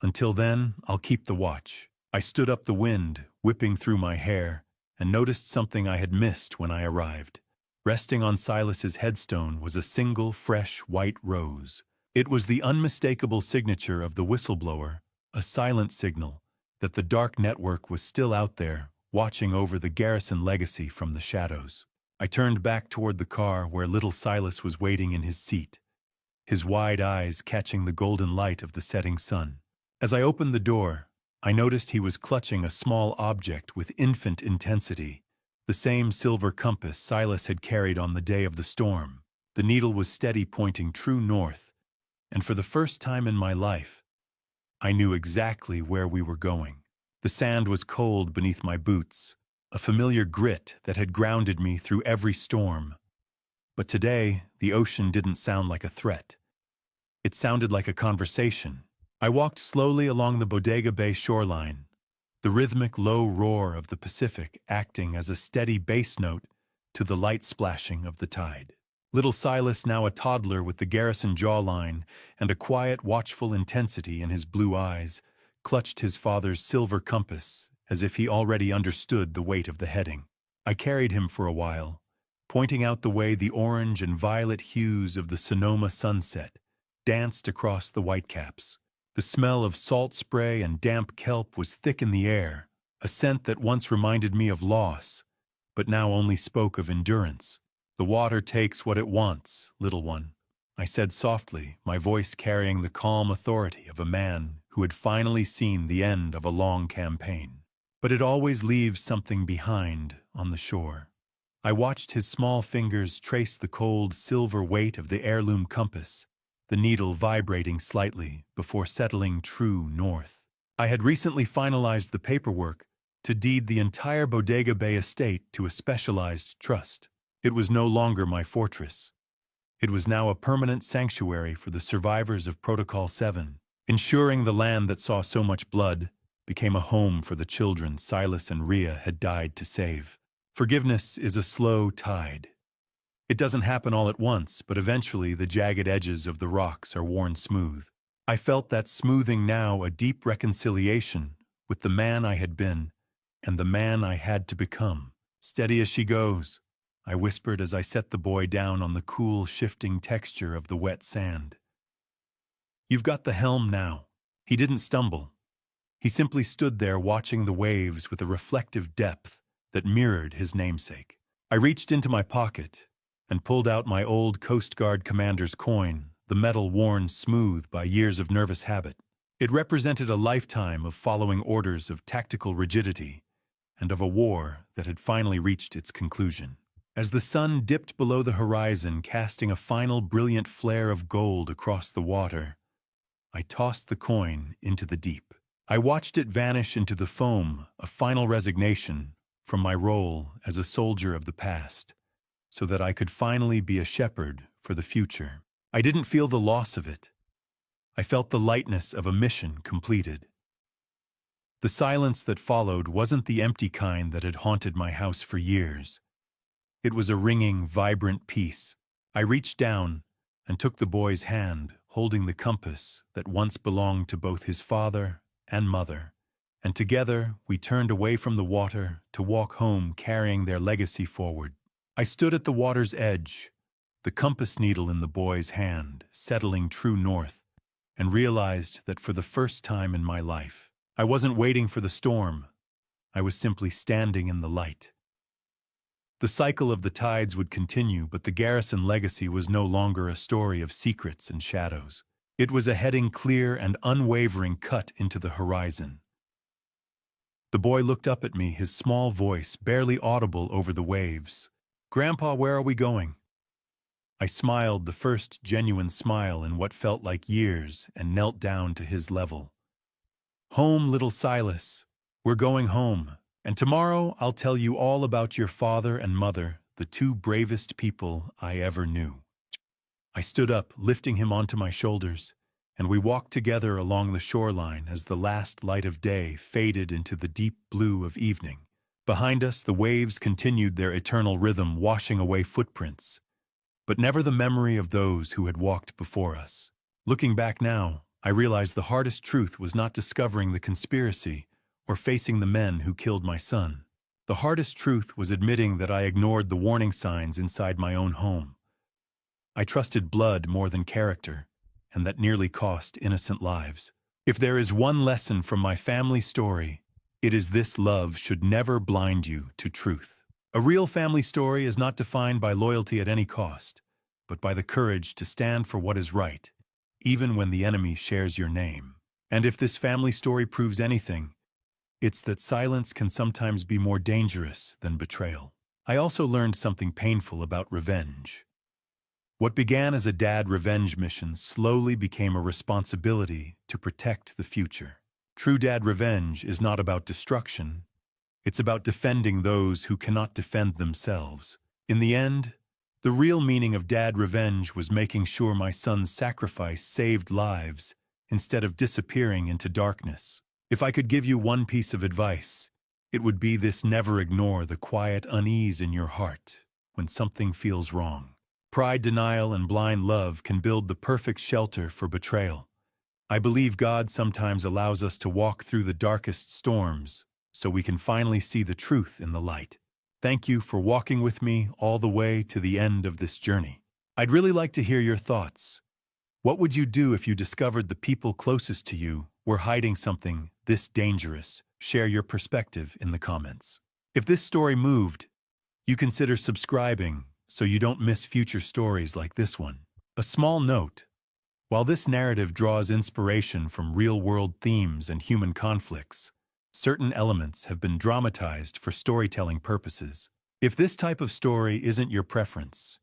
Until then, I'll keep the watch. I stood up the wind, whipping through my hair, and noticed something I had missed when I arrived. Resting on Silas's headstone was a single, fresh, white rose. It was the unmistakable signature of the whistleblower, a silent signal that the dark network was still out there, watching over the garrison legacy from the shadows. I turned back toward the car where little Silas was waiting in his seat, his wide eyes catching the golden light of the setting sun. As I opened the door, I noticed he was clutching a small object with infant intensity, the same silver compass Silas had carried on the day of the storm. The needle was steady, pointing true north, and for the first time in my life, I knew exactly where we were going. The sand was cold beneath my boots, a familiar grit that had grounded me through every storm. But today, the ocean didn't sound like a threat. It sounded like a conversation. I walked slowly along the Bodega Bay shoreline, the rhythmic low roar of the Pacific acting as a steady bass note to the light splashing of the tide. Little Silas, now a toddler with the garrison jawline and a quiet, watchful intensity in his blue eyes, clutched his father's silver compass as if he already understood the weight of the heading. I carried him for a while, pointing out the way the orange and violet hues of the Sonoma sunset danced across the whitecaps. The smell of salt spray and damp kelp was thick in the air, a scent that once reminded me of loss, but now only spoke of endurance. The water takes what it wants, little one, I said softly, my voice carrying the calm authority of a man who had finally seen the end of a long campaign. But it always leaves something behind on the shore. I watched his small fingers trace the cold silver weight of the heirloom compass, the needle vibrating slightly before settling true north. I had recently finalized the paperwork to deed the entire Bodega Bay estate to a specialized trust. It was no longer my fortress. It was now a permanent sanctuary for the survivors of Protocol 7, ensuring the land that saw so much blood became a home for the children Silas and Rhea had died to save. Forgiveness is a slow tide. It doesn't happen all at once, but eventually the jagged edges of the rocks are worn smooth. I felt that smoothing now, a deep reconciliation with the man I had been and the man I had to become. Steady as she goes, I whispered as I set the boy down on the cool, shifting texture of the wet sand. You've got the helm now. He didn't stumble. He simply stood there watching the waves with a reflective depth that mirrored his namesake. I reached into my pocket and pulled out my old Coast Guard commander's coin, the metal worn smooth by years of nervous habit. It represented a lifetime of following orders of tactical rigidity and of a war that had finally reached its conclusion. As the sun dipped below the horizon, casting a final brilliant flare of gold across the water, I tossed the coin into the deep. I watched it vanish into the foam, a final resignation from my role as a soldier of the past, so that I could finally be a shepherd for the future. I didn't feel the loss of it. I felt the lightness of a mission completed. The silence that followed wasn't the empty kind that had haunted my house for years. It was a ringing, vibrant peace. I reached down and took the boy's hand, holding the compass that once belonged to both his father and mother, and together we turned away from the water to walk home carrying their legacy forward. I stood at the water's edge, the compass needle in the boy's hand, settling true north, and realized that for the first time in my life, I wasn't waiting for the storm. I was simply standing in the light. The cycle of the tides would continue, but the garrison legacy was no longer a story of secrets and shadows. It was a heading clear and unwavering cut into the horizon. The boy looked up at me, his small voice barely audible over the waves. "Grandpa, where are we going?" I smiled, the first genuine smile in what felt like years, and knelt down to his level. "Home, little Silas. We're going home. And tomorrow I'll tell you all about your father and mother, the two bravest people I ever knew." I stood up, lifting him onto my shoulders, and we walked together along the shoreline as the last light of day faded into the deep blue of evening. Behind us, the waves continued their eternal rhythm, washing away footprints, but never the memory of those who had walked before us. Looking back now, I realized the hardest truth was not discovering the conspiracy or facing the men who killed my son. The hardest truth was admitting that I ignored the warning signs inside my own home. I trusted blood more than character, and that nearly cost innocent lives. If there is one lesson from my family story, it is this: love should never blind you to truth. A real family story is not defined by loyalty at any cost, but by the courage to stand for what is right, even when the enemy shares your name. And if this family story proves anything, it's that silence can sometimes be more dangerous than betrayal. I also learned something painful about revenge. What began as a dad revenge mission slowly became a responsibility to protect the future. True dad revenge is not about destruction. It's about defending those who cannot defend themselves. In the end, the real meaning of dad revenge was making sure my son's sacrifice saved lives instead of disappearing into darkness. If I could give you one piece of advice, it would be this: never ignore the quiet unease in your heart when something feels wrong. Pride, denial, and blind love can build the perfect shelter for betrayal. I believe God sometimes allows us to walk through the darkest storms so we can finally see the truth in the light. Thank you for walking with me all the way to the end of this journey. I'd really like to hear your thoughts. What would you do if you discovered the people closest to you were hiding something this dangerous? Share your perspective in the comments. If this story moved, you consider subscribing so you don't miss future stories like this one. A small note: while this narrative draws inspiration from real-world themes and human conflicts, certain elements have been dramatized for storytelling purposes. If this type of story isn't your preference,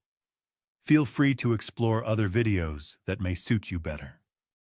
feel free to explore other videos that may suit you better.